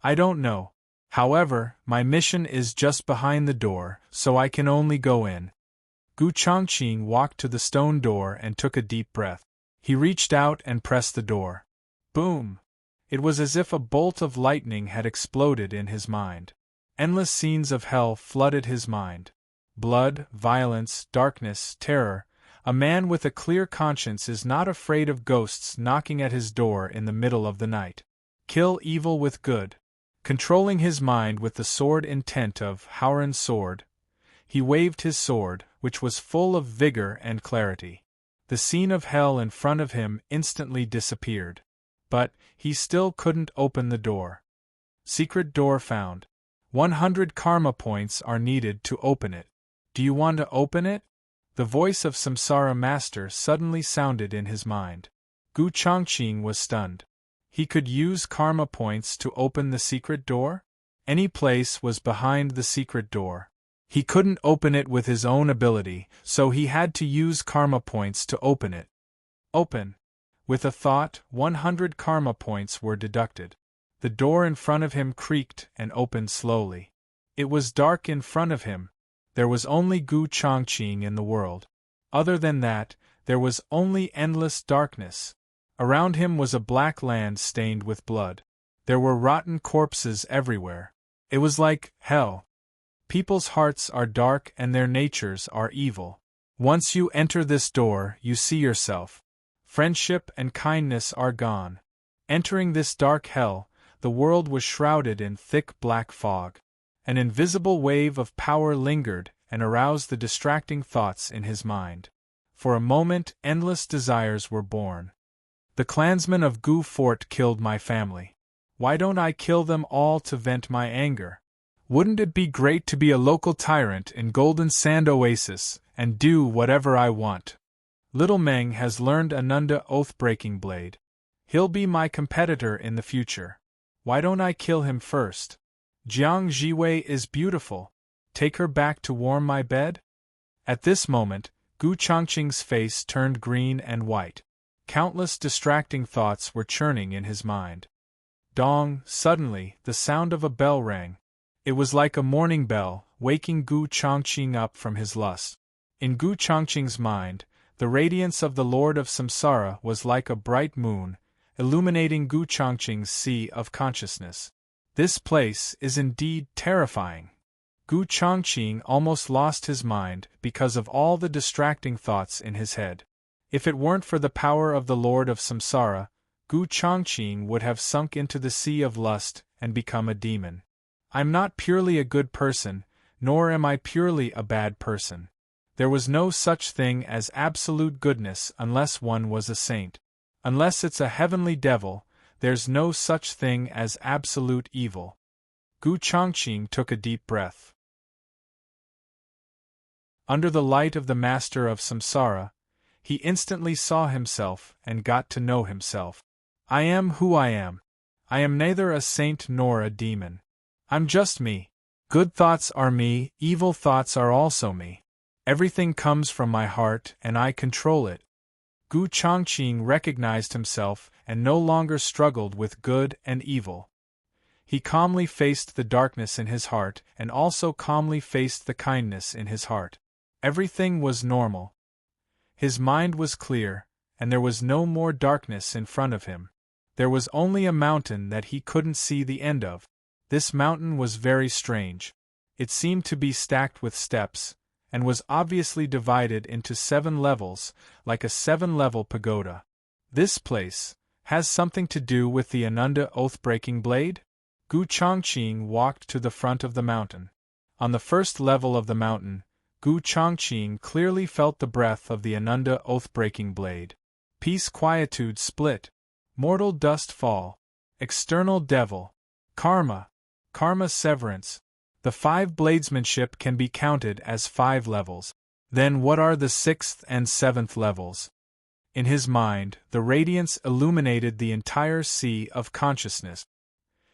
I don't know. However, my mission is just behind the door, so I can only go in. Gu Chongqing walked to the stone door and took a deep breath. He reached out and pressed the door. Boom! It was as if a bolt of lightning had exploded in his mind. Endless scenes of hell flooded his mind. Blood, violence, darkness, terror. A man with a clear conscience is not afraid of ghosts knocking at his door in the middle of the night. Kill evil with good. Controlling his mind with the sword intent of Howren's sword, he waved his sword, which was full of vigor and clarity. The scene of hell in front of him instantly disappeared. But he still couldn't open the door. Secret door found. 100 karma points are needed to open it. Do you want to open it? The voice of Samsara Master suddenly sounded in his mind. Gu Chongqing was stunned. He could use karma points to open the secret door? Any place was behind the secret door. He couldn't open it with his own ability, so he had to use karma points to open it. Open. With a thought, 100 karma points were deducted. The door in front of him creaked and opened slowly. It was dark in front of him. There was only Gu Chongqing in the world. Other than that, there was only endless darkness. Around him was a black land stained with blood. There were rotten corpses everywhere. It was like hell. People's hearts are dark and their natures are evil. Once you enter this door, you see yourself. Friendship and kindness are gone. Entering this dark hell, the world was shrouded in thick black fog. An invisible wave of power lingered and aroused the distracting thoughts in his mind. For a moment, endless desires were born. The clansmen of Gu Fort killed my family. Why don't I kill them all to vent my anger? Wouldn't it be great to be a local tyrant in Golden Sand Oasis and do whatever I want? Little Meng has learned Ananda Oath-Breaking Blade. He'll be my competitor in the future. Why don't I kill him first? Jiang Jiwei is beautiful. Take her back to warm my bed? At this moment, Gu Chongqing's face turned green and white. Countless distracting thoughts were churning in his mind. Dong, suddenly, the sound of a bell rang. It was like a morning bell, waking Gu Chongqing up from his lust. In Gu Chongqing's mind, the radiance of the Lord of Samsara was like a bright moon, illuminating Gu Chongqing's sea of consciousness. This place is indeed terrifying. Gu Chongqing almost lost his mind because of all the distracting thoughts in his head. If it weren't for the power of the Lord of Samsara, Gu Chongqing would have sunk into the sea of lust and become a demon. I'm not purely a good person, nor am I purely a bad person. There was no such thing as absolute goodness unless one was a saint. Unless it's a heavenly devil, there's no such thing as absolute evil. Gu Chongqing took a deep breath. Under the light of the Master of Samsara, he instantly saw himself and got to know himself. I am who I am. I am neither a saint nor a demon. I'm just me. Good thoughts are me, evil thoughts are also me. Everything comes from my heart and I control it. Gu Chongqing recognized himself and no longer struggled with good and evil. He calmly faced the darkness in his heart and also calmly faced the kindness in his heart. Everything was normal. His mind was clear, and there was no more darkness in front of him. There was only a mountain that he couldn't see the end of. This mountain was very strange. It seemed to be stacked with steps, and was obviously divided into 7 levels, like a 7-level pagoda. This place has something to do with the Ananda Oath-Breaking Blade? Gu Chongqing walked to the front of the mountain. On the first level of the mountain, Gu Chongqing clearly felt the breath of the Ananda Oath-Breaking Blade. Peace, quietude, split. Mortal dust fall. External devil. Karma. Karma severance. The 5 bladesmanship can be counted as 5 levels. Then what are the 6th and 7th levels? In his mind, the radiance illuminated the entire sea of consciousness.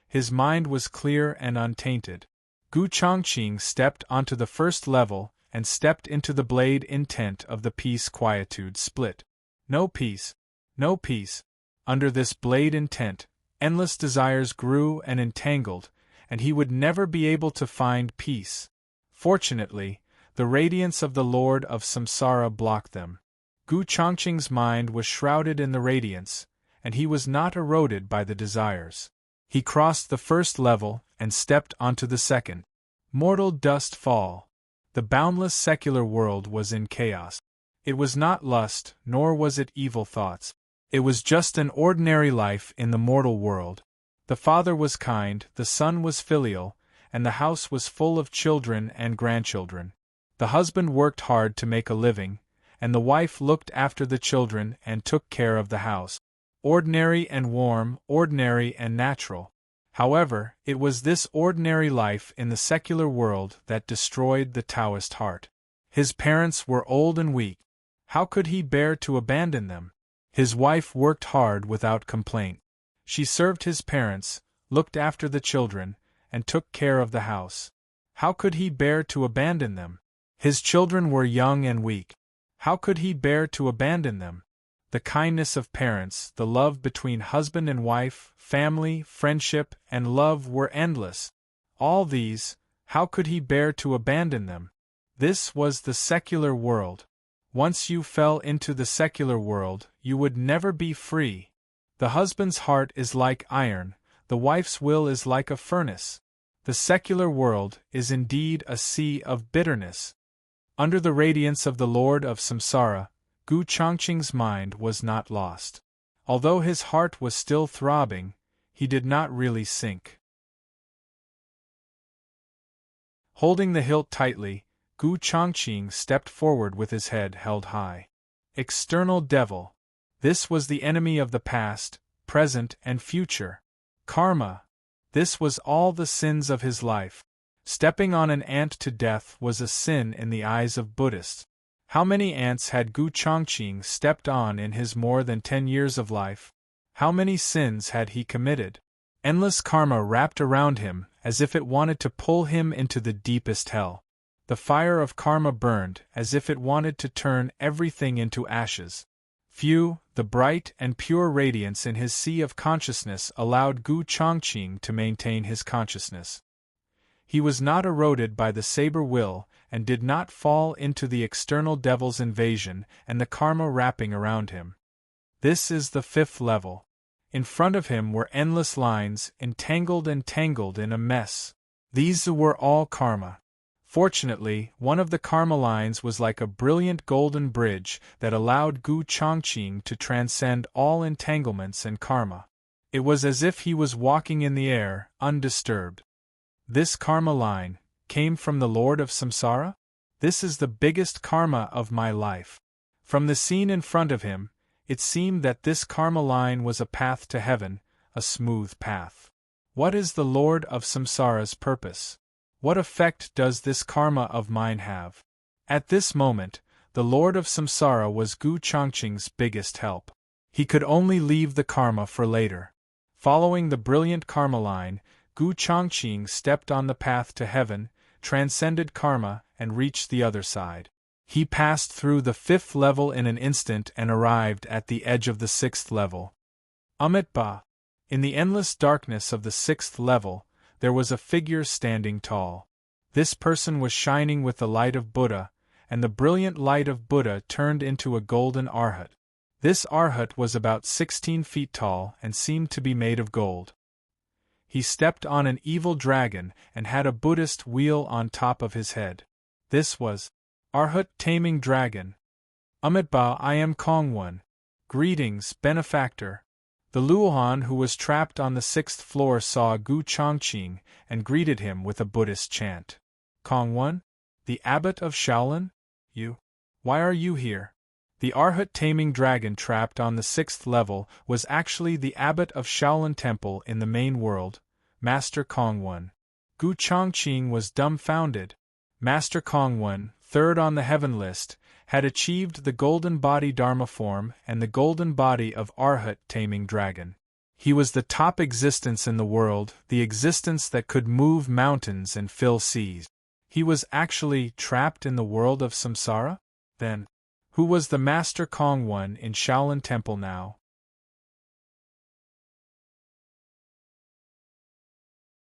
His mind was clear and untainted. Gu Chongqing stepped onto the first level and stepped into the blade intent of the peace-quietude split. No peace. No peace. Under this blade intent, endless desires grew and entangled, and he would never be able to find peace. Fortunately, the radiance of the Lord of Samsara blocked them. Gu Chongqing's mind was shrouded in the radiance, and he was not eroded by the desires. He crossed the first level and stepped onto the second. Mortal dust fall. The boundless secular world was in chaos. It was not lust, nor was it evil thoughts. It was just an ordinary life in the mortal world. The father was kind, the son was filial, and the house was full of children and grandchildren. The husband worked hard to make a living, and the wife looked after the children and took care of the house. Ordinary and warm, ordinary and natural. However, it was this ordinary life in the secular world that destroyed the Taoist heart. His parents were old and weak. How could he bear to abandon them? His wife worked hard without complaint. She served his parents, looked after the children, and took care of the house. How could he bear to abandon them? His children were young and weak. How could he bear to abandon them? The kindness of parents, the love between husband and wife, family, friendship, and love were endless. All these, how could he bear to abandon them? This was the secular world. Once you fell into the secular world, you would never be free. The husband's heart is like iron, the wife's will is like a furnace. The secular world is indeed a sea of bitterness. Under the radiance of the Lord of Samsara, Gu Chongqing's mind was not lost. Although his heart was still throbbing, he did not really sink. Holding the hilt tightly, Gu Chongqing stepped forward with his head held high. External devil. This was the enemy of the past, present, and future. Karma. This was all the sins of his life. Stepping on an ant to death was a sin in the eyes of Buddhists. How many ants had Gu Chongqing stepped on in his more than 10 years of life? How many sins had he committed? Endless karma wrapped around him, as if it wanted to pull him into the deepest hell. The fire of karma burned, as if it wanted to turn everything into ashes. Few, the bright and pure radiance in his sea of consciousness allowed Gu Chongqing to maintain his consciousness. He was not eroded by the saber will, and did not fall into the external devil's invasion and the karma wrapping around him. This is the 5th level. In front of him were endless lines, entangled and tangled in a mess. These were all karma. Fortunately, one of the karma lines was like a brilliant golden bridge that allowed Gu Chongqing to transcend all entanglements and karma. It was as if he was walking in the air, undisturbed. This karma line came from the Lord of Samsara? This is the biggest karma of my life. From the scene in front of him, it seemed that this karma line was a path to heaven, a smooth path. What is the Lord of Samsara's purpose? What effect does this karma of mine have? At this moment, the Lord of Samsara was Gu Chongqing's biggest help. He could only leave the karma for later. Following the brilliant karma line, Gu Chongqing stepped on the path to heaven, transcended karma, and reached the other side. He passed through the 5th level in an instant and arrived at the edge of the 6th level. Amitabha. In the endless darkness of the 6th level, there was a figure standing tall. This person was shining with the light of Buddha, and the brilliant light of Buddha turned into a golden arhat. This arhat was about 16 feet tall and seemed to be made of gold. He stepped on an evil dragon and had a Buddhist wheel on top of his head. This was Arhat Taming Dragon. Amitabha, I am Kongwon. Greetings, benefactor. The Luohan who was trapped on the 6th floor saw Gu Chongqing and greeted him with a Buddhist chant. Kongwon? The abbot of Shaolin? You? Why are you here? The Arhat Taming Dragon trapped on the 6th level was actually the abbot of Shaolin Temple in the main world, Master Kongwon. Gu Chongqing was dumbfounded. Master Kongwon, 3rd on the heaven list, had achieved the golden body Dharma form and the golden body of Arhat Taming Dragon. He was the top existence in the world, the existence that could move mountains and fill seas. He was actually trapped in the world of samsara? Then, who was the Master Kongwon in Shaolin Temple now?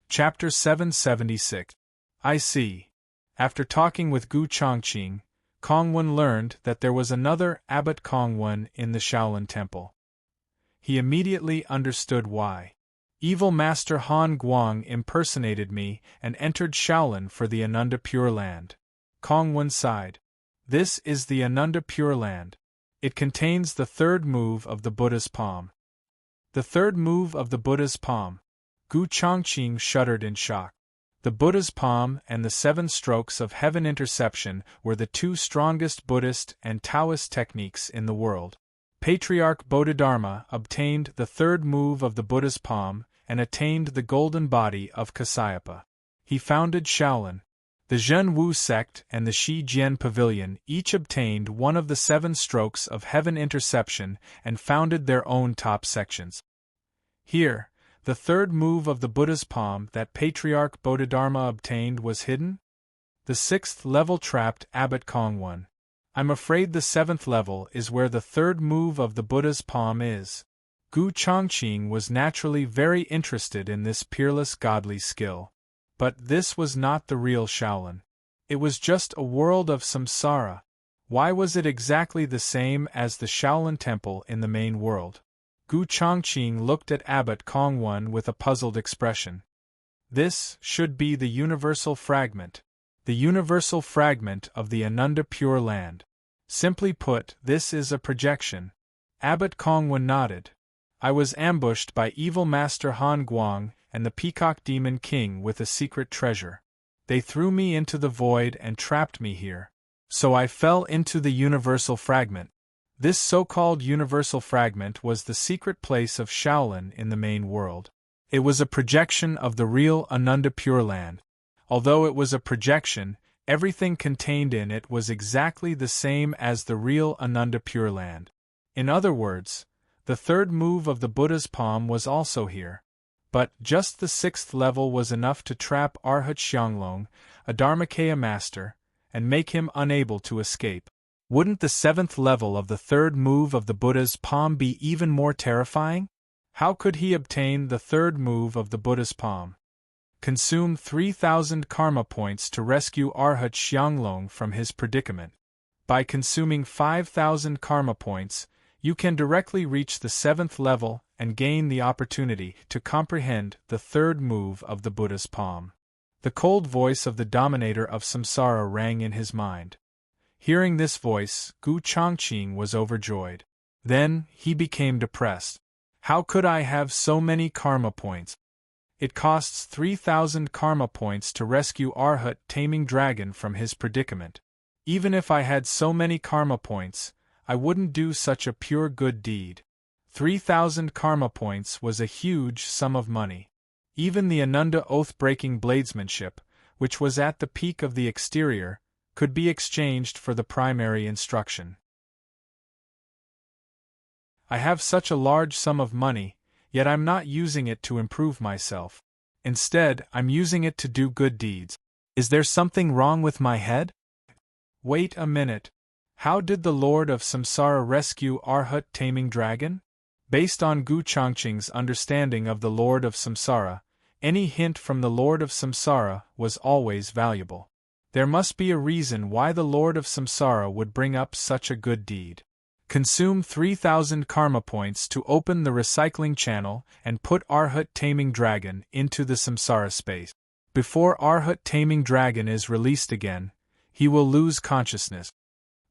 Chapter 776. I see. After talking with Gu Chongqing, Kongwon learned that there was another Abbot Kongwon in the Shaolin Temple. He immediately understood why. Evil Master Han Guang impersonated me and entered Shaolin for the Ananda Pure Land. Kongwon sighed. This is the Ananda Pure Land. It contains the 3rd move of the Buddha's palm. The 3rd move of the Buddha's palm. Gu Chongqing shuddered in shock. The Buddha's palm and the 7 strokes of heaven interception were the 2 strongest Buddhist and Taoist techniques in the world. Patriarch Bodhidharma obtained the 3rd move of the Buddha's palm and attained the golden body of Kasyapa. He founded Shaolin. The Zhen Wu sect and the Shi Jian Pavilion each obtained one of the 7 strokes of heaven interception and founded their own top sections. Here, the 3rd move of the Buddha's palm that Patriarch Bodhidharma obtained was hidden. The 6th level trapped Abbot Kongwon. I'm afraid the 7th level is where the 3rd move of the Buddha's palm is. Gu Chongqing was naturally very interested in this peerless godly skill. But this was not the real Shaolin. It was just a world of samsara. Why was it exactly the same as the Shaolin temple in the main world? Gu Chongqing looked at Abbot Kongwon with a puzzled expression. This should be the universal fragment. The universal fragment of the Ananda Pure Land. Simply put, this is a projection. Abbot Kongwon nodded. I was ambushed by evil Master Han Guang and the Peacock Demon King with a secret treasure. They threw me into the void and trapped me here. So I fell into the universal fragment. This so-called universal fragment was the secret place of Shaolin in the main world. It was a projection of the real Ananda Pure Land. Although it was a projection, everything contained in it was exactly the same as the real Ananda Pure Land. In other words, the 3rd move of the Buddha's palm was also here. But just the 6th level was enough to trap Arhat Xianglong, a Dharmakaya master, and make him unable to escape. Wouldn't the 7th level of the 3rd move of the Buddha's palm be even more terrifying? How could he obtain the 3rd move of the Buddha's palm? Consume 3,000 karma points to rescue Arhat Xianglong from his predicament. By consuming 5,000 karma points, you can directly reach the 7th level and gain the opportunity to comprehend the 3rd move of the Buddha's palm. The cold voice of the dominator of samsara rang in his mind. Hearing this voice, Gu Chongqing was overjoyed. Then, he became depressed. How could I have so many karma points? It costs 3,000 karma points to rescue Arhat Taming Dragon from his predicament. Even if I had so many karma points, I wouldn't do such a pure good deed. 3,000 karma points was a huge sum of money. Even the Ananda oath-breaking bladesmanship, which was at the peak of the exterior, could be exchanged for the primary instruction. I have such a large sum of money, yet I'm not using it to improve myself. Instead, I'm using it to do good deeds. Is there something wrong with my head? Wait a minute. How did the Lord of Samsara rescue Arhat Taming Dragon? Based on Gu Chongqing's understanding of the Lord of Samsara, any hint from the Lord of Samsara was always valuable. There must be a reason why the Lord of Samsara would bring up such a good deed. Consume 3,000 karma points to open the recycling channel and put Arhat Taming Dragon into the Samsara space. Before Arhat Taming Dragon is released again, he will lose consciousness.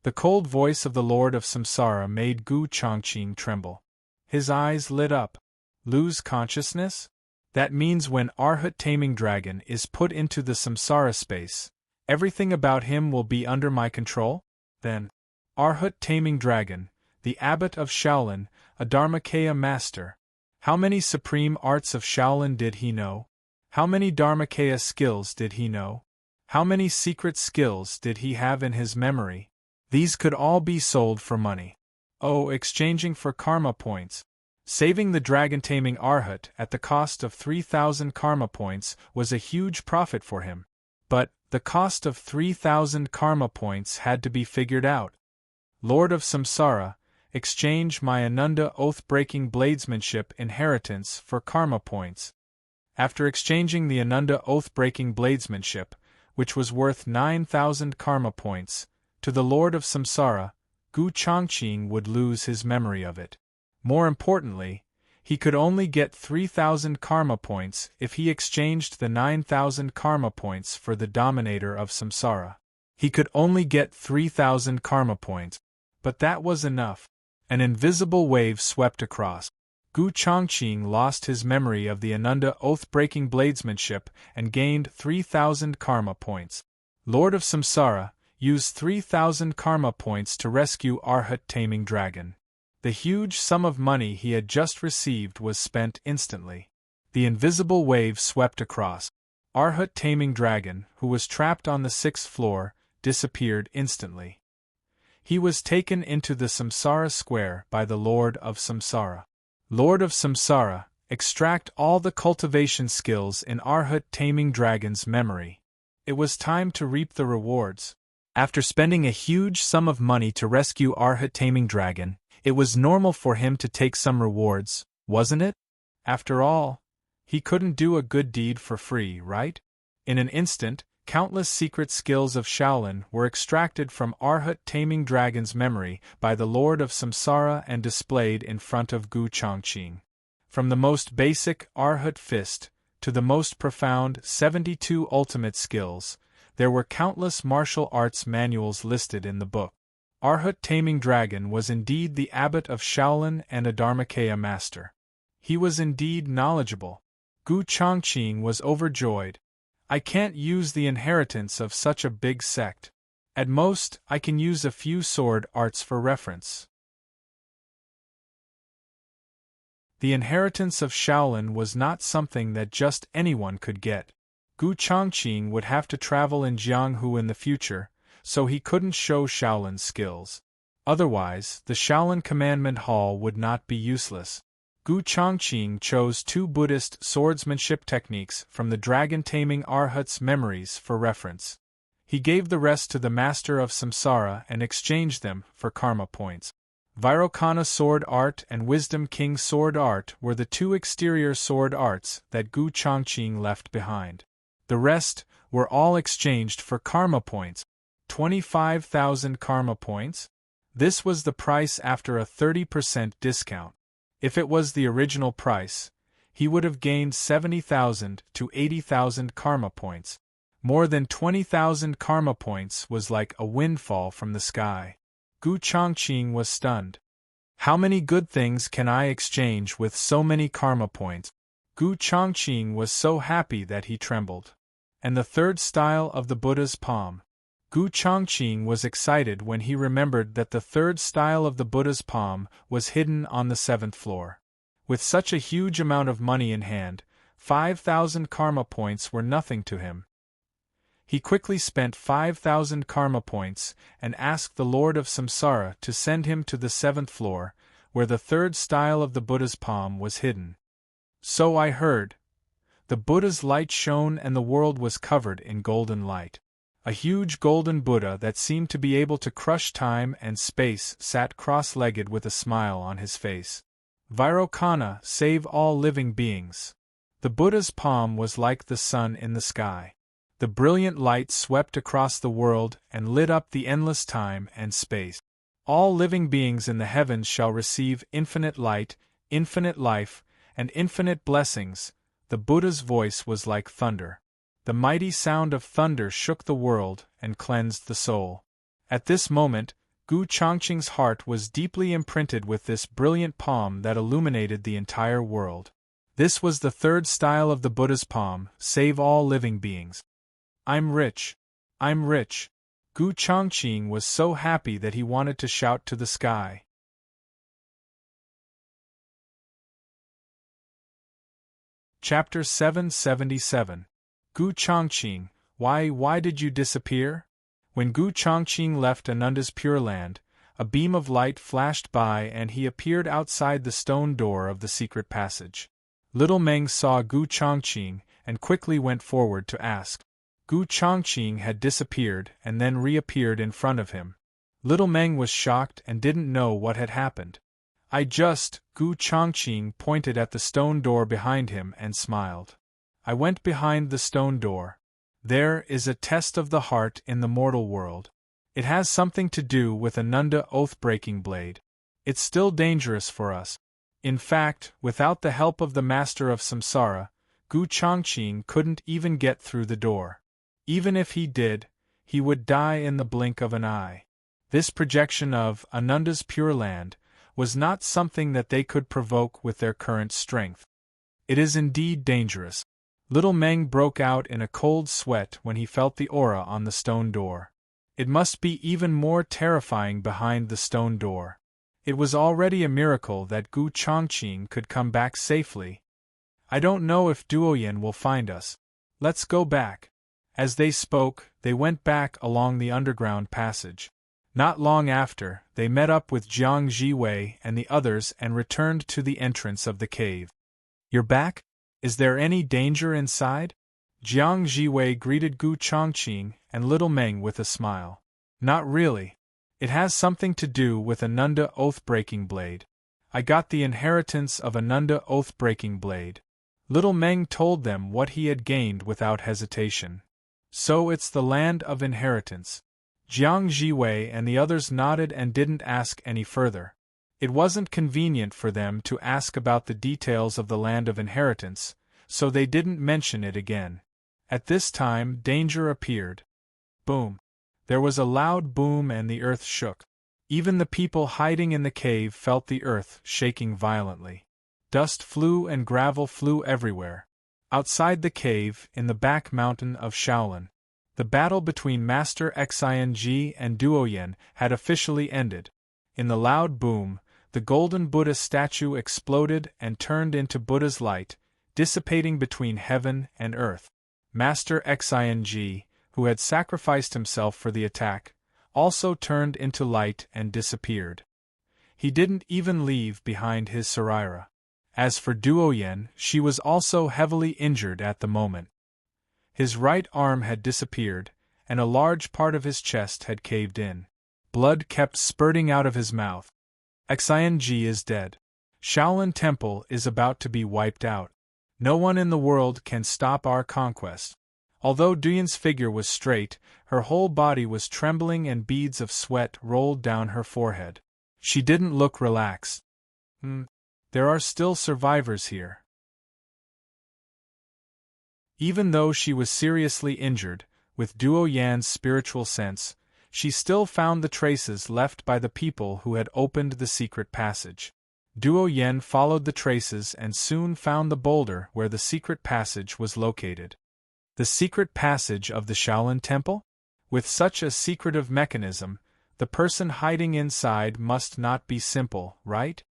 The cold voice of the Lord of Samsara made Gu Chongqing tremble. His eyes lit up. Lose consciousness? That means when Arhat Taming Dragon is put into the Samsara space, everything about him will be under my control? Then, Arhat Taming Dragon, the abbot of Shaolin, a Dharmakaya master. How many supreme arts of Shaolin did he know? How many Dharmakaya skills did he know? How many secret skills did he have in his memory? These could all be sold for money. Oh, exchanging for karma points. Saving the dragon-taming Arhat at the cost of 3,000 karma points was a huge profit for him. But the cost of 3,000 karma points had to be figured out. Lord of Samsara, exchange my Ananda oath-breaking bladesmanship inheritance for karma points. After exchanging the Ananda oath-breaking bladesmanship, which was worth 9,000 karma points, to the Lord of Samsara, Gu Chongqing would lose his memory of it. More importantly, he could only get 3,000 karma points if he exchanged the 9,000 karma points for the dominator of Samsara. He could only get 3,000 karma points. But that was enough. An invisible wave swept across. Gu Chongqing lost his memory of the Ananda oath-breaking bladesmanship and gained 3,000 karma points. Lord of Samsara, use 3,000 karma points to rescue Arhat taming dragon. The huge sum of money he had just received was spent instantly. The invisible wave swept across. Arhat taming dragon, who was trapped on the 6th floor, disappeared instantly. He was taken into the Samsara square by the Lord of Samsara. Lord of Samsara, extract all the cultivation skills in Arhat taming dragon's memory. It was time to reap the rewards. After spending a huge sum of money to rescue Arhat taming dragon, it was normal for him to take some rewards, wasn't it? After all, he couldn't do a good deed for free, right? In an instant, countless secret skills of Shaolin were extracted from Arhat taming dragon's memory by the Lord of Samsara and displayed in front of Gu Chongqing. From the most basic Arhat fist to the most profound 72 ultimate skills, there were countless martial arts manuals listed in the book. Arhat taming dragon was indeed the abbot of Shaolin and a Dharmakaya master. He was indeed knowledgeable. Gu Chongqing was overjoyed. I can't use the inheritance of such a big sect. At most, I can use a few sword arts for reference. The inheritance of Shaolin was not something that just anyone could get. Gu Chongqing would have to travel in Jianghu in the future, so he couldn't show Shaolin's skills. Otherwise, the Shaolin Commandment Hall would not be useless. Gu Chongqing chose 2 Buddhist swordsmanship techniques from the dragon-taming Arhat's memories for reference. He gave the rest to the Master of Samsara and exchanged them for karma points. Vairocana sword art and Wisdom King sword art were the 2 exterior sword arts that Gu Chongqing left behind. The rest were all exchanged for karma points. 25,000 karma points? This was the price after a 30% discount. If it was the original price, he would have gained 70,000 to 80,000 karma points. More than 20,000 karma points was like a windfall from the sky. Gu Chongqing was stunned. How many good things can I exchange with so many karma points? Gu Chongqing was so happy that he trembled. And the 3rd style of the Buddha's palm. Gu Chongqing was excited when he remembered that the 3rd style of the Buddha's palm was hidden on the 7th floor. With such a huge amount of money in hand, 5,000 karma points were nothing to him. He quickly spent 5,000 karma points and asked the Lord of Samsara to send him to the 7th floor, where the 3rd style of the Buddha's palm was hidden. So I heard. The Buddha's light shone and the world was covered in golden light. A huge golden Buddha that seemed to be able to crush time and space sat cross-legged with a smile on his face. Vairocana, save all living beings. The Buddha's palm was like the sun in the sky. The brilliant light swept across the world and lit up the endless time and space. All living beings in the heavens shall receive infinite light, infinite life, and infinite blessings. The Buddha's voice was like thunder. The mighty sound of thunder shook the world and cleansed the soul. At this moment, Gu Chongqing's heart was deeply imprinted with this brilliant palm that illuminated the entire world. This was the 3rd style of the Buddha's palm, save all living beings. I'm rich. I'm rich. Gu Chongqing was so happy that he wanted to shout to the sky. Chapter 777. Gu Chongqing, why did you disappear? When Gu Chongqing left Ananda's Pure Land, a beam of light flashed by and he appeared outside the stone door of the secret passage. Little Meng saw Gu Chongqing and quickly went forward to ask. Gu Chongqing had disappeared and then reappeared in front of him. Little Meng was shocked and didn't know what had happened. Gu Chongqing pointed at the stone door behind him and smiled. I went behind the stone door. There is a test of the heart in the mortal world. It has something to do with Ananda oath-breaking blade. It's still dangerous for us. In fact, without the help of the Master of Samsara, Gu Chongqing couldn't even get through the door. Even if he did, he would die in the blink of an eye. This projection of Ananda's Pure Land was not something that they could provoke with their current strength. It is indeed dangerous. Little Meng broke out in a cold sweat when he felt the aura on the stone door. It must be even more terrifying behind the stone door. It was already a miracle that Gu Chongqing could come back safely. I don't know if Duoyen will find us. Let's go back. As they spoke, they went back along the underground passage. Not long after, they met up with Jiang Jiwei and the others and returned to the entrance of the cave. You're back? Is there any danger inside? Jiang Jiwei greeted Gu Chongqing and Little Meng with a smile. Not really. It has something to do with Ananda Oath-Breaking Blade. I got the inheritance of Ananda Oath-Breaking Blade. Little Meng told them what he had gained without hesitation. So it's the land of inheritance. Jiang Jiwei and the others nodded and didn't ask any further. It wasn't convenient for them to ask about the details of the land of inheritance, so they didn't mention it again. At this time, danger appeared. Boom! There was a loud boom and the earth shook. Even the people hiding in the cave felt the earth shaking violently. Dust flew and gravel flew everywhere. Outside the cave, in the back mountain of Shaolin, the battle between Master Xing and Duoyen had officially ended. In the loud boom, the golden Buddha statue exploded and turned into Buddha's light, dissipating between heaven and earth. Master Xing, who had sacrificed himself for the attack, also turned into light and disappeared. He didn't even leave behind his Saraira. As for Duoyen, she was also heavily injured at the moment. His right arm had disappeared, and a large part of his chest had caved in. Blood kept spurting out of his mouth. Xing is dead. Shaolin Temple is about to be wiped out. No one in the world can stop our conquest. Although Duyen's figure was straight, her whole body was trembling and beads of sweat rolled down her forehead. She didn't look relaxed. There are still survivors here. Even though she was seriously injured, with Duoyan's spiritual sense, she still found the traces left by the people who had opened the secret passage. Duoyen followed the traces and soon found the boulder where the secret passage was located. The secret passage of the Shaolin Temple? With such a secretive mechanism, the person hiding inside must not be simple, right?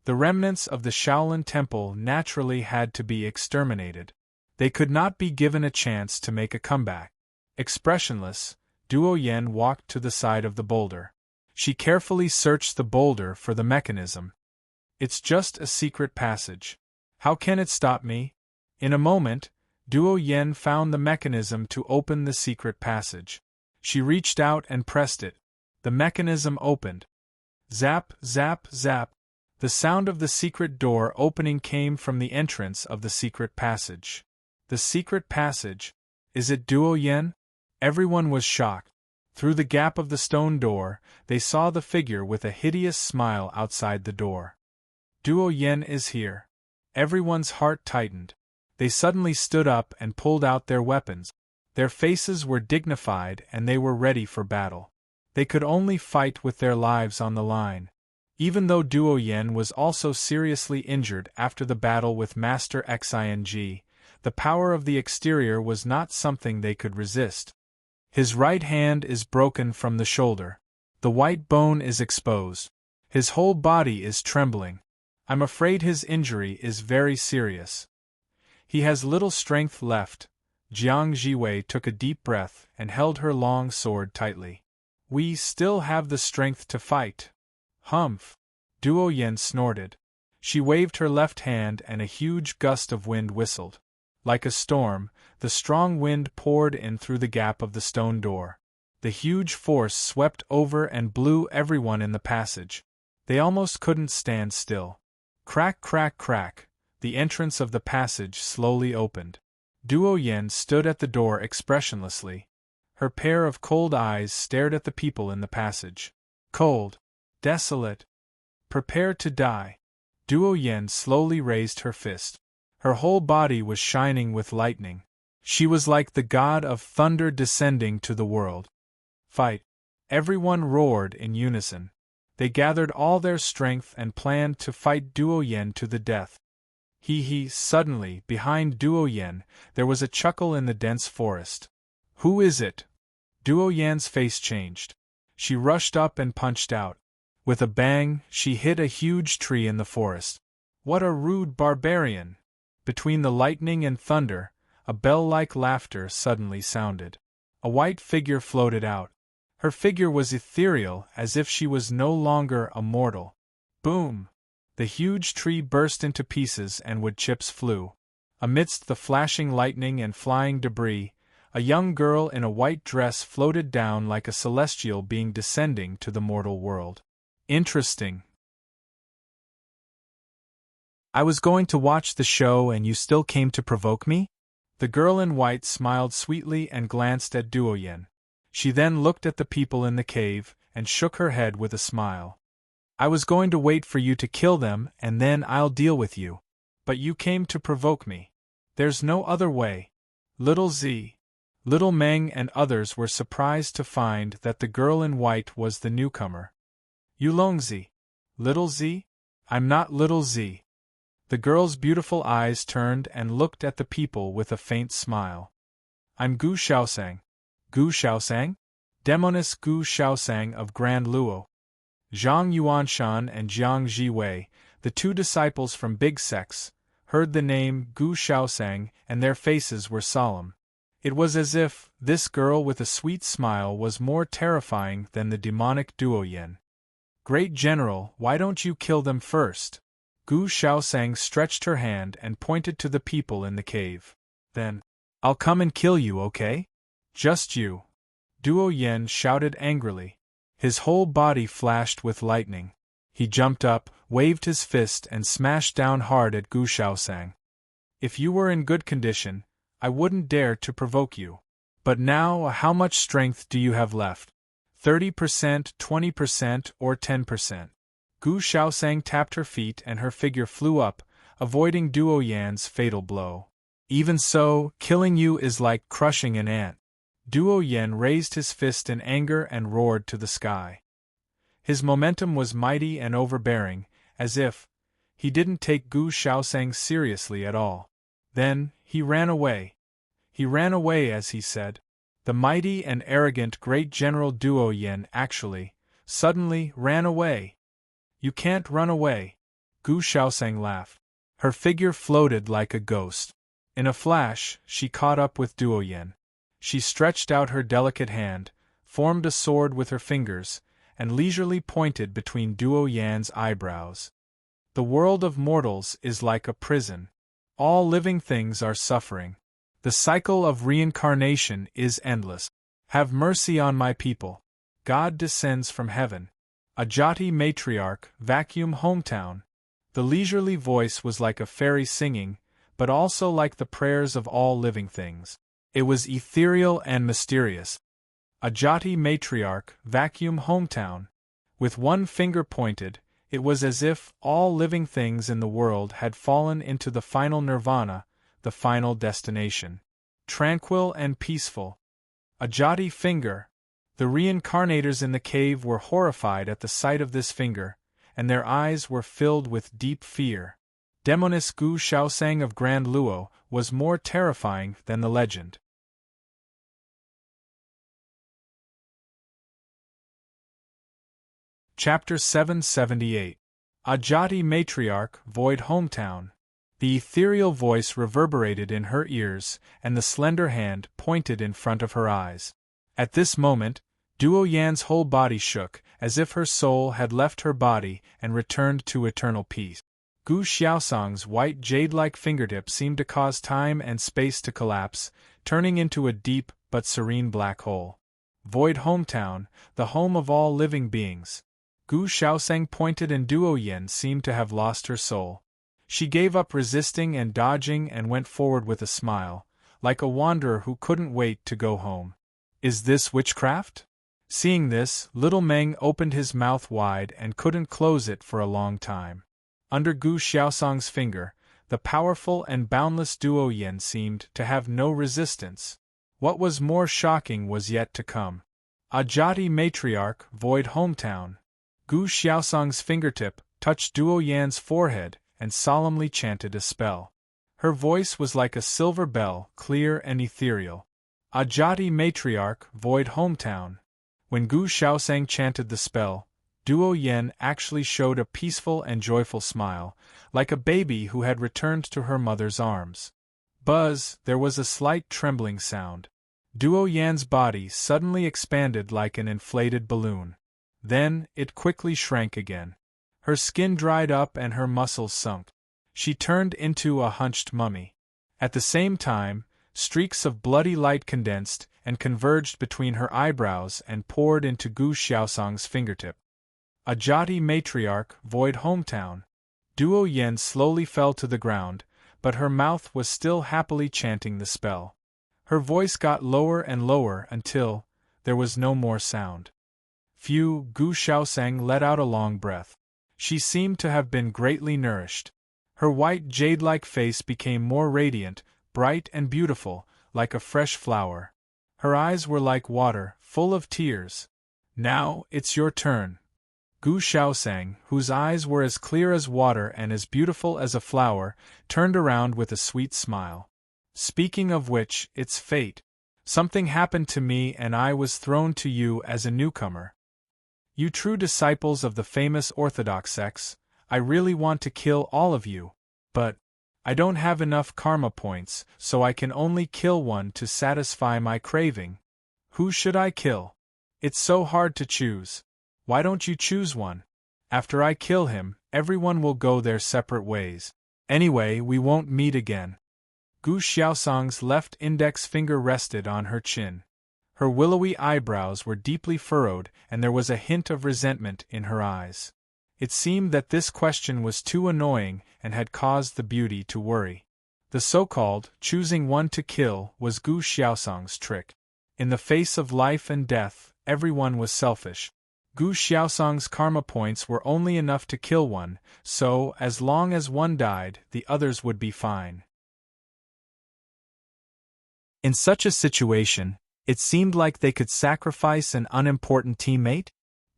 The remnants of the Shaolin Temple naturally had to be exterminated. They could not be given a chance to make a comeback. Expressionless, Duoyen walked to the side of the boulder. She carefully searched the boulder for the mechanism. It's just a secret passage. How can it stop me? In a moment, Duoyen found the mechanism to open the secret passage. She reached out and pressed it. The mechanism opened. Zap, zap, zap. The sound of the secret door opening came from the entrance of the secret passage. The secret passage? Is it Duoyen? Everyone was shocked. Through the gap of the stone door, they saw the figure with a hideous smile outside the door. Duoyen is here. Everyone's heart tightened. They suddenly stood up and pulled out their weapons. Their faces were dignified and they were ready for battle. They could only fight with their lives on the line. Even though Duoyen was also seriously injured after the battle with Master Xing, the power of the exterior was not something they could resist. His right hand is broken from the shoulder. The white bone is exposed. His whole body is trembling. I'm afraid his injury is very serious. He has little strength left. Jiang Jiwei took a deep breath and held her long sword tightly. We still have the strength to fight. Humph! Duoyen snorted. She waved her left hand and a huge gust of wind whistled. Like a storm, the strong wind poured in through the gap of the stone door. The huge force swept over and blew everyone in the passage. They almost couldn't stand still. Crack, crack, crack. The entrance of the passage slowly opened. Duoyen stood at the door expressionlessly. Her pair of cold eyes stared at the people in the passage. Cold. Desolate. Prepare to die. Duoyen slowly raised her fist. Her whole body was shining with lightning. She was like the god of thunder descending to the world. Fight! Everyone roared in unison. They gathered all their strength and planned to fight Duo Yen to the death. Suddenly, behind Duo Yen, there was a chuckle in the dense forest. Who is it? Duo Yan's face changed. She rushed up and punched out. With a bang, she hit a huge tree in the forest. What a rude barbarian! Between the lightning and thunder, a bell-like laughter suddenly sounded. A white figure floated out. Her figure was ethereal, as if she was no longer a mortal. Boom! The huge tree burst into pieces and wood chips flew. Amidst the flashing lightning and flying debris, a young girl in a white dress floated down like a celestial being descending to the mortal world. Interesting. I was going to watch the show and you still came to provoke me? The girl in white smiled sweetly and glanced at Duo Yen. She then looked at the people in the cave and shook her head with a smile. I was going to wait for you to kill them and then I'll deal with you. But you came to provoke me. There's no other way. Little Meng and others were surprised to find that the girl in white was the newcomer. Yulongzi. Little Z? I'm not Little Z. The girl's beautiful eyes turned and looked at the people with a faint smile. I'm Gu Xiaosang. Gu Xiaosang? Demonis Gu Xiaosang of Grand Luo. Zhang Yuanshan and Jiang Jiwei, the two disciples from Big Sex, heard the name Gu Xiaosang and their faces were solemn. It was as if this girl with a sweet smile was more terrifying than the demonic Duo Yen. Great General, why don't you kill them first? Gu Xiaosang stretched her hand and pointed to the people in the cave. Then, I'll come and kill you, okay? Just you. Duo Yen shouted angrily. His whole body flashed with lightning. He jumped up, waved his fist and smashed down hard at Gu Xiaosang. If you were in good condition, I wouldn't dare to provoke you. But now, how much strength do you have left? 30%, 20%, or 10%? Gu Xiaosang tapped her feet and her figure flew up, avoiding Duo Yan's fatal blow. Even so, killing you is like crushing an ant. Duo Yan raised his fist in anger and roared to the sky. His momentum was mighty and overbearing, as if he didn't take Gu Xiaosang seriously at all. Then, he ran away. He ran away as he said. The mighty and arrogant great General Duo Yan suddenly ran away. You can't run away. Gu Xiaosang laughed. Her figure floated like a ghost. In a flash, she caught up with Duo Yan. She stretched out her delicate hand, formed a sword with her fingers, and leisurely pointed between Duo Yan's eyebrows. The world of mortals is like a prison. All living things are suffering. The cycle of reincarnation is endless. Have mercy on my people. God descends from heaven. Ajati matriarch, vacuum hometown. The leisurely voice was like a fairy singing, but also like the prayers of all living things. It was ethereal and mysterious. Ajati matriarch, vacuum hometown. With one finger pointed, it was as if all living things in the world had fallen into the final nirvana, the final destination. Tranquil and peaceful. Ajati finger. The reincarnators in the cave were horrified at the sight of this finger, and their eyes were filled with deep fear. Demonis Gu Xiaosang of Grand Luo was more terrifying than the legend. Chapter 778. Ajati Matriarch, Void Hometown. The ethereal voice reverberated in her ears, and the slender hand pointed in front of her eyes. At this moment, Duo Yan's whole body shook, as if her soul had left her body and returned to eternal peace. Gu Xiaosang's white jade-like fingertip seemed to cause time and space to collapse, turning into a deep but serene black hole. Void Hometown, the home of all living beings. Gu Xiaosang pointed and Duo Yan seemed to have lost her soul. She gave up resisting and dodging and went forward with a smile, like a wanderer who couldn't wait to go home. Is this witchcraft? Seeing this, little Meng opened his mouth wide and couldn't close it for a long time. Under Gu Xiaosang's finger, the powerful and boundless Duo Yan seemed to have no resistance. What was more shocking was yet to come. Ajati Matriarch, Void Hometown. Gu Xiaosong's fingertip touched Duo Yan's forehead and solemnly chanted a spell. Her voice was like a silver bell, clear and ethereal. Ajati matriarch, void hometown. When Gu Xiaosong chanted the spell, Duo Yan actually showed a peaceful and joyful smile, like a baby who had returned to her mother's arms. Buzz, there was a slight trembling sound. Duo Yan's body suddenly expanded like an inflated balloon. Then, it quickly shrank again. Her skin dried up and her muscles sunk. She turned into a hunched mummy. At the same time, streaks of bloody light condensed and converged between her eyebrows and poured into Gu Xiaosong's fingertip. Ajati matriarch, void hometown. Duo Yan slowly fell to the ground, but her mouth was still happily chanting the spell. Her voice got lower and lower until there was no more sound. Phew, Gu Xiaosong let out a long breath. She seemed to have been greatly nourished. Her white jade-like face became more radiant, bright and beautiful, like a fresh flower. Her eyes were like water, full of tears. Now, it's your turn. Gu Xiaosong, whose eyes were as clear as water and as beautiful as a flower, turned around with a sweet smile. Speaking of which, it's fate. Something happened to me and I was thrown to you as a newcomer. You true disciples of the famous Orthodox sects, I really want to kill all of you, but I don't have enough karma points, so I can only kill one to satisfy my craving. Who should I kill? It's so hard to choose. Why don't you choose one? After I kill him, everyone will go their separate ways. Anyway, we won't meet again. Gu Xiaosong's left index finger rested on her chin. Her willowy eyebrows were deeply furrowed, and there was a hint of resentment in her eyes. It seemed that this question was too annoying and had caused the beauty to worry. The so-called choosing one to kill was Gu Xiaosong's trick. In the face of life and death, everyone was selfish. Gu Xiaosong's karma points were only enough to kill one, so as long as one died, the others would be fine. In such a situation, it seemed like they could sacrifice an unimportant teammate?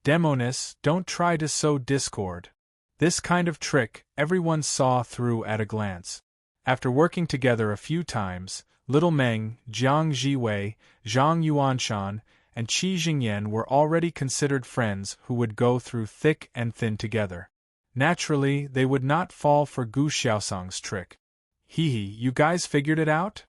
Demonis, don't try to sow discord. This kind of trick everyone saw through at a glance. After working together a few times, Little Meng, Jiang Jiwei, Zhang Yuanshan, and Qi Jingyan were already considered friends who would go through thick and thin together. Naturally, they would not fall for Gu Xiaosong's trick. Hee hee, you guys figured it out?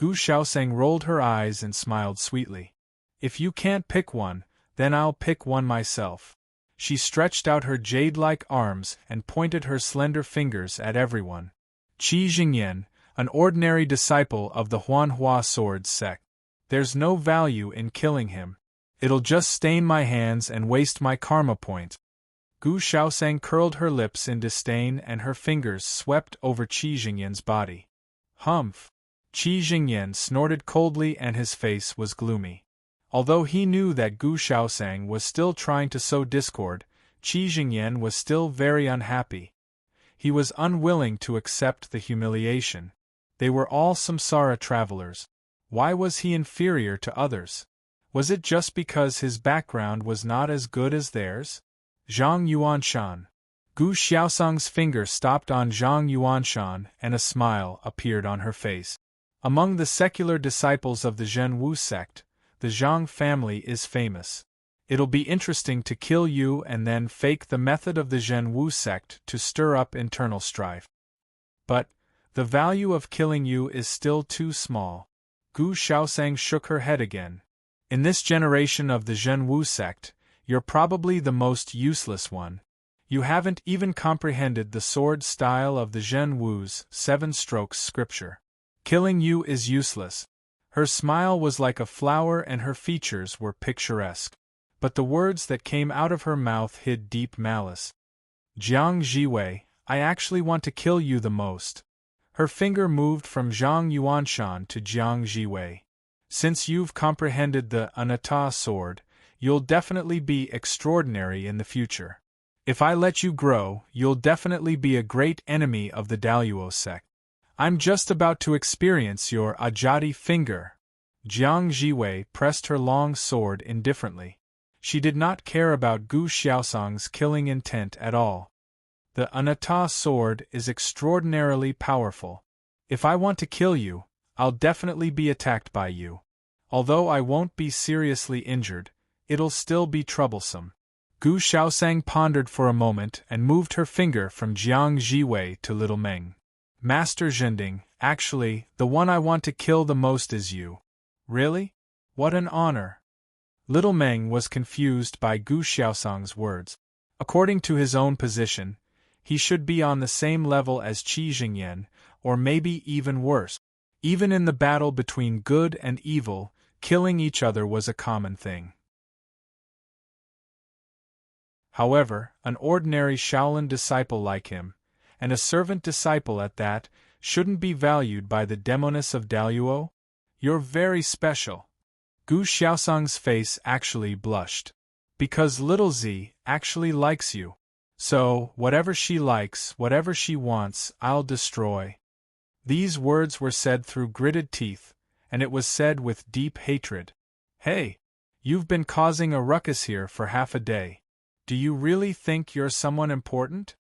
Gu Xiaosong rolled her eyes and smiled sweetly. If you can't pick one, then I'll pick one myself. She stretched out her jade-like arms and pointed her slender fingers at everyone. Qi Jingyan, an ordinary disciple of the Huanhua sword sect. There's no value in killing him. It'll just stain my hands and waste my karma point. Gu Xiaosong curled her lips in disdain and her fingers swept over Qi Jingyan's body. Humph! Qi Jingyan snorted coldly and his face was gloomy. Although he knew that Gu Xiaosong was still trying to sow discord, Qi Jingyan was still very unhappy. He was unwilling to accept the humiliation. They were all samsara travelers. Why was he inferior to others? Was it just because his background was not as good as theirs? Zhang Yuanshan. Gu Xiaosong's finger stopped on Zhang Yuanshan and a smile appeared on her face. Among the secular disciples of the Zhenwu sect, the Zhang family is famous. It'll be interesting to kill you and then fake the method of the Zhenwu sect to stir up internal strife. But the value of killing you is still too small. Gu Xiaosong shook her head again. In this generation of the Zhenwu sect, you're probably the most useless one. You haven't even comprehended the sword style of the Zhenwu's 7 strokes scripture. Killing you is useless. Her smile was like a flower and her features were picturesque. But the words that came out of her mouth hid deep malice. Jiang Jiwei, I actually want to kill you the most. Her finger moved from Zhang Yuanshan to Jiang Jiwei. Since you've comprehended the Anatta sword, you'll definitely be extraordinary in the future. If I let you grow, you'll definitely be a great enemy of the Daluo sect. I'm just about to experience your Ajati finger. Jiang Jiwei pressed her long sword indifferently. She did not care about Gu Xiaosang's killing intent at all. The Anata sword is extraordinarily powerful. If I want to kill you, I'll definitely be attacked by you. Although I won't be seriously injured, it'll still be troublesome. Gu Xiaosang pondered for a moment and moved her finger from Jiang Jiwei to Little Meng. Master Zhending, actually, the one I want to kill the most is you. Really? What an honor. Little Meng was confused by Gu Xiaosang's words. According to his own position, he should be on the same level as Qi Jingyan, or maybe even worse. Even in the battle between good and evil, killing each other was a common thing. However, an ordinary Shaolin disciple like him, and a servant disciple at that, shouldn't be valued by the demoness of Daluo? You're very special. Gu Xiaosang's face actually blushed. Because little Z actually likes you. So, whatever she likes, whatever she wants, I'll destroy. These words were said through gritted teeth, and it was said with deep hatred. Hey! You've been causing a ruckus here for half a day. Do you really think you're someone important?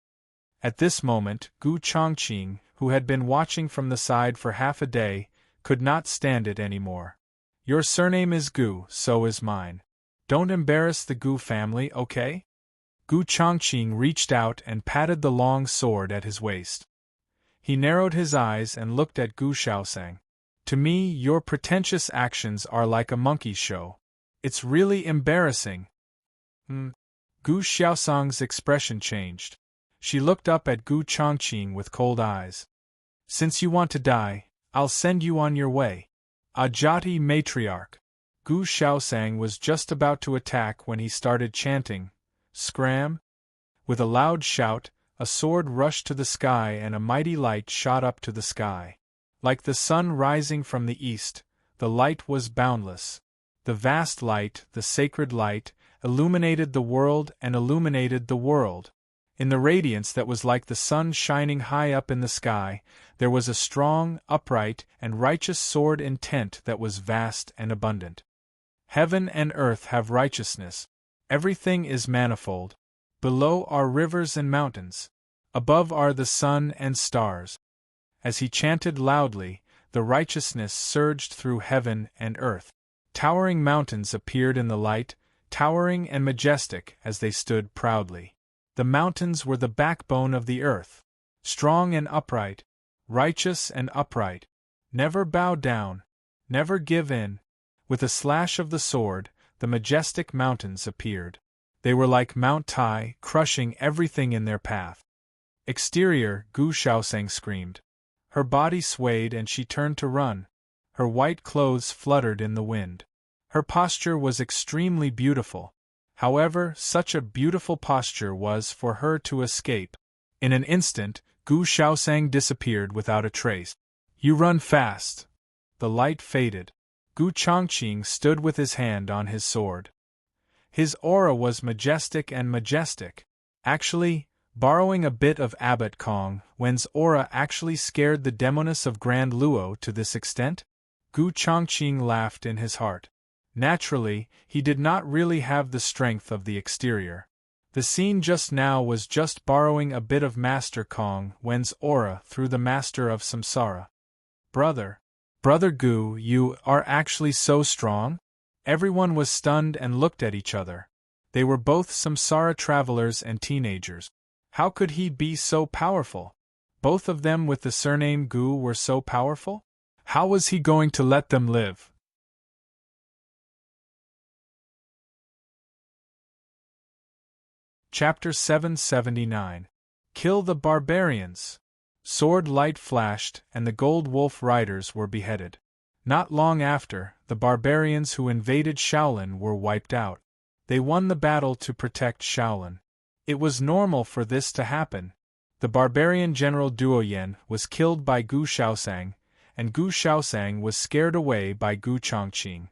At this moment, Gu Chongqing, who had been watching from the side for half a day, could not stand it anymore. Your surname is Gu, so is mine. Don't embarrass the Gu family, okay? Gu Chongqing reached out and patted the long sword at his waist. He narrowed his eyes and looked at Gu Xiaosang. To me, your pretentious actions are like a monkey show. It's really embarrassing. Gu Xiaosang's expression changed. She looked up at Gu Chongqing with cold eyes. Since you want to die, I'll send you on your way. Ajati matriarch. Gu Xiaosang was just about to attack when he started chanting, "Scram!" With a loud shout, a sword rushed to the sky and a mighty light shot up to the sky. Like the sun rising from the east, the light was boundless. The vast light, the sacred light, illuminated the world and illuminated the world. In the radiance that was like the sun shining high up in the sky, there was a strong, upright, and righteous sword intent that was vast and abundant. Heaven and earth have righteousness. Everything is manifold. Below are rivers and mountains. Above are the sun and stars. As he chanted loudly, the righteousness surged through heaven and earth. Towering mountains appeared in the light, towering and majestic as they stood proudly. The mountains were the backbone of the earth. Strong and upright, righteous and upright. Never bow down, never give in. With a slash of the sword, the majestic mountains appeared. They were like Mount Tai, crushing everything in their path. Exterior, Gu Xiaosang screamed. Her body swayed and she turned to run. Her white clothes fluttered in the wind. Her posture was extremely beautiful. However, such a beautiful posture was for her to escape. In an instant, Gu Xiaosang disappeared without a trace. You run fast. The light faded. Gu Chongqing stood with his hand on his sword. His aura was majestic and majestic. Actually, borrowing a bit of Abbot Kong, Wen's aura actually scared the demoness of Grand Luo to this extent? Gu Chongqing laughed in his heart. Naturally, he did not really have the strength of the exterior. The scene just now was just borrowing a bit of Master Kong Wen's aura through the Master of Samsara. Brother Gu, you are actually so strong? Everyone was stunned and looked at each other. They were both Samsara travelers and teenagers. How could he be so powerful? Both of them with the surname Gu were so powerful? How was he going to let them live? Chapter 779. Kill the Barbarians! Sword light flashed, and the Gold Wolf riders were beheaded. Not long after, the barbarians who invaded Shaolin were wiped out. They won the battle to protect Shaolin. It was normal for this to happen. The barbarian general Duoyen was killed by Gu Xiaosang, and Gu Xiaosang was scared away by Gu Chongqing.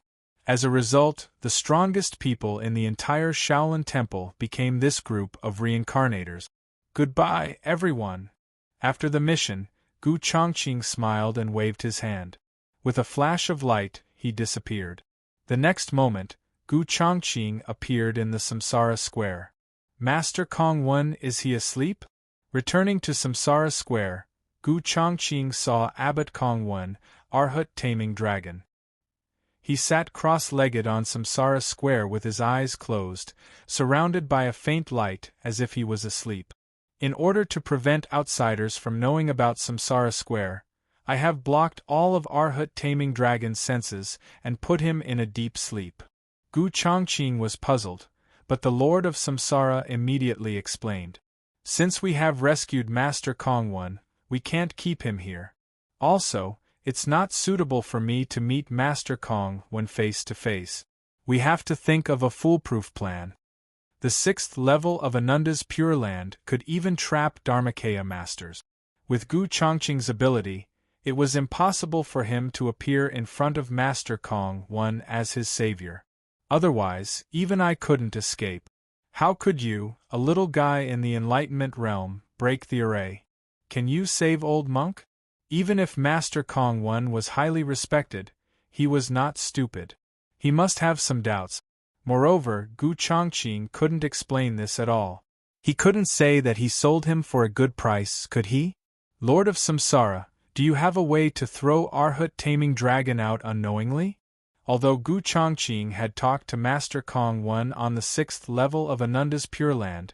As a result, the strongest people in the entire Shaolin Temple became this group of reincarnators. Goodbye, everyone. After the mission, Gu Chongqing smiled and waved his hand. With a flash of light, he disappeared. The next moment, Gu Chongqing appeared in the Samsara Square. Master Kong-1, is he asleep? Returning to Samsara Square, Gu Chongqing saw Abbot Kong-1, Arhat taming dragon. He sat cross-legged on Samsara Square with his eyes closed, surrounded by a faint light as if he was asleep. In order to prevent outsiders from knowing about Samsara Square, I have blocked all of Arhat taming dragon's senses and put him in a deep sleep. Gu Chongqing was puzzled, but the Lord of Samsara immediately explained. Since we have rescued Master Kong-1, we can't keep him here. Also, it's not suitable for me to meet Master Kong when face to face. We have to think of a foolproof plan. The 6th level of Ananda's Pure Land could even trap Dharmakaya masters. With Gu Chongqing's ability, it was impossible for him to appear in front of Master Kong-1 as his savior. Otherwise, even I couldn't escape. How could you, a little guy in the Enlightenment realm, break the array? Can you save old monk? Even if Master Kong-1 was highly respected, he was not stupid. He must have some doubts. Moreover, Gu Chongqing couldn't explain this at all. He couldn't say that he sold him for a good price, could he? Lord of Samsara, do you have a way to throw Arhat taming dragon out unknowingly? Although Gu Chongqing had talked to Master Kong-1 on the 6th level of Ananda's Pure Land,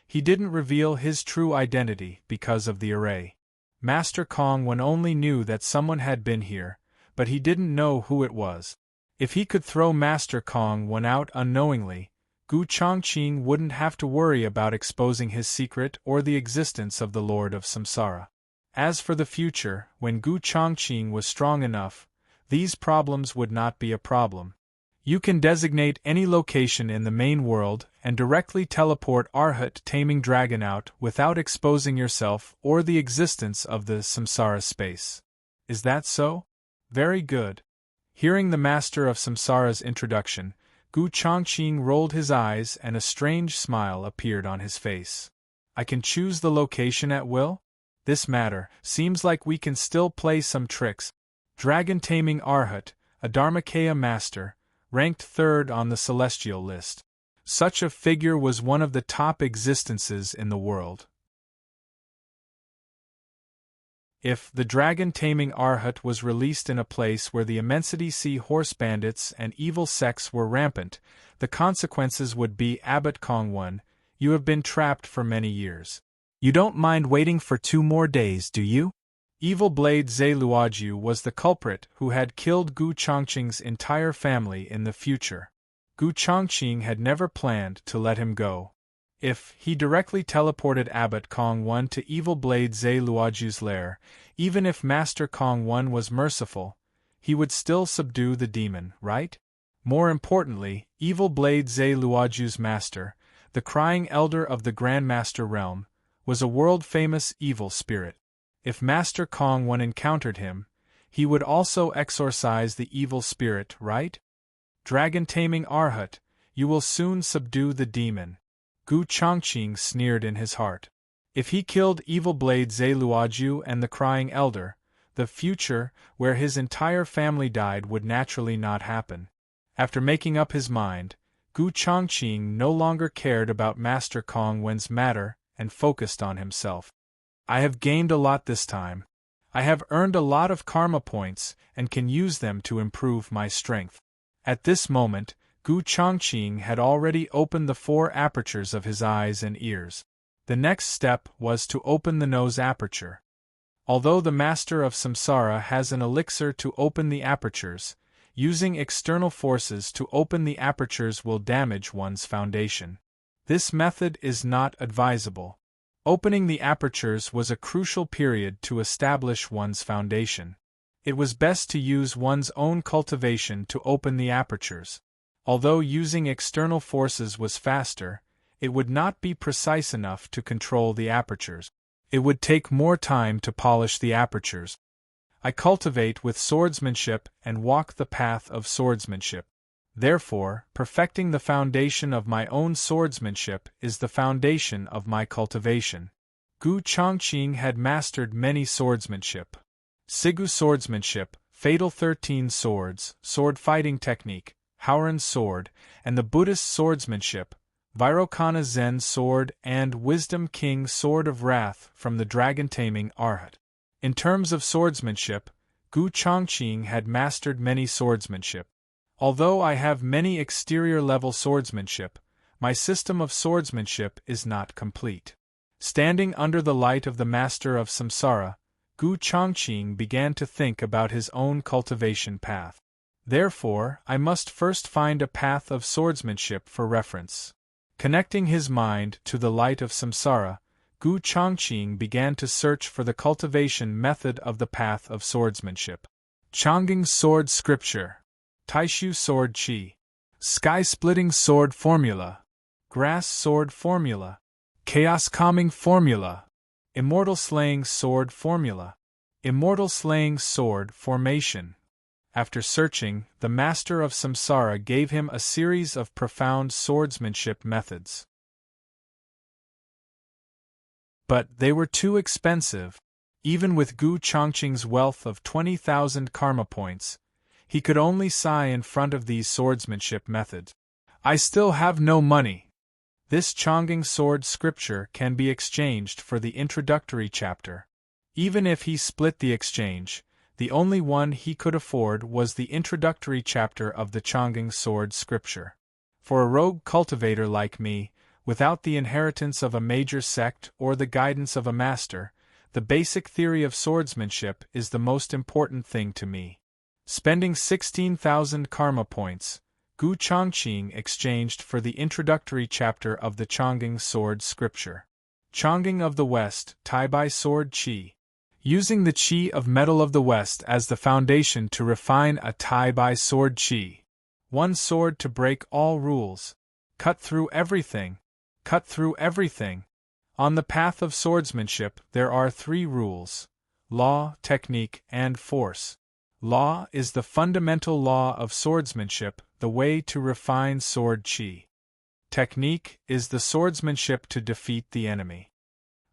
he didn't reveal his true identity because of the array. Master Kong-1 only knew that someone had been here, but he didn't know who it was. If he could throw Master Kong-1 out unknowingly, Gu Chongqing wouldn't have to worry about exposing his secret or the existence of the Lord of Samsara. As for the future, when Gu Chongqing was strong enough, these problems would not be a problem. You can designate any location in the main world and directly teleport Arhat taming dragon out without exposing yourself or the existence of the Samsara space. Is that so? Very good. Hearing the Master of Samsara's introduction, Gu Chongqing rolled his eyes and a strange smile appeared on his face. I can choose the location at will? This matter seems like we can still play some tricks. Dragon taming Arhat, a Dharmakaya master, ranked 3rd on the celestial list. Such a figure was one of the top existences in the world. If the dragon taming Arhat was released in a place where the Immensity Sea horse bandits and evil sects were rampant, the consequences would be Abbot Kong-1, you have been trapped for many years. You don't mind waiting for 2 more days, do you? Evil Blade Zhe Luoju was the culprit who had killed Gu Chongqing's entire family in the future. Gu Chongqing had never planned to let him go. If he directly teleported Abbot Kong-1 to Evil Blade Zhe Luoju's lair, even if Master Kong-1 was merciful, he would still subdue the demon, right? More importantly, Evil Blade Zhe Luoju's master, the Crying Elder of the Grandmaster Realm, was a world-famous evil spirit. If Master Kong-1 encountered him, he would also exorcise the evil spirit, right? Dragon taming Arhat, you will soon subdue the demon. Gu Chongqing sneered in his heart. If he killed Evil Blade Zhe Luoju and the Crying Elder, the future, where his entire family died, would naturally not happen. After making up his mind, Gu Chongqing no longer cared about Master Kong-1's matter and focused on himself. I have gained a lot this time. I have earned a lot of karma points and can use them to improve my strength. At this moment, Gu Chongqing had already opened the 4 apertures of his eyes and ears. The next step was to open the nose aperture. Although the Master of Samsara has an elixir to open the apertures, using external forces to open the apertures will damage one's foundation. This method is not advisable. Opening the apertures was a crucial period to establish one's foundation. It was best to use one's own cultivation to open the apertures. Although using external forces was faster, it would not be precise enough to control the apertures. It would take more time to polish the apertures. I cultivate with swordsmanship and walk the path of swordsmanship. Therefore, perfecting the foundation of my own swordsmanship is the foundation of my cultivation. Gu Chongqing had mastered many swordsmanship. Sigu swordsmanship, fatal 13 swords, sword fighting technique, Haoran sword, and the Buddhist swordsmanship, Vairocana Zen sword and Wisdom King sword of wrath from the dragon-taming Arhat. In terms of swordsmanship, Gu Chongqing had mastered many swordsmanship. Although I have many exterior-level swordsmanship, my system of swordsmanship is not complete. Standing under the light of the master of samsara, Gu Chongqing began to think about his own cultivation path. Therefore, I must first find a path of swordsmanship for reference. Connecting his mind to the light of samsara, Gu Chongqing began to search for the cultivation method of the path of swordsmanship. Chongqing Sword Scripture, Taishu Sword Qi, Sky-Splitting Sword Formula, Grass Sword Formula, Chaos Calming Formula, Immortal Slaying Sword Formula, Immortal Slaying Sword Formation. After searching, the master of samsara gave him a series of profound swordsmanship methods. But they were too expensive. Even with Gu Chongqing's wealth of 20,000 karma points, he could only sigh in front of these swordsmanship methods. I still have no money. This Chongqing sword scripture can be exchanged for the introductory chapter. Even if he split the exchange, the only one he could afford was the introductory chapter of the Chongqing sword scripture. For a rogue cultivator like me, without the inheritance of a major sect or the guidance of a master, the basic theory of swordsmanship is the most important thing to me. Spending 16,000 karma points, Gu Chongqing exchanged for the introductory chapter of the Chongqing sword scripture. Chongqing of the West, Tai-Bai Sword Qi. Using the Qi of Metal of the West as the foundation to refine a Tai-Bai Sword Qi. One sword to break all rules. Cut through everything. Cut through everything. On the path of swordsmanship, there are 3 rules: law, technique, and force. Law is the fundamental law of swordsmanship, the way to refine sword qi. Technique is the swordsmanship to defeat the enemy.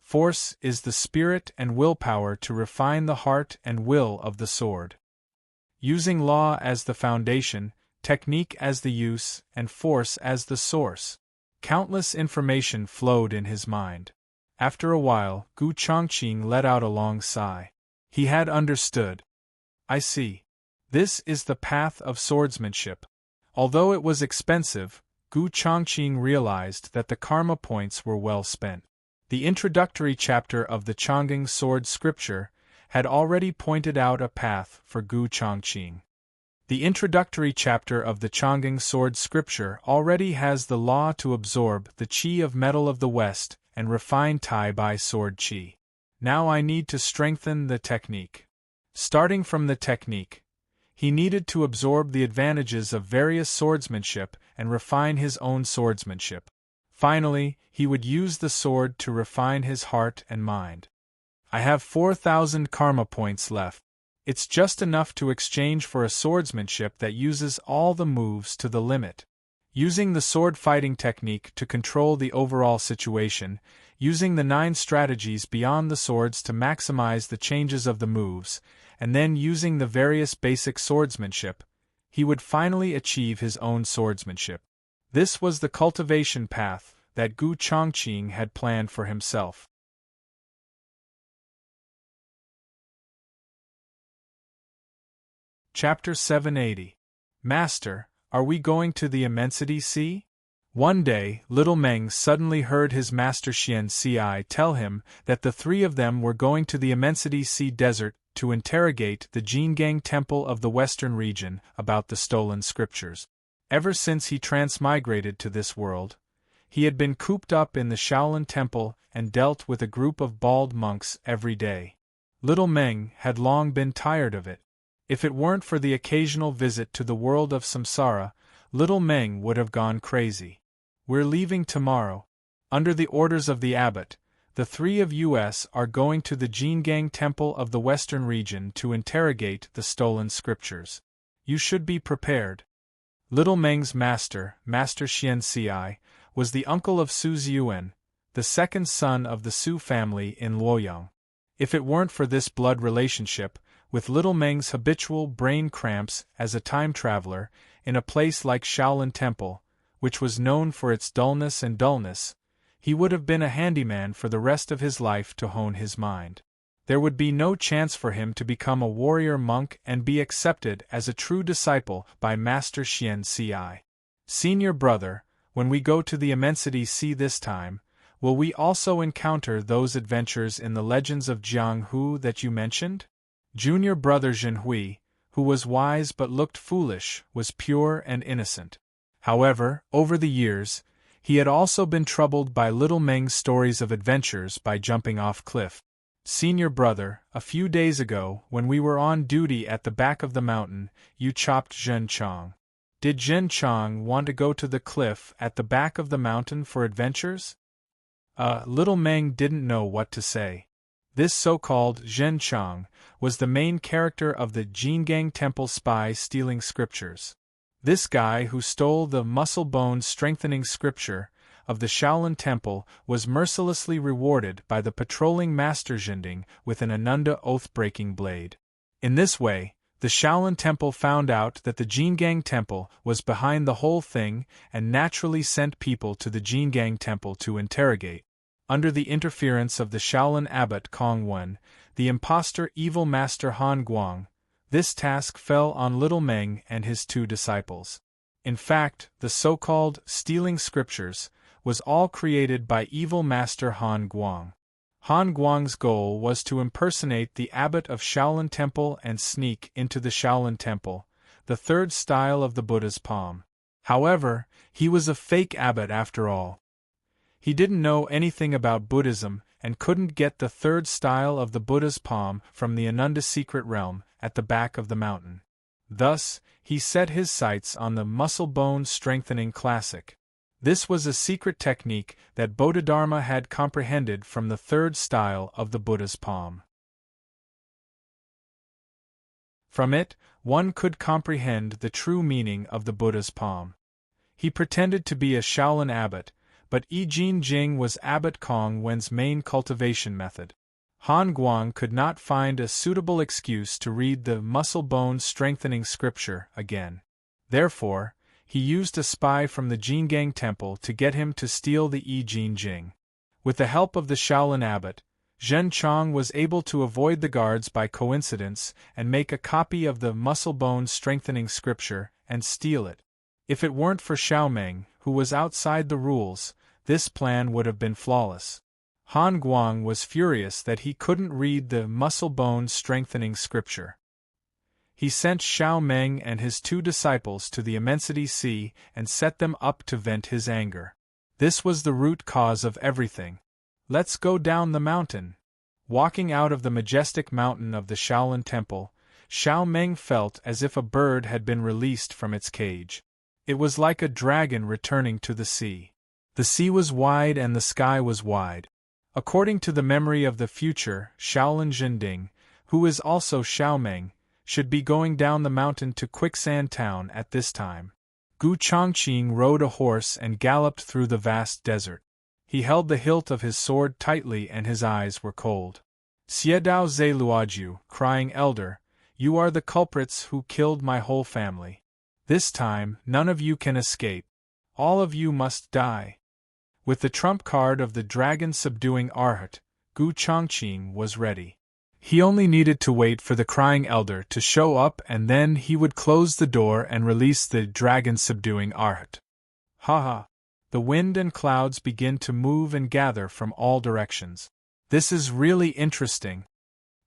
Force is the spirit and willpower to refine the heart and will of the sword. Using law as the foundation, technique as the use, and force as the source, countless information flowed in his mind. After a while, Gu Chongqing let out a long sigh. He had understood. I see. This is the path of swordsmanship. Although it was expensive, Gu Chongqing realized that the karma points were well spent. The introductory chapter of the Chongqing sword scripture had already pointed out a path for Gu Chongqing. The introductory chapter of the Chongqing sword scripture already has the law to absorb the qi of metal of the West and refine Tai-Bai sword qi. Now I need to strengthen the technique. Starting from the technique, he needed to absorb the advantages of various swordsmanship and refine his own swordsmanship. Finally, he would use the sword to refine his heart and mind. I have 4,000 karma points left. It's just enough to exchange for a swordsmanship that uses all the moves to the limit. Using the sword fighting technique to control the overall situation, using the 9 strategies beyond the swords to maximize the changes of the moves, and then using the various basic swordsmanship, he would finally achieve his own swordsmanship. This was the cultivation path that Gu Chongqing had planned for himself. Chapter 780. Master, are we going to the Immensity Sea? One day, Little Meng suddenly heard his master Xian Ci tell him that the 3 of them were going to the Immensity Sea Desert to interrogate the Jingang Temple of the Western region about the stolen scriptures. Ever since he transmigrated to this world, he had been cooped up in the Shaolin Temple and dealt with a group of bald monks every day. Little Meng had long been tired of it. If it weren't for the occasional visit to the world of samsara, Little Meng would have gone crazy. We're leaving tomorrow. Under the orders of the abbot, the 3 of us are going to the Jingang Temple of the Western region to interrogate the stolen scriptures. You should be prepared. Little Meng's master, Master Xian Ci, was the uncle of Su Ziyuan, the second son of the Su family in Luoyang. If it weren't for this blood relationship, with Little Meng's habitual brain cramps as a time traveler, in a place like Shaolin Temple, which was known for its dullness, he would have been a handyman for the rest of his life to hone his mind. There would be no chance for him to become a warrior monk and be accepted as a true disciple by Master Xian Ci. Senior brother, when we go to the Immensity Sea this time, will we also encounter those adventures in the legends of Jiang Hu that you mentioned? Junior brother Zhenhui, who was wise but looked foolish, was pure and innocent. However, over the years, he had also been troubled by little Meng's stories of adventures by jumping off cliff. Senior brother, a few days ago, when we were on duty at the back of the mountain, you chopped Zhen Chong. Did Zhen Chong want to go to the cliff at the back of the mountain for adventures? Little Meng didn't know what to say. This so-called Zhen Chong was the main character of the Jingang Temple spy stealing scriptures. This guy who stole the muscle-bone strengthening scripture of the Shaolin Temple was mercilessly rewarded by the patrolling Master Zhending with an Ananda oath-breaking blade. In this way, the Shaolin Temple found out that the Jingang Temple was behind the whole thing and naturally sent people to the Jingang Temple to interrogate. Under the interference of the Shaolin abbot Kong Wen, the impostor evil master Han Guang, this task fell on Little Meng and his 2 disciples. In fact, the so-called stealing scriptures was all created by evil master Han Guang. Han Guang's goal was to impersonate the abbot of Shaolin Temple and sneak into the Shaolin Temple, the 3rd style of the Buddha's palm. However, he was a fake abbot after all. He didn't know anything about Buddhism and couldn't get the 3rd style of the Buddha's palm from the Ananda secret realm at the back of the mountain. Thus, he set his sights on the muscle-bone strengthening classic. This was a secret technique that Bodhidharma had comprehended from the 3rd style of the Buddha's palm. From it, one could comprehend the true meaning of the Buddha's palm. He pretended to be a Shaolin abbot, but Yi Jin Jing was Abbot Kong Wen's main cultivation method. Han Guang could not find a suitable excuse to read the muscle-bone strengthening scripture again. Therefore, he used a spy from the Jingang Temple to get him to steal the Yi Jin Jing. With the help of the Shaolin abbot, Zhen Chong was able to avoid the guards by coincidence and make a copy of the muscle-bone strengthening scripture and steal it. If it weren't for Xiao Meng, who was outside the rules, this plan would have been flawless. Han Guang was furious that he couldn't read the muscle-bone strengthening scripture. He sent Xiao Meng and his 2 disciples to the Immensity Sea and set them up to vent his anger. This was the root cause of everything. Let's go down the mountain. Walking out of the majestic mountain of the Shaolin Temple, Xiao Meng felt as if a bird had been released from its cage. It was like a dragon returning to the sea. The sea was wide and the sky was wide. According to the memory of the future, Shaolin Zhending, who is also Xiao Meng, should be going down the mountain to Quicksand Town at this time. Gu Chongqing rode a horse and galloped through the vast desert. He held the hilt of his sword tightly and his eyes were cold. Xiedao Zhe Luoju, crying elder, you are the culprits who killed my whole family. This time, none of you can escape. All of you must die. With the trump card of the dragon-subduing Arhat, Gu Chongqing was ready. He only needed to wait for the crying elder to show up and then he would close the door and release the dragon-subduing Arhat. Ha! The wind and clouds begin to move and gather from all directions. This is really interesting.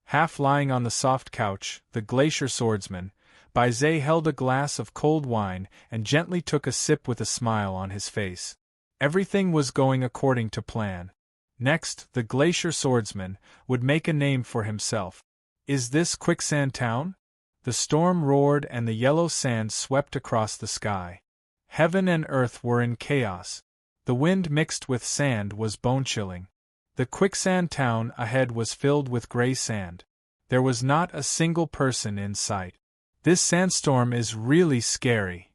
Half lying on the soft couch, the glacier swordsman, Bai Zhe held a glass of cold wine and gently took a sip with a smile on his face. Everything was going according to plan. Next, the glacier swordsman would make a name for himself. Is this Quicksand Town? The storm roared and the yellow sand swept across the sky. Heaven and earth were in chaos. The wind mixed with sand was bone-chilling. The Quicksand Town ahead was filled with gray sand. There was not a single person in sight. This sandstorm is really scary.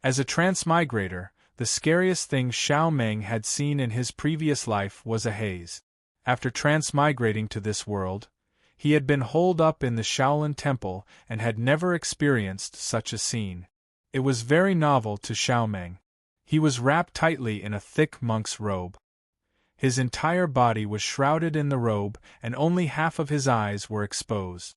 As a transmigrator, the scariest thing Xiao Meng had seen in his previous life was a haze. After transmigrating to this world, he had been holed up in the Shaolin Temple and had never experienced such a scene. It was very novel to Xiao Meng. He was wrapped tightly in a thick monk's robe. His entire body was shrouded in the robe, and only half of his eyes were exposed.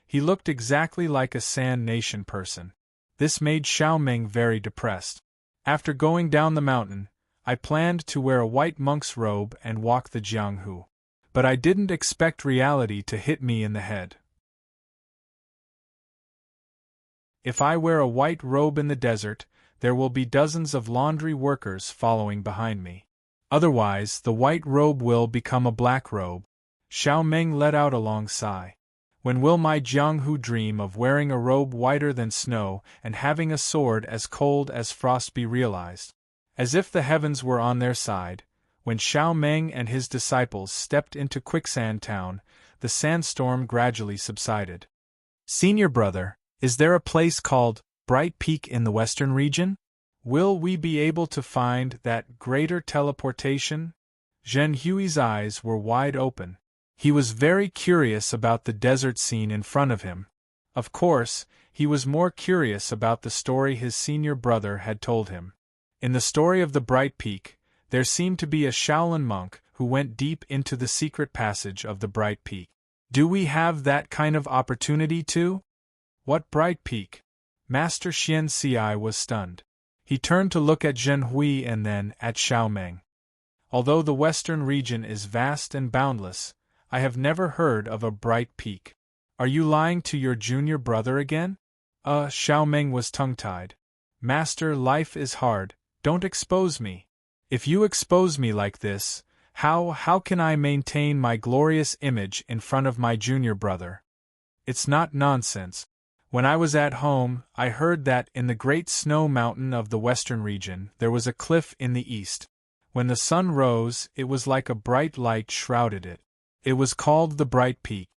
He looked exactly like a San Nation person. This made Xiao Meng very depressed. After going down the mountain, I planned to wear a white monk's robe and walk the Jianghu. But I didn't expect reality to hit me in the head. If I wear a white robe in the desert, there will be dozens of laundry workers following behind me. Otherwise, the white robe will become a black robe. Xiao Meng let out a long sigh. When will my Jianghu dream of wearing a robe whiter than snow and having a sword as cold as frost be realized? As if the heavens were on their side, when Xiao Meng and his disciples stepped into Quicksand Town, the sandstorm gradually subsided. Senior brother, is there a place called Bright Peak in the western region? Will we be able to find that greater teleportation? Zhen Hui's eyes were wide open. He was very curious about the desert scene in front of him. Of course, he was more curious about the story his senior brother had told him. In the story of the Bright Peak, there seemed to be a Shaolin monk who went deep into the secret passage of the Bright Peak. Do we have that kind of opportunity too? What Bright Peak? Master Xian Ci was stunned. He turned to look at Zhen Hui and then at Xiao Meng. Although the western region is vast and boundless, I have never heard of a Bright Peak. Are you lying to your junior brother again? Xiao Meng was tongue-tied. Master, life is hard, don't expose me. If you expose me like this, how can I maintain my glorious image in front of my junior brother? It's not nonsense. When I was at home, I heard that in the great snow mountain of the western region there was a cliff in the east. When the sun rose, it was like a bright light shrouded it. It was called the Bright Peak.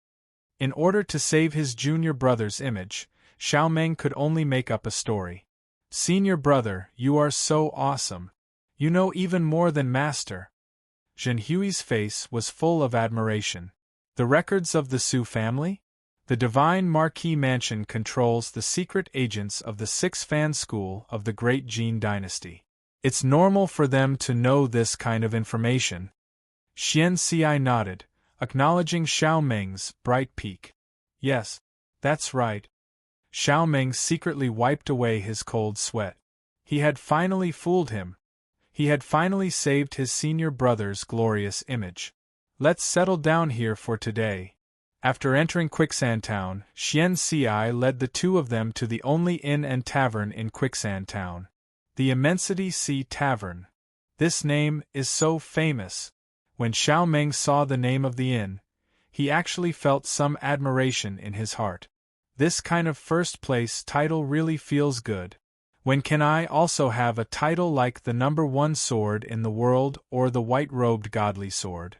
In order to save his junior brother's image, Xiao Meng could only make up a story. Senior brother, you are so awesome. You know even more than Master. Zhen Hui's face was full of admiration. The records of the Su family? The Divine Marquis Mansion controls the secret agents of the Six Fan School of the Great Jin Dynasty. It's normal for them to know this kind of information. Xian Ci nodded, acknowledging Xiao Meng's Bright Peak. Yes, that's right. Xiao Meng secretly wiped away his cold sweat. He had finally fooled him. He had finally saved his senior brother's glorious image. Let's settle down here for today. After entering Quicksand Town, Xian Ci led the two of them to the only inn and tavern in Quicksand Town. The Immensity Sea Tavern. This name is so famous. When Xiao Meng saw the name of the inn, he actually felt some admiration in his heart. This kind of first-place title really feels good. When can I also have a title like the #1 sword in the world or the white-robed godly sword?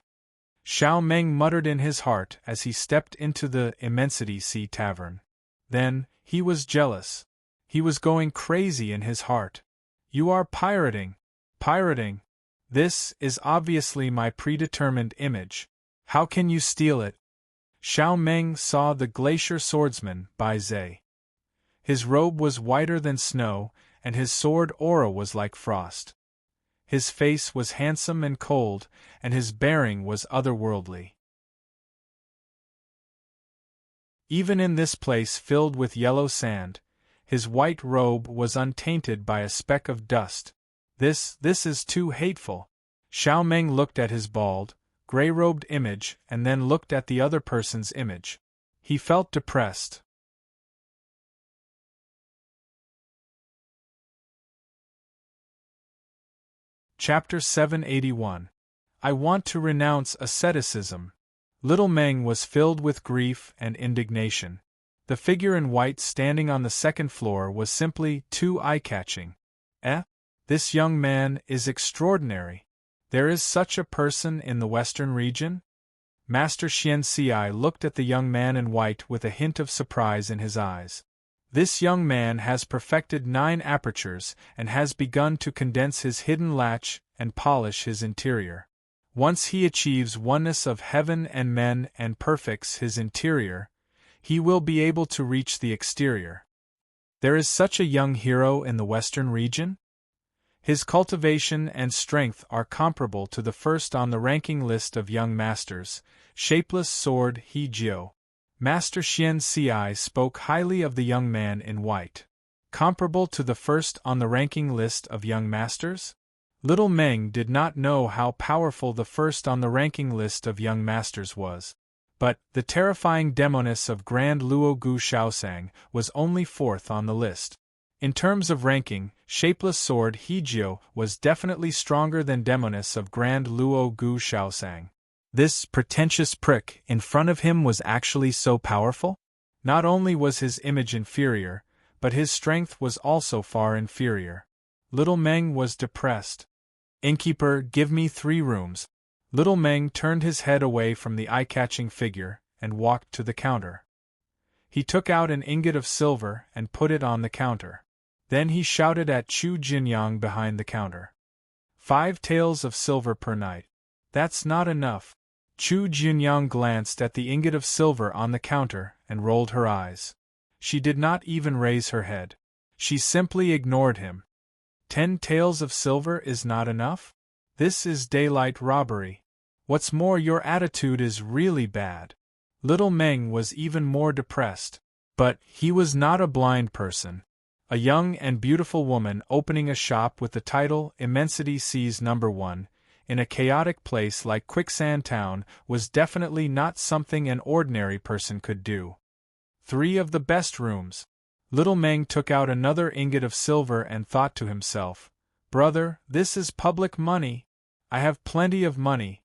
Xiao Meng muttered in his heart as he stepped into the Immensity Sea Tavern. Then, he was jealous. He was going crazy in his heart. You are pirating. Pirating. This is obviously my predetermined image. How can you steal it? Xiao Meng saw the Glacier Swordsman by Zhe. His robe was whiter than snow, and his sword aura was like frost. His face was handsome and cold, and his bearing was otherworldly. Even in this place filled with yellow sand, his white robe was untainted by a speck of dust. This is too hateful. Xiao Meng looked at his bald, gray-robed image and then looked at the other person's image. He felt depressed. Chapter 781. I want to renounce asceticism. Little Meng was filled with grief and indignation. The figure in white standing on the second floor was simply too eye-catching. This young man is extraordinary. There is such a person in the western region? Master Xian Ci looked at the young man in white with a hint of surprise in his eyes. This young man has perfected 9 apertures and has begun to condense his hidden latch and polish his interior. Once he achieves oneness of heaven and men and perfects his interior, he will be able to reach the exterior. There is such a young hero in the western region? His cultivation and strength are comparable to the first on the ranking list of young masters, shapeless sword He Jiu. Master Xian Ci spoke highly of the young man in white. Comparable to the first on the ranking list of young masters? Little Meng did not know how powerful the first on the ranking list of young masters was. But the terrifying demoness of Grand Luo Gu Shaosang was only fourth on the list. In terms of ranking, shapeless sword He Jiu was definitely stronger than demoness of Grand Luo Gu Shaosang. This pretentious prick in front of him was actually so powerful? Not only was his image inferior, but his strength was also far inferior. Little Meng was depressed. Innkeeper, give me 3 rooms. Little Meng turned his head away from the eye-catching figure and walked to the counter. He took out an ingot of silver and put it on the counter. Then he shouted at Chu Jinyang behind the counter. 5 taels of silver per night. That's not enough. Chu Jinyang glanced at the ingot of silver on the counter and rolled her eyes. She did not even raise her head. She simply ignored him. 10 taels of silver is not enough? This is daylight robbery. What's more, your attitude is really bad. Little Meng was even more depressed. But he was not a blind person. A young and beautiful woman opening a shop with the title Immensity Sees Number 1 in a chaotic place like Quicksand Town was definitely not something an ordinary person could do. 3 of the best rooms. Little Meng took out another ingot of silver and thought to himself, "Brother, this is public money. I have plenty of money.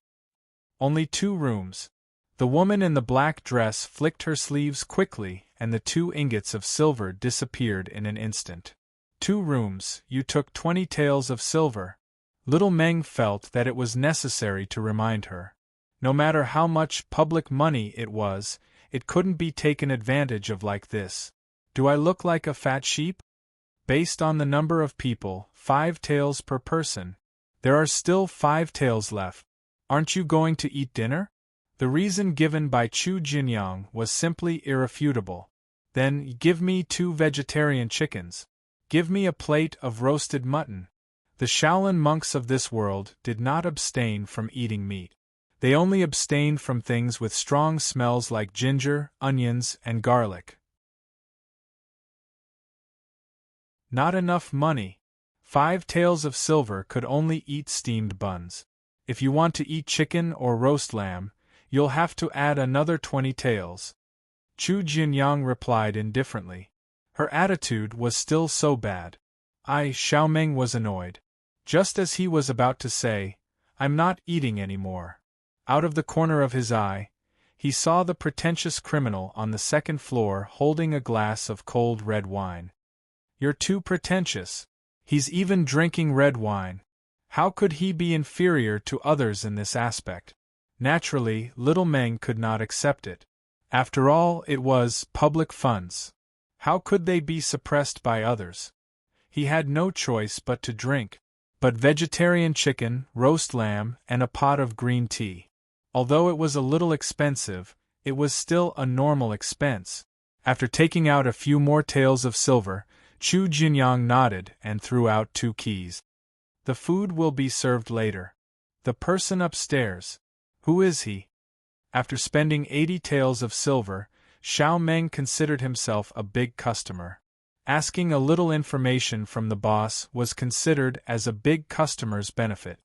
Only 2 rooms." The woman in the black dress flicked her sleeves quickly and the 2 ingots of silver disappeared in an instant. 2 rooms, you took 20 taels of silver. Little Meng felt that it was necessary to remind her. No matter how much public money it was, it couldn't be taken advantage of like this. Do I look like a fat sheep? Based on the number of people, 5 taels per person. There are still 5 taels left. Aren't you going to eat dinner? The reason given by Chu Jinyang was simply irrefutable. Then give me 2 vegetarian chickens. Give me a plate of roasted mutton. The Shaolin monks of this world did not abstain from eating meat. They only abstained from things with strong smells like ginger, onions, and garlic. Not enough money. 5 taels of silver could only eat steamed buns. If you want to eat chicken or roast lamb, you'll have to add another 20 taels. Chu Jinyang replied indifferently. Her attitude was still so bad. Xiaomeng was annoyed. Just as he was about to say, "I'm not eating anymore," out of the corner of his eye, he saw the pretentious criminal on the 2nd floor holding a glass of cold red wine. "You're too pretentious. He's even drinking red wine. How could he be inferior to others in this aspect?" Naturally, Little Meng could not accept it. After all, it was public funds. How could they be suppressed by others? He had no choice but to drink. But vegetarian chicken, roast lamb, and a pot of green tea. Although it was a little expensive, it was still a normal expense. After taking out a few more taels of silver, Chu Jinyang nodded and threw out 2 keys. "The food will be served later. The person upstairs. Who is he?" After spending 80 taels of silver, Xiaomeng considered himself a big customer. Asking a little information from the boss was considered as a big customer's benefit.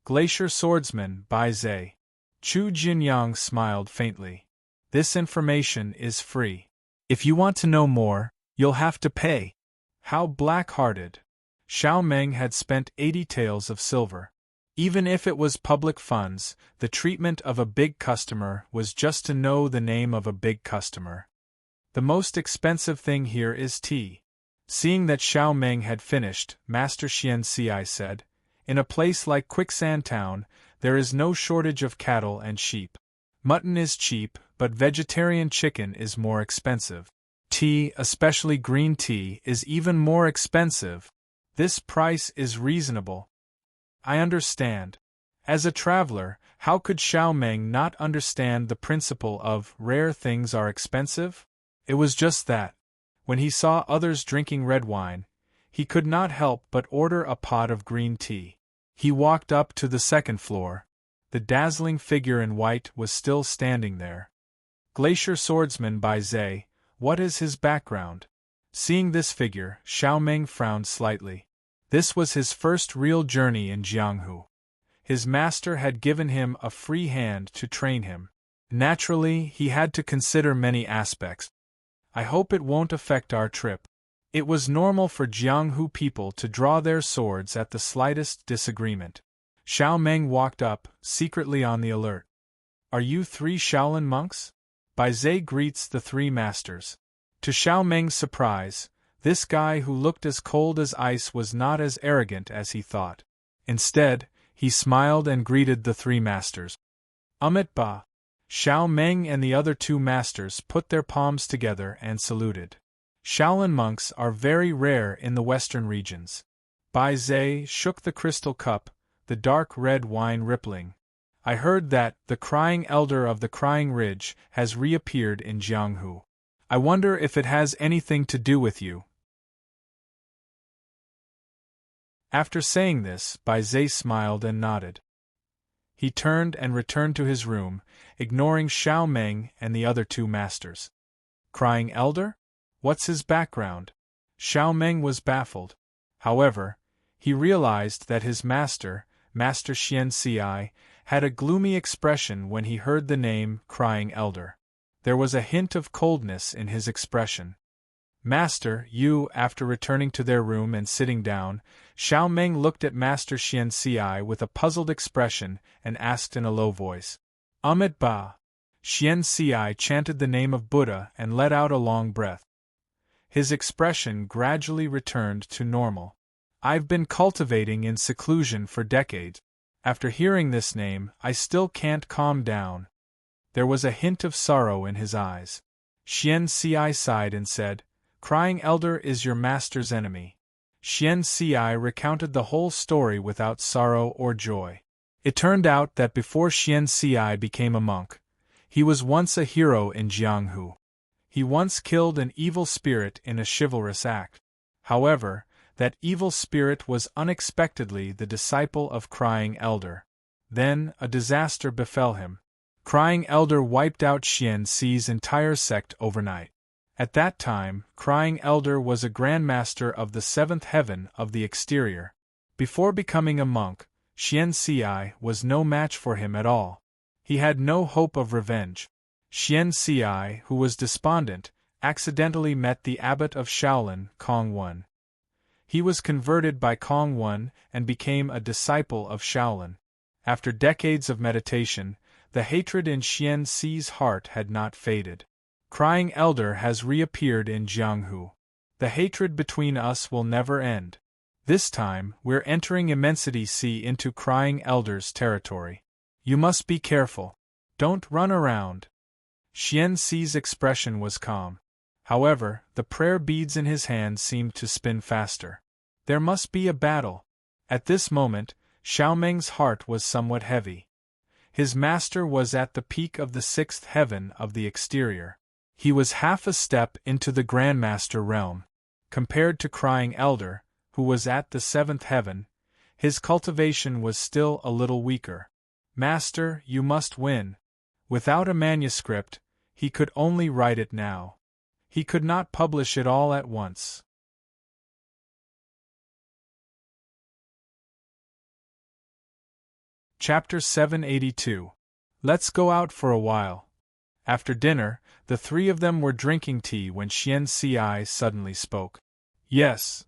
"Glacier Swordsman, Bai Zhe." Chu Jinyang smiled faintly. "This information is free. If you want to know more, you'll have to pay." How black-hearted. Xiaomeng had spent 80 taels of silver. Even if it was public funds, the treatment of a big customer was just to know the name of a big customer. "The most expensive thing here is tea." Seeing that Xiaomeng had finished, Master Xian Ci said, "In a place like Quicksand Town, there is no shortage of cattle and sheep. Mutton is cheap, but vegetarian chicken is more expensive. Tea, especially green tea, is even more expensive. This price is reasonable." "I understand." As a traveler, how could Xiaomeng not understand the principle of rare things are expensive? It was just that. When he saw others drinking red wine, he could not help but order a pot of green tea. He walked up to the second floor. The dazzling figure in white was still standing there. Glacier Swordsman by Zhe, what is his background? Seeing this figure, Xiaomeng frowned slightly. This was his first real journey in Jianghu. His master had given him a free hand to train him. Naturally, he had to consider many aspects. I hope it won't affect our trip. It was normal for Jianghu people to draw their swords at the slightest disagreement. Xiaomeng walked up, secretly on the alert. Are you 3 Shaolin monks? Bai Zhe greets the 3 masters. To Xiaomeng's surprise, this guy who looked as cold as ice was not as arrogant as he thought. Instead, he smiled and greeted the 3 masters. Amit Ba. Xiaomeng and the other 2 masters put their palms together and saluted. Shaolin monks are very rare in the western regions. Bai Zhe shook the crystal cup, the dark red wine rippling. I heard that the crying elder of the Crying Ridge has reappeared in Jianghu. I wonder if it has anything to do with you. After saying this, Bai Zhe smiled and nodded. He turned and returned to his room, ignoring Xiaomeng and the other 2 masters. Crying elder? What's his background? Xiaomeng was baffled. However, he realized that his master, Master Xian Ci, had a gloomy expression when he heard the name Crying Elder. There was a hint of coldness in his expression. Master, you, after returning to their room and sitting down, Xiaomeng looked at Master Xian Ci with a puzzled expression and asked in a low voice. Amit Ba. Xian Ci chanted the name of Buddha and let out a long breath. His expression gradually returned to normal. I've been cultivating in seclusion for decades. After hearing this name, I still can't calm down. There was a hint of sorrow in his eyes. Xian Ci sighed and said, Crying Elder is your master's enemy. Xian Ci recounted the whole story without sorrow or joy. It turned out that before Xian Ci became a monk, he was once a hero in Jianghu. He once killed an evil spirit in a chivalrous act. However, that evil spirit was unexpectedly the disciple of Crying Elder. Then, a disaster befell him. Crying Elder wiped out Xian Ci's entire sect overnight. At that time, Crying Elder was a grandmaster of the 7th heaven of the exterior. Before becoming a monk, Xian Ci was no match for him at all. He had no hope of revenge. Xian Ci, who was despondent, accidentally met the abbot of Shaolin, Kong Wen. He was converted by Kong Wen and became a disciple of Shaolin. After decades of meditation, the hatred in Xian Ci's heart had not faded. Crying Elder has reappeared in Jianghu. The hatred between us will never end. This time, we're entering Immensity Sea into Crying Elder's territory. You must be careful. Don't run around. Xian Ci's expression was calm. However, the prayer beads in his hand seemed to spin faster. There must be a battle. At this moment, Xiaomeng's heart was somewhat heavy. His master was at the peak of the 6th heaven of the exterior. He was half a step into the Grandmaster realm. Compared to Crying Elder, who was at the 7th heaven, his cultivation was still a little weaker. Master, you must win. Without a manuscript, he could only write it now. He could not publish it all at once. Chapter 782. Let's go out for a while. After dinner, the 3 of them were drinking tea when Xian Ci suddenly spoke. Yes.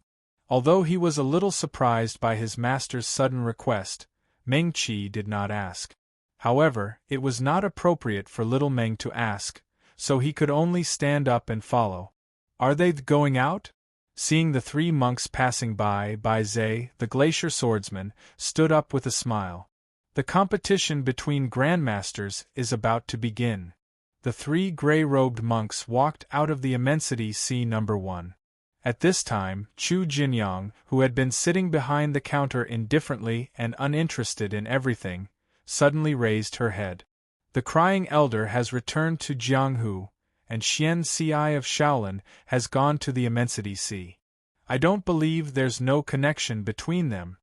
Although he was a little surprised by his master's sudden request, Meng Qi did not ask. However, it was not appropriate for little Meng to ask, so he could only stand up and follow. Are they going out? Seeing the 3 monks passing by, Bai Zhe, the glacier swordsman, stood up with a smile. The competition between grandmasters is about to begin. The 3 gray-robed monks walked out of the Immensity Sea No. 1. At this time, Chu Jinyang, who had been sitting behind the counter indifferently and uninterested in everything, suddenly raised her head. The Crying Elder has returned to Jianghu, and Xian Ci of Shaolin has gone to the Immensity Sea. I don't believe there's no connection between them.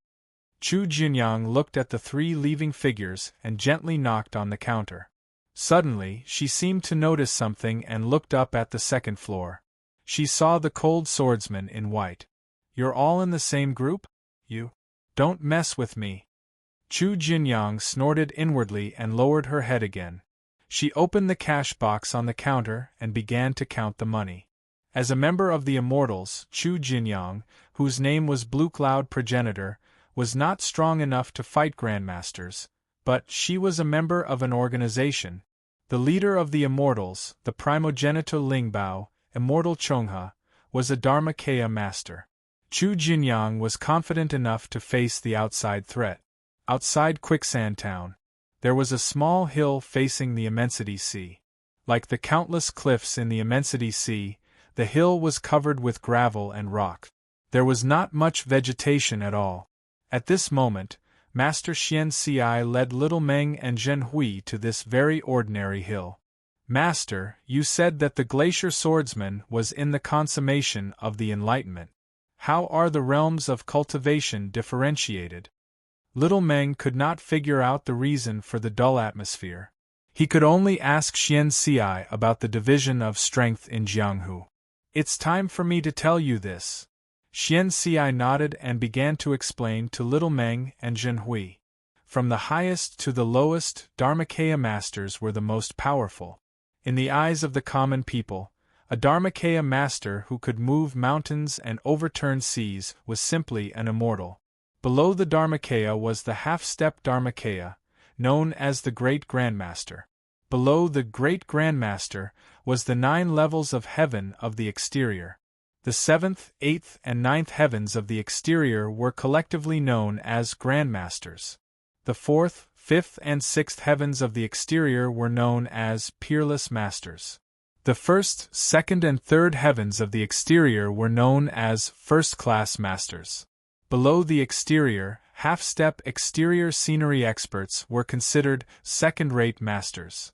Chu Jinyang looked at the three leaving figures and gently knocked on the counter. Suddenly, she seemed to notice something and looked up at the second floor. She saw the cold swordsman in white. You're all in the same group? You don't mess with me. Chu Jinyang snorted inwardly and lowered her head again. She opened the cash box on the counter and began to count the money. As a member of the Immortals, Chu Jinyang, whose name was Blue Cloud Progenitor, was not strong enough to fight Grandmasters, but she was a member of an organization. The leader of the Immortals, the primogenitor Lingbao, Immortal Chonghe, was a Dharmakaya master. Chu Jinyang was confident enough to face the outside threat. Outside Quicksand Town, there was a small hill facing the Immensity Sea. Like the countless cliffs in the Immensity Sea, the hill was covered with gravel and rock. There was not much vegetation at all. At this moment, Master Xian Ci led Little Meng and Zhen Hui to this very ordinary hill. Master, you said that the Glacier Swordsman was in the consummation of the Enlightenment. How are the realms of cultivation differentiated? Little Meng could not figure out the reason for the dull atmosphere. He could only ask Xian Ci about the division of strength in Jianghu. It's time for me to tell you this. Xian Ci nodded and began to explain to Little Meng and Zhen Hui. From the highest to the lowest, Dharmakaya masters were the most powerful. In the eyes of the common people, a Dharmakaya master who could move mountains and overturn seas was simply an immortal. Below the Dharmakaya was the half-step Dharmakaya, known as the Great Grandmaster. Below the Great Grandmaster was the 9 levels of heaven of the exterior. The 7th, 8th, and 9th heavens of the exterior were collectively known as Grandmasters. The 4th, 5th, and 6th heavens of the exterior were known as Peerless Masters. The 1st, 2nd, and 3rd heavens of the exterior were known as First-Class Masters. Below the exterior, half-step exterior scenery experts were considered second-rate masters.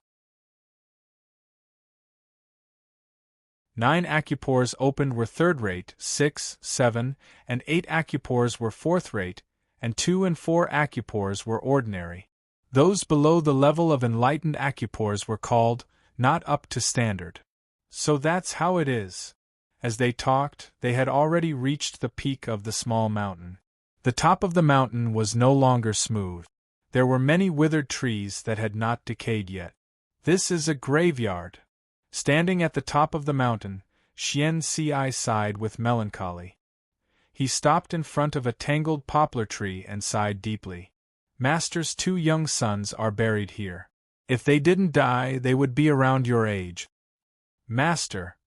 9 acupores opened were third-rate, 6, 7, and 8 acupores were fourth-rate, and 2 and 4 acupores were ordinary. Those below the level of enlightened acupores were called not up to standard. So that's how it is. As they talked, they had already reached the peak of the small mountain. The top of the mountain was no longer smooth. There were many withered trees that had not decayed yet. This is a graveyard. Standing at the top of the mountain, Xian Ci sighed with melancholy. He stopped in front of a tangled poplar tree and sighed deeply. Master's 2 young sons are buried here. If they didn't die, they would be around your age. Master.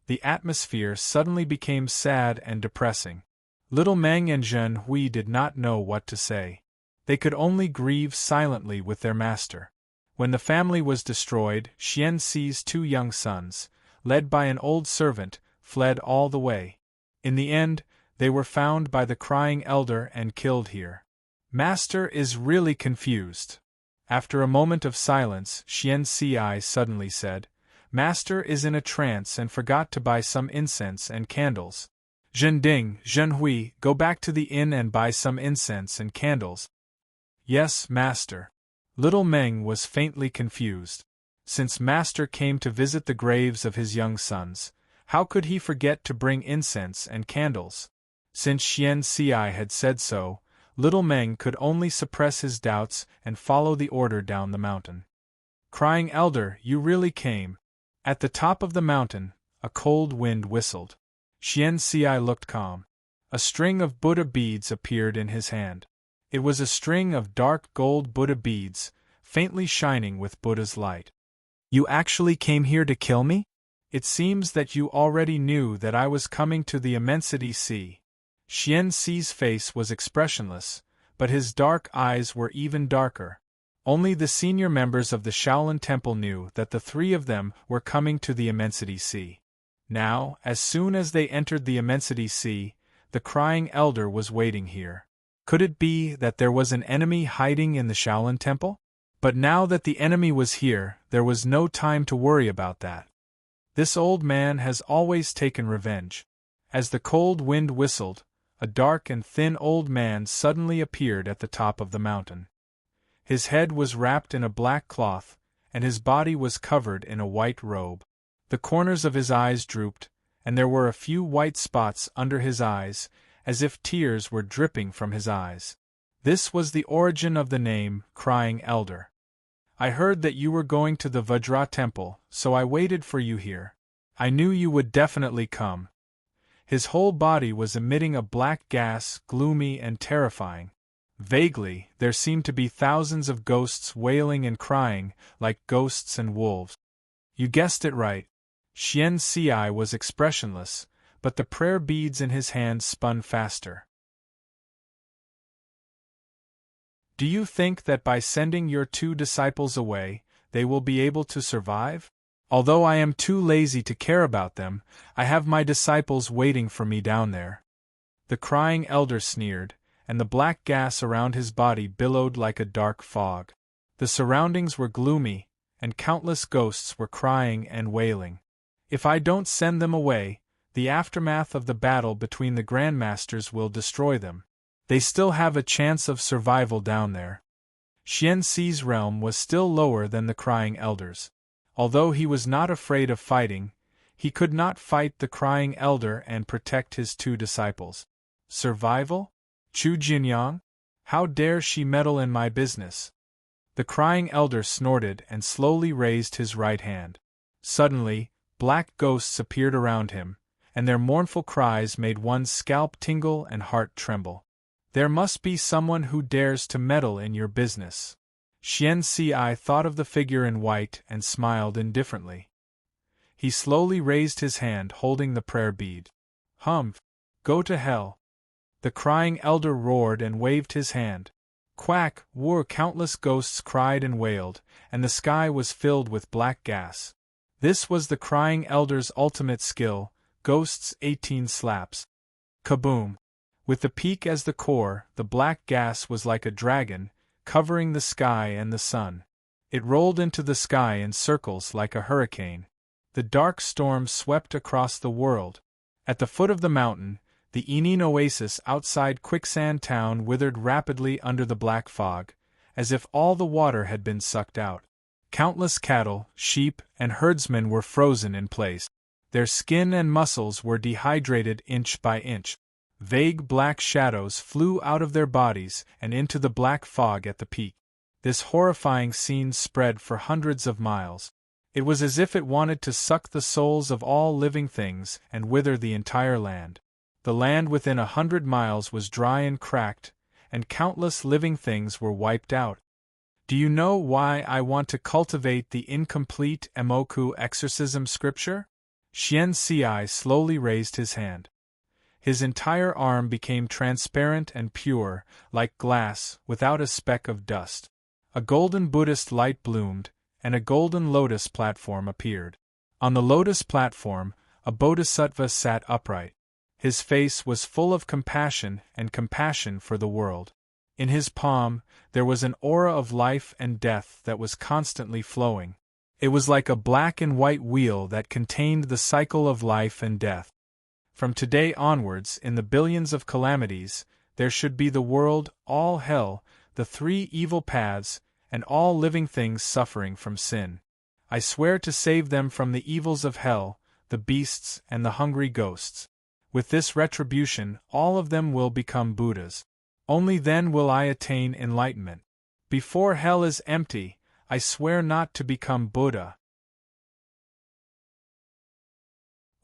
The atmosphere suddenly became sad and depressing. Little Meng and Zhen Hui did not know what to say. They could only grieve silently with their master. When the family was destroyed, Xian Ci's 2 young sons, led by an old servant, fled all the way. In the end, they were found by the crying elder and killed here. Master is really confused. After a moment of silence, Xian Ci suddenly said, Master is in a trance and forgot to buy some incense and candles. Zhending, Zhenhui, go back to the inn and buy some incense and candles. Yes, Master. Little Meng was faintly confused. Since Master came to visit the graves of his young sons, how could he forget to bring incense and candles? Since Xian Ci had said so, Little Meng could only suppress his doubts and follow the order down the mountain. Crying Elder, you really came. At the top of the mountain, a cold wind whistled. Xian Ci looked calm. A string of Buddha beads appeared in his hand. It was a string of dark gold Buddha beads, faintly shining with Buddha's light. You actually came here to kill me? It seems that you already knew that I was coming to the Immensity Sea. Xian Ci's face was expressionless, but his dark eyes were even darker. Only the senior members of the Shaolin Temple knew that the 3 of them were coming to the Immensity Sea. Now, as soon as they entered the Immensity Sea, the crying elder was waiting here. Could it be that there was an enemy hiding in the Shaolin Temple? But now that the enemy was here, there was no time to worry about that. This old man has always taken revenge. As the cold wind whistled, a dark and thin old man suddenly appeared at the top of the mountain. His head was wrapped in a black cloth, and his body was covered in a white robe. The corners of his eyes drooped, and there were a few white spots under his eyes, as if tears were dripping from his eyes. This was the origin of the name, Crying Elder. I heard that you were going to the Vajra temple, so I waited for you here. I knew you would definitely come. His whole body was emitting a black gas, gloomy and terrifying. Vaguely, there seemed to be thousands of ghosts wailing and crying, like ghosts and wolves. You guessed it right. Xian Ci was expressionless, but the prayer beads in his hand spun faster. Do you think that by sending your 2 disciples away, they will be able to survive? Although I am too lazy to care about them, I have my disciples waiting for me down there. The crying elder sneered, and the black gas around his body billowed like a dark fog. The surroundings were gloomy, and countless ghosts were crying and wailing. If I don't send them away, the aftermath of the battle between the Grandmasters will destroy them. They still have a chance of survival down there. Xian Ci's realm was still lower than the Crying Elders. Although he was not afraid of fighting, he could not fight the Crying Elder and protect his 2 disciples. Survival? Chu Jinyang? How dare she meddle in my business? The Crying Elder snorted and slowly raised his right hand. Suddenly, black ghosts appeared around him, and their mournful cries made one's scalp tingle and heart tremble. There must be someone who dares to meddle in your business. Xian Ci thought of the figure in white and smiled indifferently. He slowly raised his hand holding the prayer bead. Humph! Go to hell! The Crying Elder roared and waved his hand. Quack! Whir! Countless ghosts cried and wailed, and the sky was filled with black gas. This was the Crying Elder's ultimate skill, Ghosts 18 slaps. Kaboom! With the peak as the core, the black gas was like a dragon, covering the sky and the sun. It rolled into the sky in circles like a hurricane. The dark storm swept across the world. At the foot of the mountain, the Enin oasis outside Quicksand Town withered rapidly under the black fog, as if all the water had been sucked out. Countless cattle, sheep, and herdsmen were frozen in place. Their skin and muscles were dehydrated inch by inch. Vague black shadows flew out of their bodies and into the black fog at the peak. This horrifying scene spread for hundreds of miles. It was as if it wanted to suck the souls of all living things and wither the entire land. The land within 100 miles was dry and cracked, and countless living things were wiped out. Do you know why I want to cultivate the incomplete Emoku exorcism scripture? Xian Ci slowly raised his hand. His entire arm became transparent and pure, like glass, without a speck of dust. A golden Buddhist light bloomed, and a golden lotus platform appeared. On the lotus platform, a bodhisattva sat upright. His face was full of compassion and compassion for the world. In his palm, there was an aura of life and death that was constantly flowing. It was like a black and white wheel that contained the cycle of life and death. From today onwards, in the billions of calamities, there should be the world, all hell, the 3 evil paths, and all living things suffering from sin. I swear to save them from the evils of hell, the beasts and the hungry ghosts. With this retribution, all of them will become Buddhas. Only then will I attain enlightenment. Before hell is empty, I swear not to become Buddha.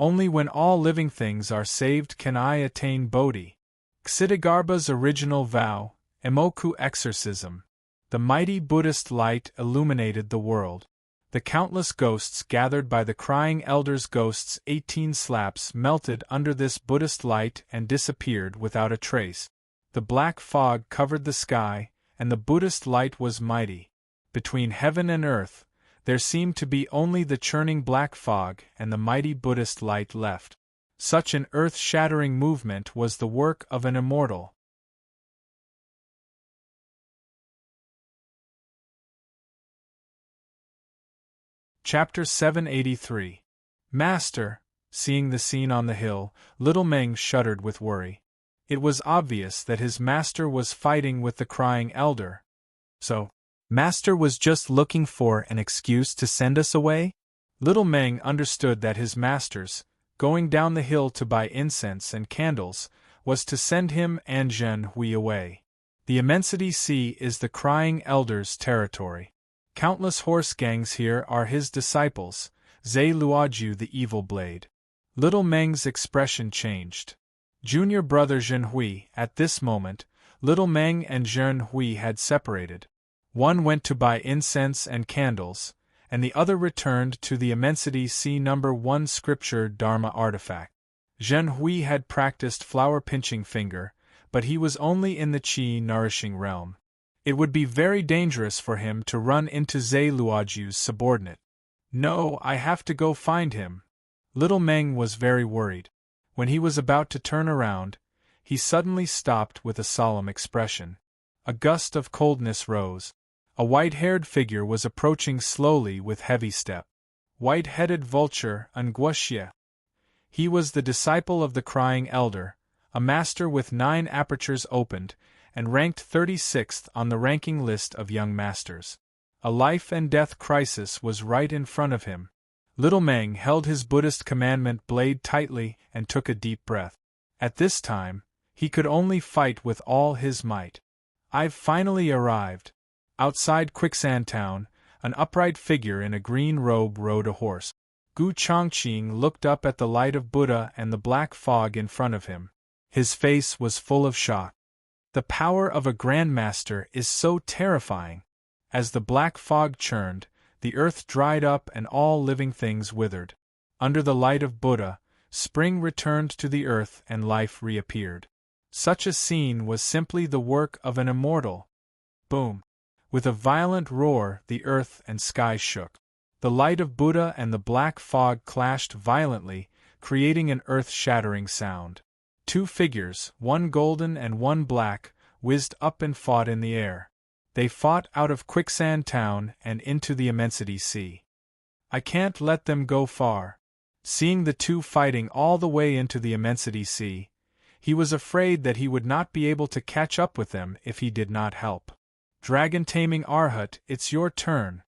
Only when all living things are saved can I attain Bodhi. Ksitigarbha's original vow, Emoku exorcism. The mighty Buddhist light illuminated the world. The countless ghosts gathered by the Crying Elder's Ghosts 18 slaps melted under this Buddhist light and disappeared without a trace. The black fog covered the sky, and the Buddhist light was mighty. Between heaven and earth, there seemed to be only the churning black fog and the mighty Buddhist light left. Such an earth-shattering movement was the work of an immortal. Chapter 783. Master! Seeing the scene on the hill, little Meng shuddered with worry. It was obvious that his master was fighting with the crying elder. So, Master was just looking for an excuse to send us away? Little Meng understood that his master's going down the hill to buy incense and candles was to send him and Zhen Hui away. The Immensity Sea is the crying elder's territory. Countless horse gangs here are his disciples, Zhe Luoju the evil blade. Little Meng's expression changed. Junior brother Zhen Hui, at this moment, little Meng and Zhen Hui had separated. One went to buy incense and candles, and the other returned to the Immensity Sea number 1 scripture Dharma artifact. Zhen Hui had practiced flower-pinching finger, but he was only in the qi-nourishing realm. It would be very dangerous for him to run into Zhe Luoju's subordinate. No, I have to go find him. Little Meng was very worried. When he was about to turn around, he suddenly stopped with a solemn expression. A gust of coldness rose. A white-haired figure was approaching slowly with heavy step. White-headed vulture, Nguoxie. He was the disciple of the crying elder, a master with 9 apertures opened, and ranked 36th on the ranking list of young masters. A life-and-death crisis was right in front of him. Little Meng held his Buddhist commandment blade tightly and took a deep breath. At this time, he could only fight with all his might. I've finally arrived. Outside Quicksand Town, an upright figure in a green robe rode a horse. Gu Chongqing looked up at the light of Buddha and the black fog in front of him. His face was full of shock. The power of a grandmaster is so terrifying. As the black fog churned, the earth dried up and all living things withered. Under the light of Buddha, spring returned to the earth and life reappeared. Such a scene was simply the work of an immortal. Boom! With a violent roar, the earth and sky shook. The light of Buddha and the black fog clashed violently, creating an earth-shattering sound. 2 figures, one golden and one black, whizzed up and fought in the air. They fought out of Quicksand Town and into the Immensity Sea. I can't let them go far. Seeing the 2 fighting all the way into the Immensity Sea, he was afraid that he would not be able to catch up with them if he did not help. Dragon-taming Arhat, it's your turn.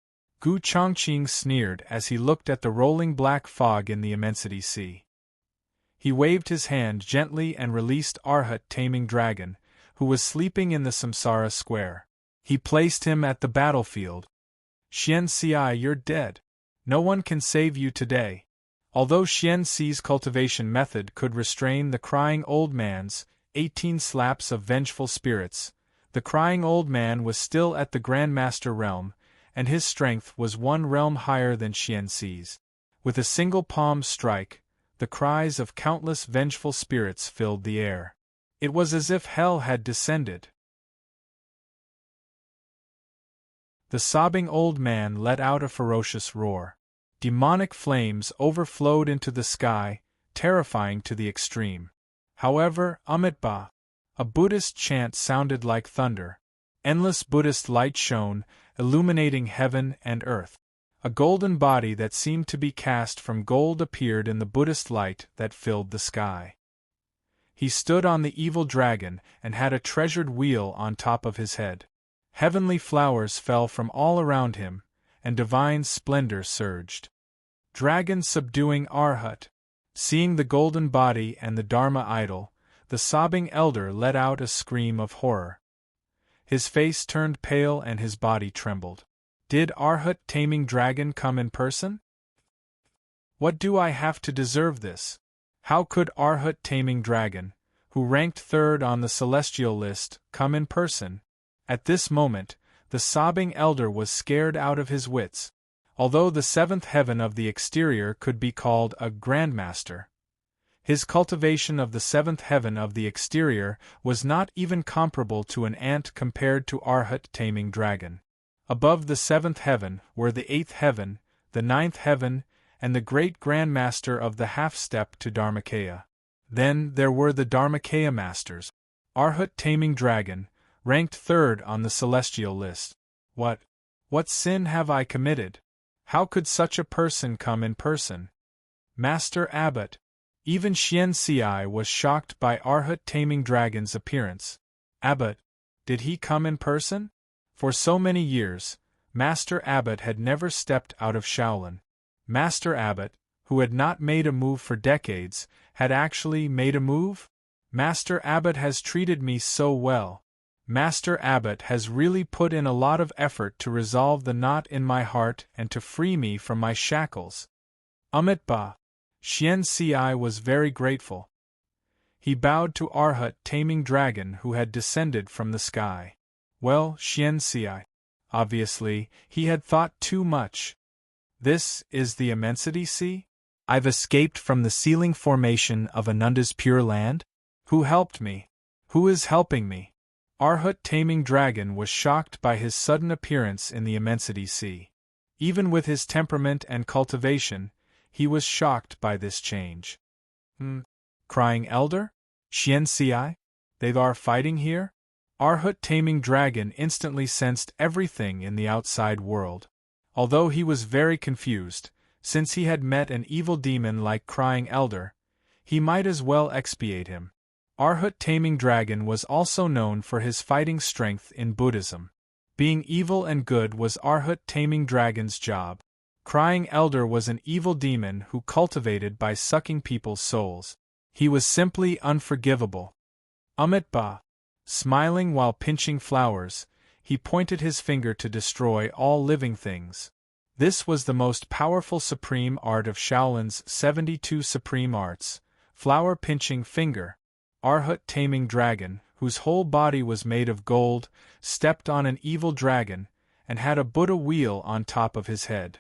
Gu Chongqing sneered as he looked at the rolling black fog in the Immensity Sea. He waved his hand gently and released Arhat taming dragon, who was sleeping in the Samsara square. He placed him at the battlefield. Xian Ci, you're dead. No one can save you today. Although Xian Ci's cultivation method could restrain the crying old man's 18 slaps of vengeful spirits, the crying old man was still at the Grandmaster realm, and his strength was 1 realm higher than Xian Ci's. With a single palm strike, the cries of countless vengeful spirits filled the air. It was as if hell had descended. The sobbing old man let out a ferocious roar. Demonic flames overflowed into the sky, terrifying to the extreme. However, Amitabha, a Buddhist chant sounded like thunder. Endless Buddhist light shone, illuminating heaven and earth. A golden body that seemed to be cast from gold appeared in the Buddhist light that filled the sky. He stood on the evil dragon and had a treasured wheel on top of his head. Heavenly flowers fell from all around him, and divine splendor surged. Dragon subduing Arhat. Seeing the golden body and the Dharma idol, the sobbing elder let out a scream of horror. His face turned pale and his body trembled. Did Arhat taming dragon come in person? What do I have to deserve this? How could Arhat taming dragon, who ranked 3rd on the celestial list, come in person? At this moment, the sobbing elder was scared out of his wits. Although the 7th heaven of the exterior could be called a grandmaster, his cultivation of the 7th heaven of the exterior was not even comparable to an ant compared to Arhat taming dragon. Above the 7th heaven were the 8th heaven, the 9th heaven, and the great grandmaster of the half-step to Dharmakaya. Then there were the Dharmakaya masters. Arhat taming dragon, ranked 3rd on the celestial list. What sin have I committed? How could such a person come in person? Master Abbot. Even Xian Ci was shocked by Arhat taming dragon's appearance. Abbot, did he come in person? For so many years, Master Abbot had never stepped out of Shaolin. Master Abbot, who had not made a move for decades, had actually made a move? Master Abbot has treated me so well. Master Abbot has really put in a lot of effort to resolve the knot in my heart and to free me from my shackles. Ba. Xian Ci was very grateful. He bowed to Arhat taming dragon who had descended from the sky. Well, Xian Ci. Obviously, he had thought too much. This is the Immensity Sea? I've escaped from the sealing formation of Anunda's Pure Land? Who helped me? Who is helping me? Arhat taming dragon was shocked by his sudden appearance in the Immensity Sea. Even with his temperament and cultivation, he was shocked by this change. Crying Elder? Xian Ci? They are fighting here? Arhat taming dragon instantly sensed everything in the outside world. Although he was very confused, since he had met an evil demon like Crying Elder, he might as well expiate him. Arhat taming dragon was also known for his fighting strength in Buddhism. Being evil and good was Arhat taming dragon's job. Crying Elder was an evil demon who cultivated by sucking people's souls. He was simply unforgivable. Ba. Smiling while pinching flowers, he pointed his finger to destroy all living things. This was the most powerful supreme art of Shaolin's 72 supreme arts, flower-pinching finger. Arhat taming dragon, whose whole body was made of gold, stepped on an evil dragon, and had a Buddha wheel on top of his head.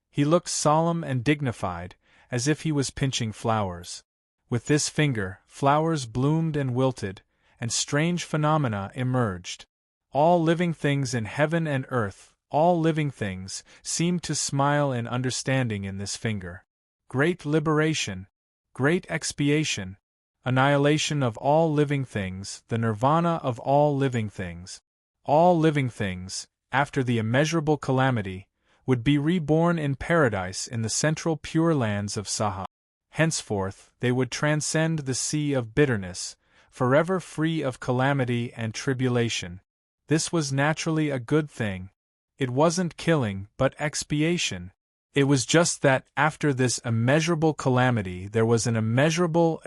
He looked solemn and dignified, as if he was pinching flowers. With this finger, flowers bloomed and wilted, and strange phenomena emerged. All living things in heaven and earth, all living things, seemed to smile in understanding in this finger. Great liberation, great expiation, annihilation of all living things, the nirvana of all living things. All living things, after the immeasurable calamity, would be reborn in paradise in the central pure lands of Saha. Henceforth, they would transcend the sea of bitterness, forever free of calamity and tribulation. This was naturally a good thing. It wasn't killing, but expiation. It was just that, after this immeasurable calamity, there was an immeasurable,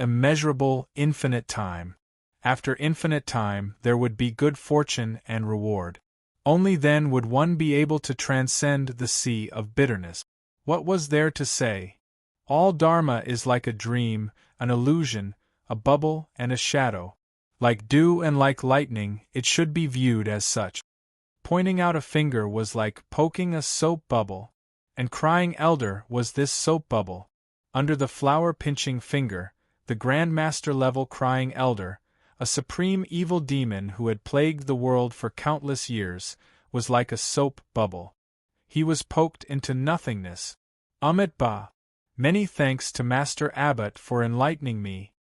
infinite time. After infinite time, there would be good fortune and reward. Only then would one be able to transcend the sea of bitterness. What was there to say? All Dharma is like a dream, an illusion, a bubble and a shadow. Like dew and like lightning, it should be viewed as such. Pointing out a finger was like poking a soap bubble, and Crying Elder was this soap bubble. Under the flower-pinching finger, the Grand Master-level Crying Elder, a supreme evil demon who had plagued the world for countless years, was like a soap bubble. He was poked into nothingness. Ba. Many thanks to Master Abbot for enlightening me.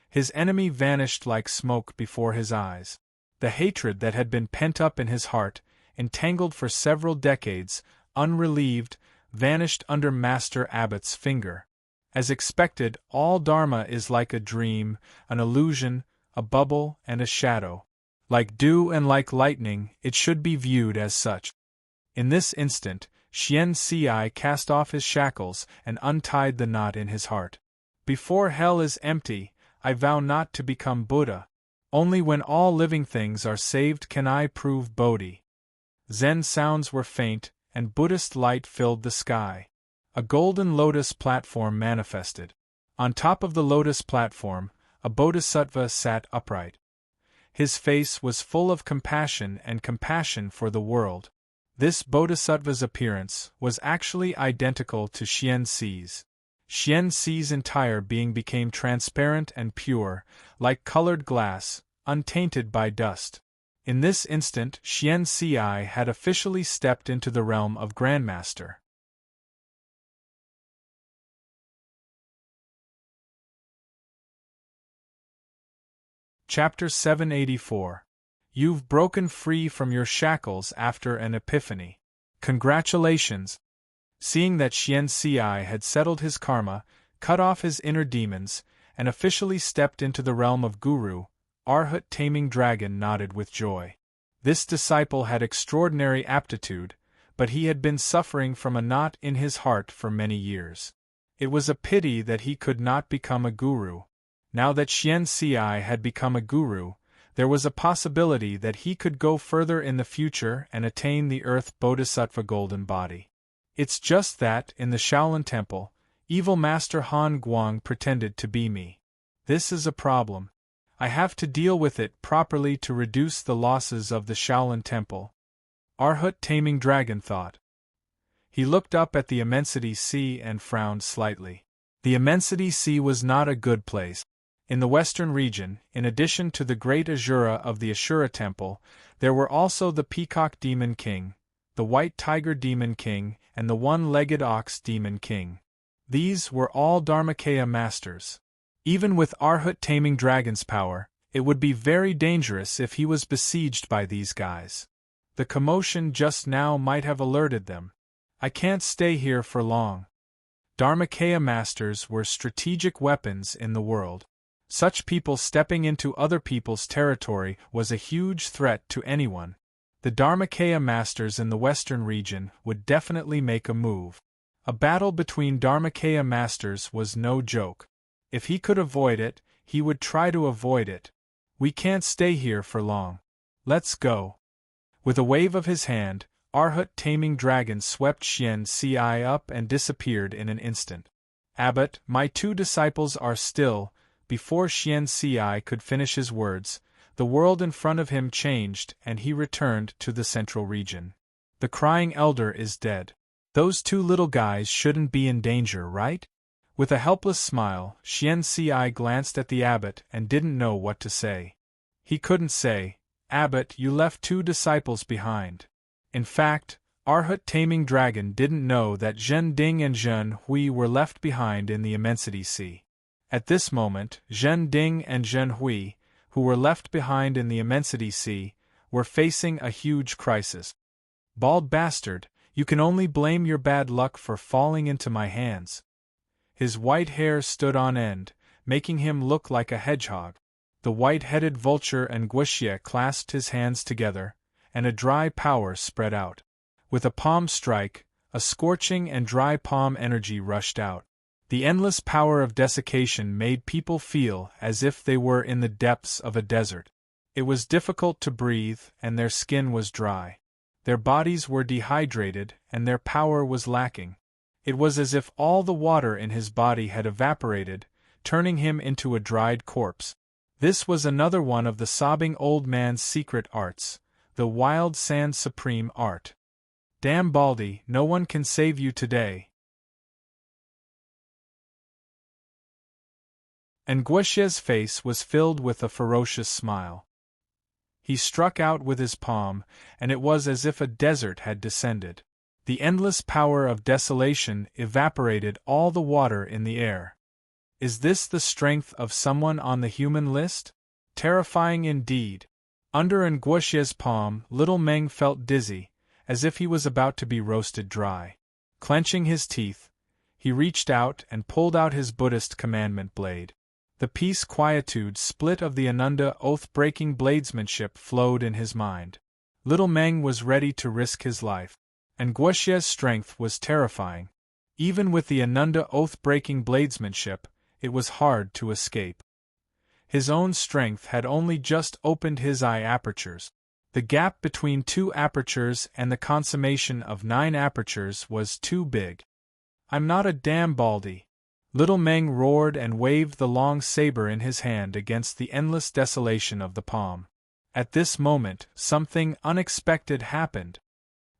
His enemy vanished like smoke before his eyes. The hatred that had been pent up in his heart, entangled for several decades, unrelieved, vanished under Master Abbot's finger. As expected, all Dharma is like a dream, an illusion, a bubble and a shadow. Like dew and like lightning, it should be viewed as such. In this instant, Xian Ci cast off his shackles and untied the knot in his heart. Before hell is empty, I vow not to become Buddha. Only when all living things are saved can I prove Bodhi. Zen sounds were faint, and Buddhist light filled the sky. A golden lotus platform manifested. On top of the lotus platform, a bodhisattva sat upright. His face was full of compassion and compassion for the world. This bodhisattva's appearance was actually identical to Xian Ci's. Xian Ci's entire being became transparent and pure, like colored glass, untainted by dust. In this instant, Xian Ci had officially stepped into the realm of Grandmaster. Chapter 784. You've broken free from your shackles after an epiphany. Congratulations! Seeing that Xian Ci had settled his karma, cut off his inner demons, and officially stepped into the realm of Guru, Arhat Taming Dragon nodded with joy. This disciple had extraordinary aptitude, but he had been suffering from a knot in his heart for many years. It was a pity that he could not become a guru. Now that Xian Ci had become a guru, there was a possibility that he could go further in the future and attain the Earth Bodhisattva golden body. It's just that, in the Shaolin Temple, evil Master Han Guang pretended to be me. This is a problem. I have to deal with it properly to reduce the losses of the Shaolin Temple. Arhat Taming Dragon thought. He looked up at the Immensity Sea and frowned slightly. The Immensity Sea was not a good place. In the western region, in addition to the great Ashura of the Ashura Temple, there were also the Peacock Demon King, the White Tiger Demon King, and the One-Legged Ox Demon King. These were all Dharmakaya masters. Even with Arhat Taming Dragon's power, it would be very dangerous if he was besieged by these guys. The commotion just now might have alerted them. I can't stay here for long. Dharmakaya masters were strategic weapons in the world. Such people stepping into other people's territory was a huge threat to anyone. The Dharmakaya masters in the western region would definitely make a move. A battle between Dharmakaya masters was no joke. If he could avoid it, he would try to avoid it. We can't stay here for long. Let's go. With a wave of his hand, Arhat Taming Dragon swept Xian Ci up and disappeared in an instant. Abbot, my two disciples are still. Before Xian Ci could finish his words, the world in front of him changed and he returned to the central region. The crying elder is dead. Those two little guys shouldn't be in danger, right? With a helpless smile, Xian Ci glanced at the abbot and didn't know what to say. He couldn't say, "Abbot, you left two disciples behind." In fact, Arhat Taming Dragon didn't know that Zhen Ding and Zhen Hui were left behind in the Immensity Sea. At this moment, Zhen Ding and Zhen Hui, who were left behind in the Immensity Sea, were facing a huge crisis. Bald bastard, you can only blame your bad luck for falling into my hands. His white hair stood on end, making him look like a hedgehog. The white-headed vulture and Guixie clasped his hands together, and a dry power spread out. With a palm strike, a scorching and dry palm energy rushed out. The endless power of desiccation made people feel as if they were in the depths of a desert. It was difficult to breathe, and their skin was dry. Their bodies were dehydrated, and their power was lacking. It was as if all the water in his body had evaporated, turning him into a dried corpse. This was another one of the sobbing old man's secret arts, the wild sand supreme art. Damn Baldy, no one can save you today. And Guixie's face was filled with a ferocious smile. He struck out with his palm, and it was as if a desert had descended. The endless power of desolation evaporated all the water in the air. Is this the strength of someone on the human list? Terrifying indeed. Under Nguishie's palm, little Meng felt dizzy, as if he was about to be roasted dry. Clenching his teeth, he reached out and pulled out his Buddhist commandment blade. The peace quietude split of the Ananda oath-breaking bladesmanship flowed in his mind. Little Meng was ready to risk his life. And Guixie's strength was terrifying. Even with the Ananda oath-breaking bladesmanship, it was hard to escape. His own strength had only just opened his eye apertures. The gap between 2 apertures and the consummation of 9 apertures was too big. I'm not a damn Baldy. Little Meng roared and waved the long saber in his hand against the endless desolation of the palm. At this moment, something unexpected happened.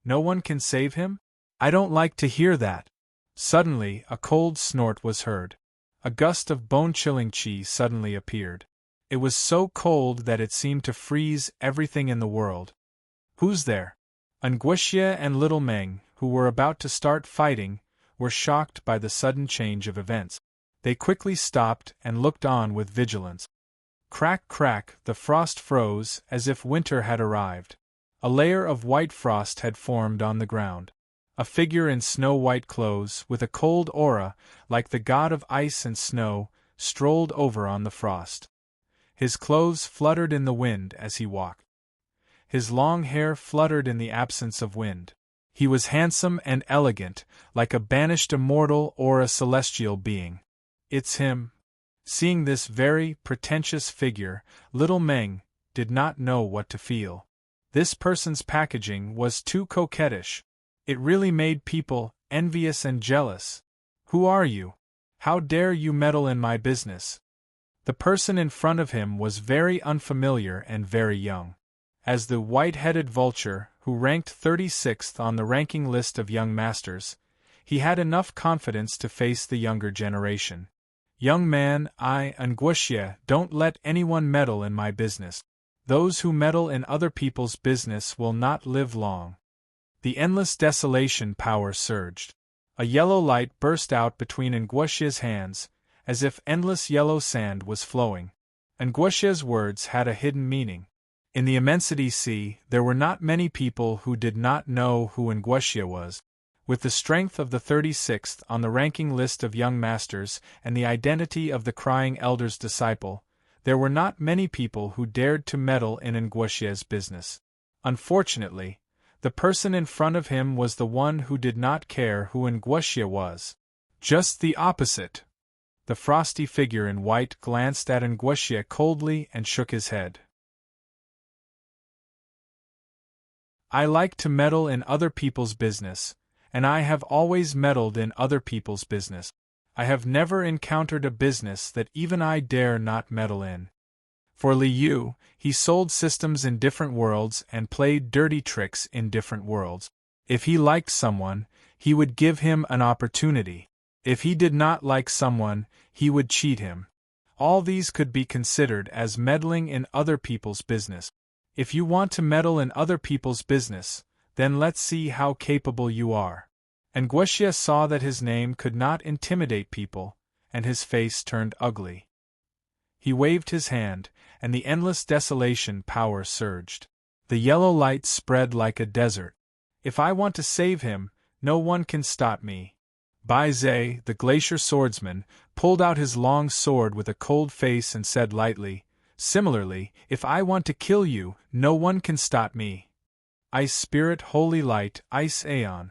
No one can save him? I don't like to hear that. Suddenly, a cold snort was heard. A gust of bone-chilling chi suddenly appeared. It was so cold that it seemed to freeze everything in the world. Who's there? Nguixie and Little Meng, who were about to start fighting, were shocked by the sudden change of events. They quickly stopped and looked on with vigilance. Crack, crack, the frost froze as if winter had arrived. A layer of white frost had formed on the ground. A figure in snow-white clothes, with a cold aura, like the god of ice and snow, strolled over on the frost. His clothes fluttered in the wind as he walked. His long hair fluttered in the absence of wind. He was handsome and elegant, like a banished immortal or a celestial being. It's him. Seeing this very pretentious figure, little Meng did not know what to feel. This person's packaging was too coquettish. It really made people envious and jealous. Who are you? How dare you meddle in my business? The person in front of him was very unfamiliar and very young. As the white-headed vulture, who ranked 36th on the ranking list of young masters, he had enough confidence to face the younger generation. Young man, I, Nguxia, don't let anyone meddle in my business. Those who meddle in other people's business will not live long. The endless desolation power surged. A yellow light burst out between Nguxia's hands, as if endless yellow sand was flowing. Nguxia's words had a hidden meaning. In the immensity sea, there were not many people who did not know who Nguxia was. With the strength of the 36th on the ranking list of young masters and the identity of the crying elder's disciple, there were not many people who dared to meddle in Nguxia's business. Unfortunately, the person in front of him was the one who did not care who Nguxia was. Just the opposite. The frosty figure in white glanced at Nguxia coldly and shook his head. I like to meddle in other people's business, and I have always meddled in other people's business. I have never encountered a business that even I dare not meddle in. For Li Yu, he sold systems in different worlds and played dirty tricks in different worlds. If he liked someone, he would give him an opportunity. If he did not like someone, he would cheat him. All these could be considered as meddling in other people's business. If you want to meddle in other people's business, then let's see how capable you are. Nguxia saw that his name could not intimidate people, and his face turned ugly. He waved his hand, and the endless desolation power surged. The yellow light spread like a desert. If I want to save him, no one can stop me. Bai Zhe, the glacier swordsman, pulled out his long sword with a cold face and said lightly, "Similarly, if I want to kill you, no one can stop me." Ice Spirit, Holy Light, Ice Aeon.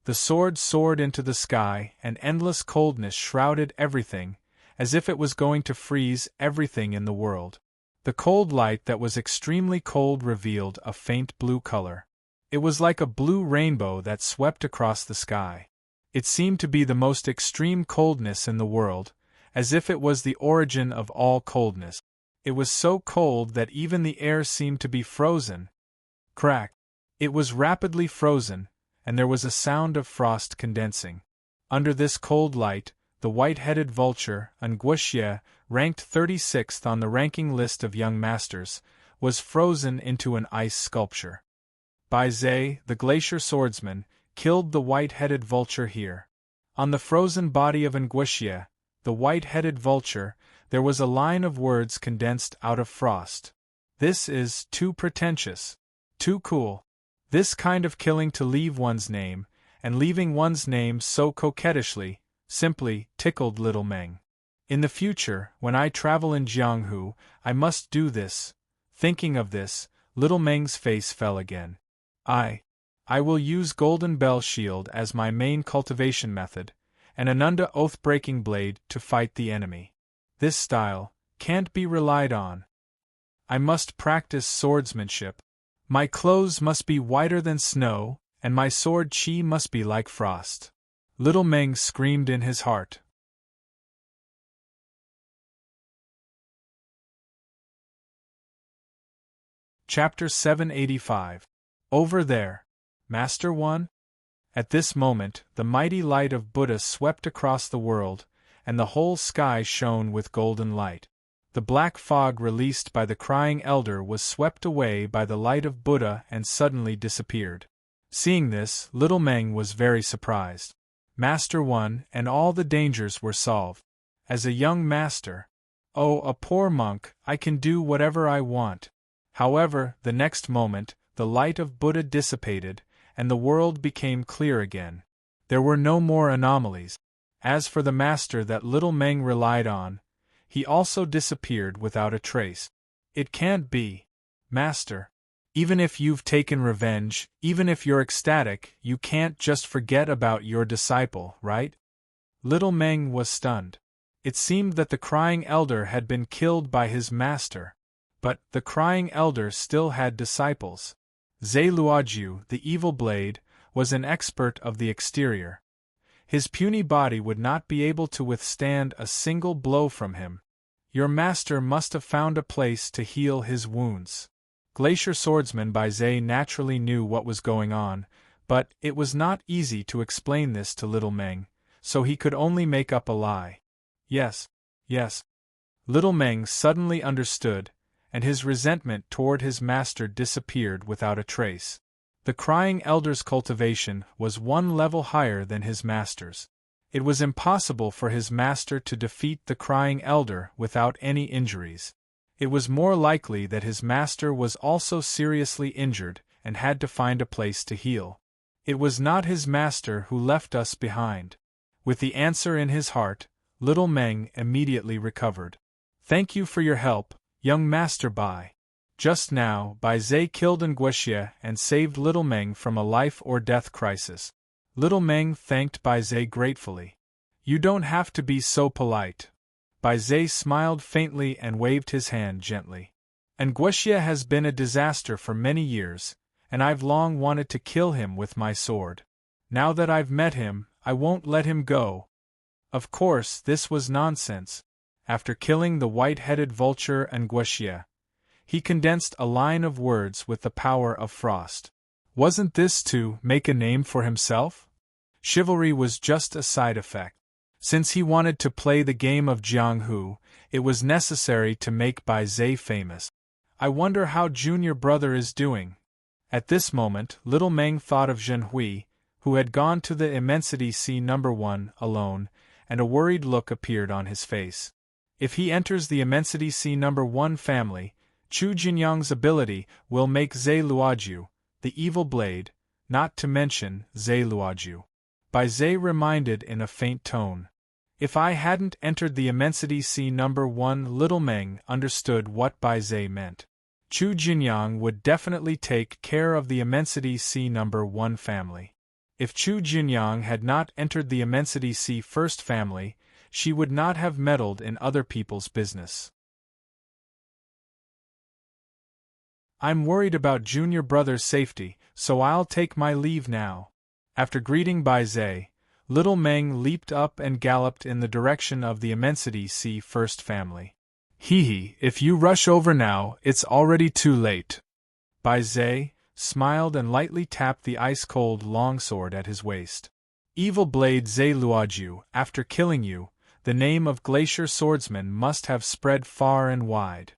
The sword soared into the sky, and endless coldness shrouded everything, as if it was going to freeze everything in the world. The cold light that was extremely cold revealed a faint blue color. It was like a blue rainbow that swept across the sky. It seemed to be the most extreme coldness in the world, as if it was the origin of all coldness. It was so cold that even the air seemed to be frozen. Crack! It was rapidly frozen, and there was a sound of frost condensing. Under this cold light, the white-headed vulture, Nguxia, ranked 36th on the ranking list of young masters, was frozen into an ice sculpture. Bai Zhe, the glacier swordsman, killed the white-headed vulture here. On the frozen body of Nguxia, the white-headed vulture, there was a line of words condensed out of frost. This is too pretentious. Too cool. This kind of killing to leave one's name, and leaving one's name so coquettishly, simply tickled little Meng. In the future, when I travel in Jianghu, I must do this. Thinking of this, little Meng's face fell again. I will use Golden Bell Shield as my main cultivation method, and Ananda Oath-Breaking Blade to fight the enemy. This style can't be relied on. I must practice swordsmanship. My clothes must be whiter than snow, and my sword chi must be like frost. Little Meng screamed in his heart. Chapter 785. Over there. Master One? At this moment, the mighty light of Buddha swept across the world, and the whole sky shone with golden light. The black fog released by the crying elder was swept away by the light of Buddha and suddenly disappeared. Seeing this, little Meng was very surprised. Master One and all the dangers were solved. As a young master, oh, a poor monk, I can do whatever I want. However, the next moment, the light of Buddha dissipated, and the world became clear again. There were no more anomalies. As for the master that little Meng relied on, he also disappeared without a trace. It can't be. Master. Even if you've taken revenge, even if you're ecstatic, you can't just forget about your disciple, right? Little Meng was stunned. It seemed that the crying elder had been killed by his master. But the crying elder still had disciples. Zhe Luojiu, the evil blade, was an expert of the exterior. His puny body would not be able to withstand a single blow from him. Your master must have found a place to heal his wounds. Glacier Swordsman Bai Zhe naturally knew what was going on, but it was not easy to explain this to little Meng, so he could only make up a lie. Yes. Little Meng suddenly understood, and his resentment toward his master disappeared without a trace. The crying elder's cultivation was one level higher than his master's. It was impossible for his master to defeat the crying elder without any injuries. It was more likely that his master was also seriously injured and had to find a place to heal. It was not his master who left us behind. With the answer in his heart, little Meng immediately recovered. Thank you for your help, young Master Bai. Just now, Bai Zhe killed Nguxia and saved little Meng from a life-or-death crisis. Little Meng thanked Bai Zhe gratefully. You don't have to be so polite. Bai Zhe smiled faintly and waved his hand gently. Nguxia has been a disaster for many years, and I've long wanted to kill him with my sword. Now that I've met him, I won't let him go. Of course, this was nonsense. After killing the white-headed vulture Nguxia, he condensed a line of words with the power of frost. Wasn't this to make a name for himself? Chivalry was just a side effect. Since he wanted to play the game of Jianghu, it was necessary to make Bai Zhe famous. I wonder how junior brother is doing. At this moment, little Meng thought of Zhenhui, who had gone to the Immensity Sea No. 1 alone, and a worried look appeared on his face. If he enters the Immensity Sea No. 1 family, Chu Jinyang's ability will make Zhe Luojiu, the evil blade, not to mention Zhe Luojiu. Bai Zhe reminded in a faint tone. If I hadn't entered the Immensity Sea No. 1, little Meng understood what Bai Zhe meant. Chu Jinyang would definitely take care of the Immensity Sea No. 1 family. If Chu Jinyang had not entered the Immensity Sea first family, she would not have meddled in other people's business. I'm worried about junior brother's safety, so I'll take my leave now. After greeting Bai Zhe, little Meng leaped up and galloped in the direction of the Immensity Sea first family. If you rush over now, it's already too late. Bai Zhe smiled and lightly tapped the ice-cold longsword at his waist. Evil blade Zhe Luojiu, after killing you, the name of Glacier Swordsman must have spread far and wide.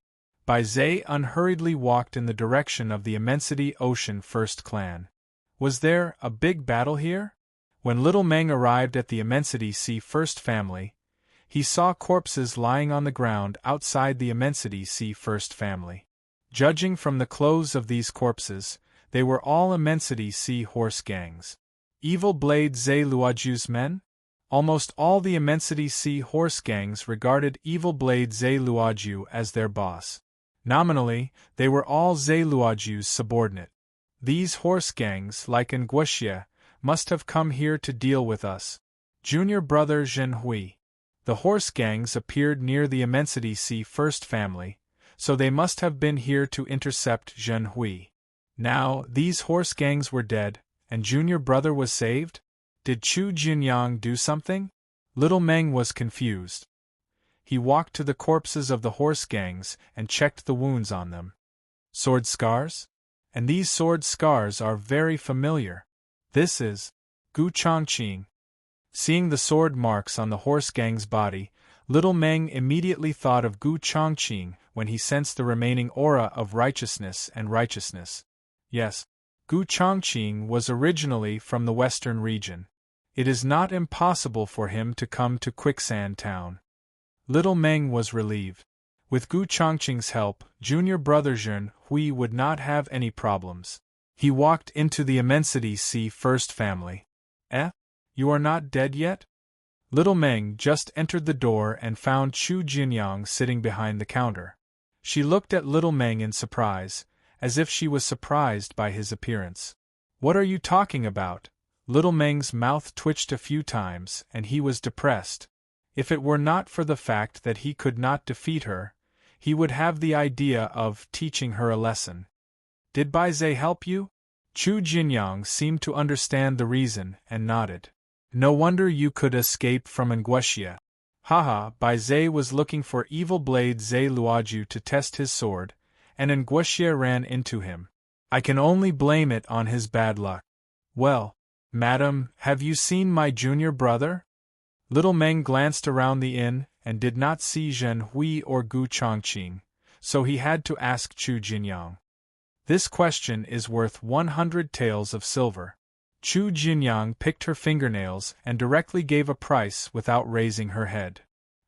Bai Zhe unhurriedly walked in the direction of the Immensity Ocean First Clan. Was there a big battle here? When little Meng arrived at the Immensity Sea First family, he saw corpses lying on the ground outside the Immensity Sea First family. Judging from the clothes of these corpses, they were all Immensity Sea horse gangs. Evil blade Zhe Luojiu's men? Almost all the Immensity Sea horse gangs regarded Evil blade Zhe Luojiu as their boss. Nominally, they were all Zhe Luojiu's subordinate. These horse gangs, like Nguxia, must have come here to deal with us. Junior brother Zhenhui. The horse gangs appeared near the Immensity Sea First family, so they must have been here to intercept Zhenhui. Now, these horse gangs were dead, and junior brother was saved? Did Chu Jinyang do something? Little Meng was confused. He walked to the corpses of the horse gangs and checked the wounds on them. Sword scars? And these sword scars are very familiar. This is Gu Chongqing. Seeing the sword marks on the horse gang's body, little Meng immediately thought of Gu Chongqing when he sensed the remaining aura of righteousness and righteousness. Yes, Gu Chongqing was originally from the western region. It is not impossible for him to come to Quicksand Town. Little Meng was relieved. With Gu Chongqing's help, junior brother Zhenhui would not have any problems. He walked into the Immensity Sea First family. Eh? You are not dead yet? Little Meng just entered the door and found Chu Jinyang sitting behind the counter. She looked at Little Meng in surprise, as if she was surprised by his appearance. What are you talking about? Little Meng's mouth twitched a few times, and he was depressed. If it were not for the fact that he could not defeat her, he would have the idea of teaching her a lesson. Did Bai Zhe help you? Chu Jinyang seemed to understand the reason and nodded. No wonder you could escape from Nguexia. Haha, Bai Zhe was looking for evil blade Zhe Luoju to test his sword, and Nguexia ran into him. I can only blame it on his bad luck. Well, madam, have you seen my junior brother? Little Meng glanced around the inn and did not see Zhen Hui or Gu Chongqing, so he had to ask Chu Jinyang. This question is worth 100 taels of silver. Chu Jinyang picked her fingernails and directly gave a price without raising her head.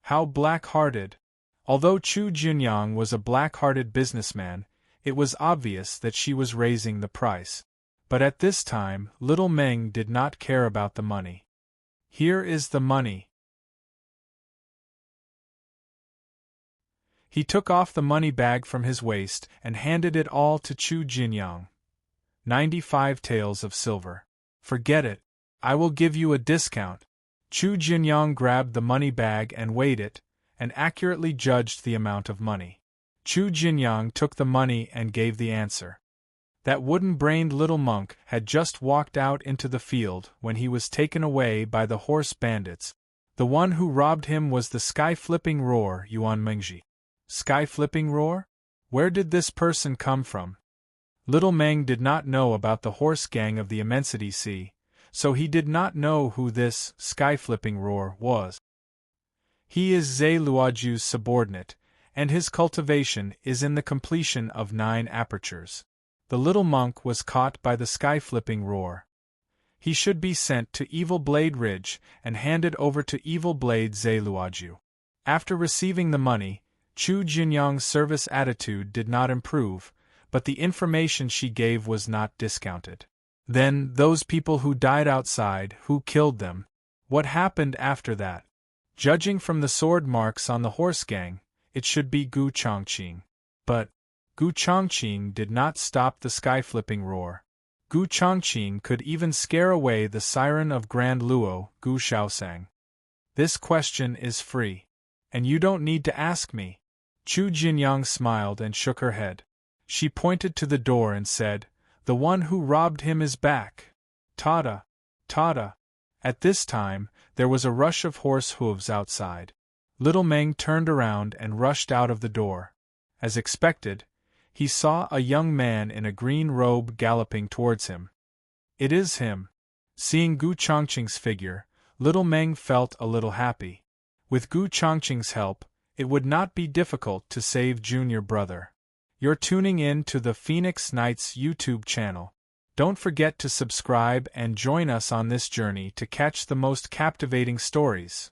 How black-hearted! Although Chu Jinyang was a black-hearted businessman, it was obvious that she was raising the price. But at this time, Little Meng did not care about the money. Here is the money. He took off the money bag from his waist and handed it all to Chu Jinyang. 95 taels of silver. Forget it. I will give you a discount. Chu Jinyang grabbed the money bag and weighed it, and accurately judged the amount of money. Chu Jinyang took the money and gave the answer. That wooden-brained little monk had just walked out into the field when he was taken away by the horse bandits. The one who robbed him was the sky-flipping roar Yuan Mengji. Sky-flipping roar? Where did this person come from? Little Meng did not know about the horse gang of the Immensity Sea, so he did not know who this sky-flipping roar was. He is Zhe Luoju's subordinate, and his cultivation is in the completion of 9 apertures. The little monk was caught by the sky-flipping roar. He should be sent to Evil Blade Ridge and handed over to Evil Blade Zhe Luoju. After receiving the money, Chu Jinyang's service attitude did not improve, but the information she gave was not discounted. Then, those people who died outside, who killed them? What happened after that? Judging from the sword marks on the horse gang, it should be Gu Chongqing. But Gu Chongqing did not stop the sky-flipping roar. Gu Chongqing could even scare away the siren of Grand Luo, Gu Shaosang. This question is free. And you don't need to ask me. Chu Jinyang smiled and shook her head. She pointed to the door and said, "The one who robbed him is back. Tada! Tada!" At this time, there was a rush of horse hooves outside. Little Meng turned around and rushed out of the door. As expected, he saw a young man in a green robe galloping towards him. It is him. Seeing Gu Chongqing's figure, Little Meng felt a little happy. With Gu Chongqing's help, it would not be difficult to save junior brother. You're tuning in to the Phoenix Knights YouTube channel. Don't forget to subscribe and join us on this journey to catch the most captivating stories.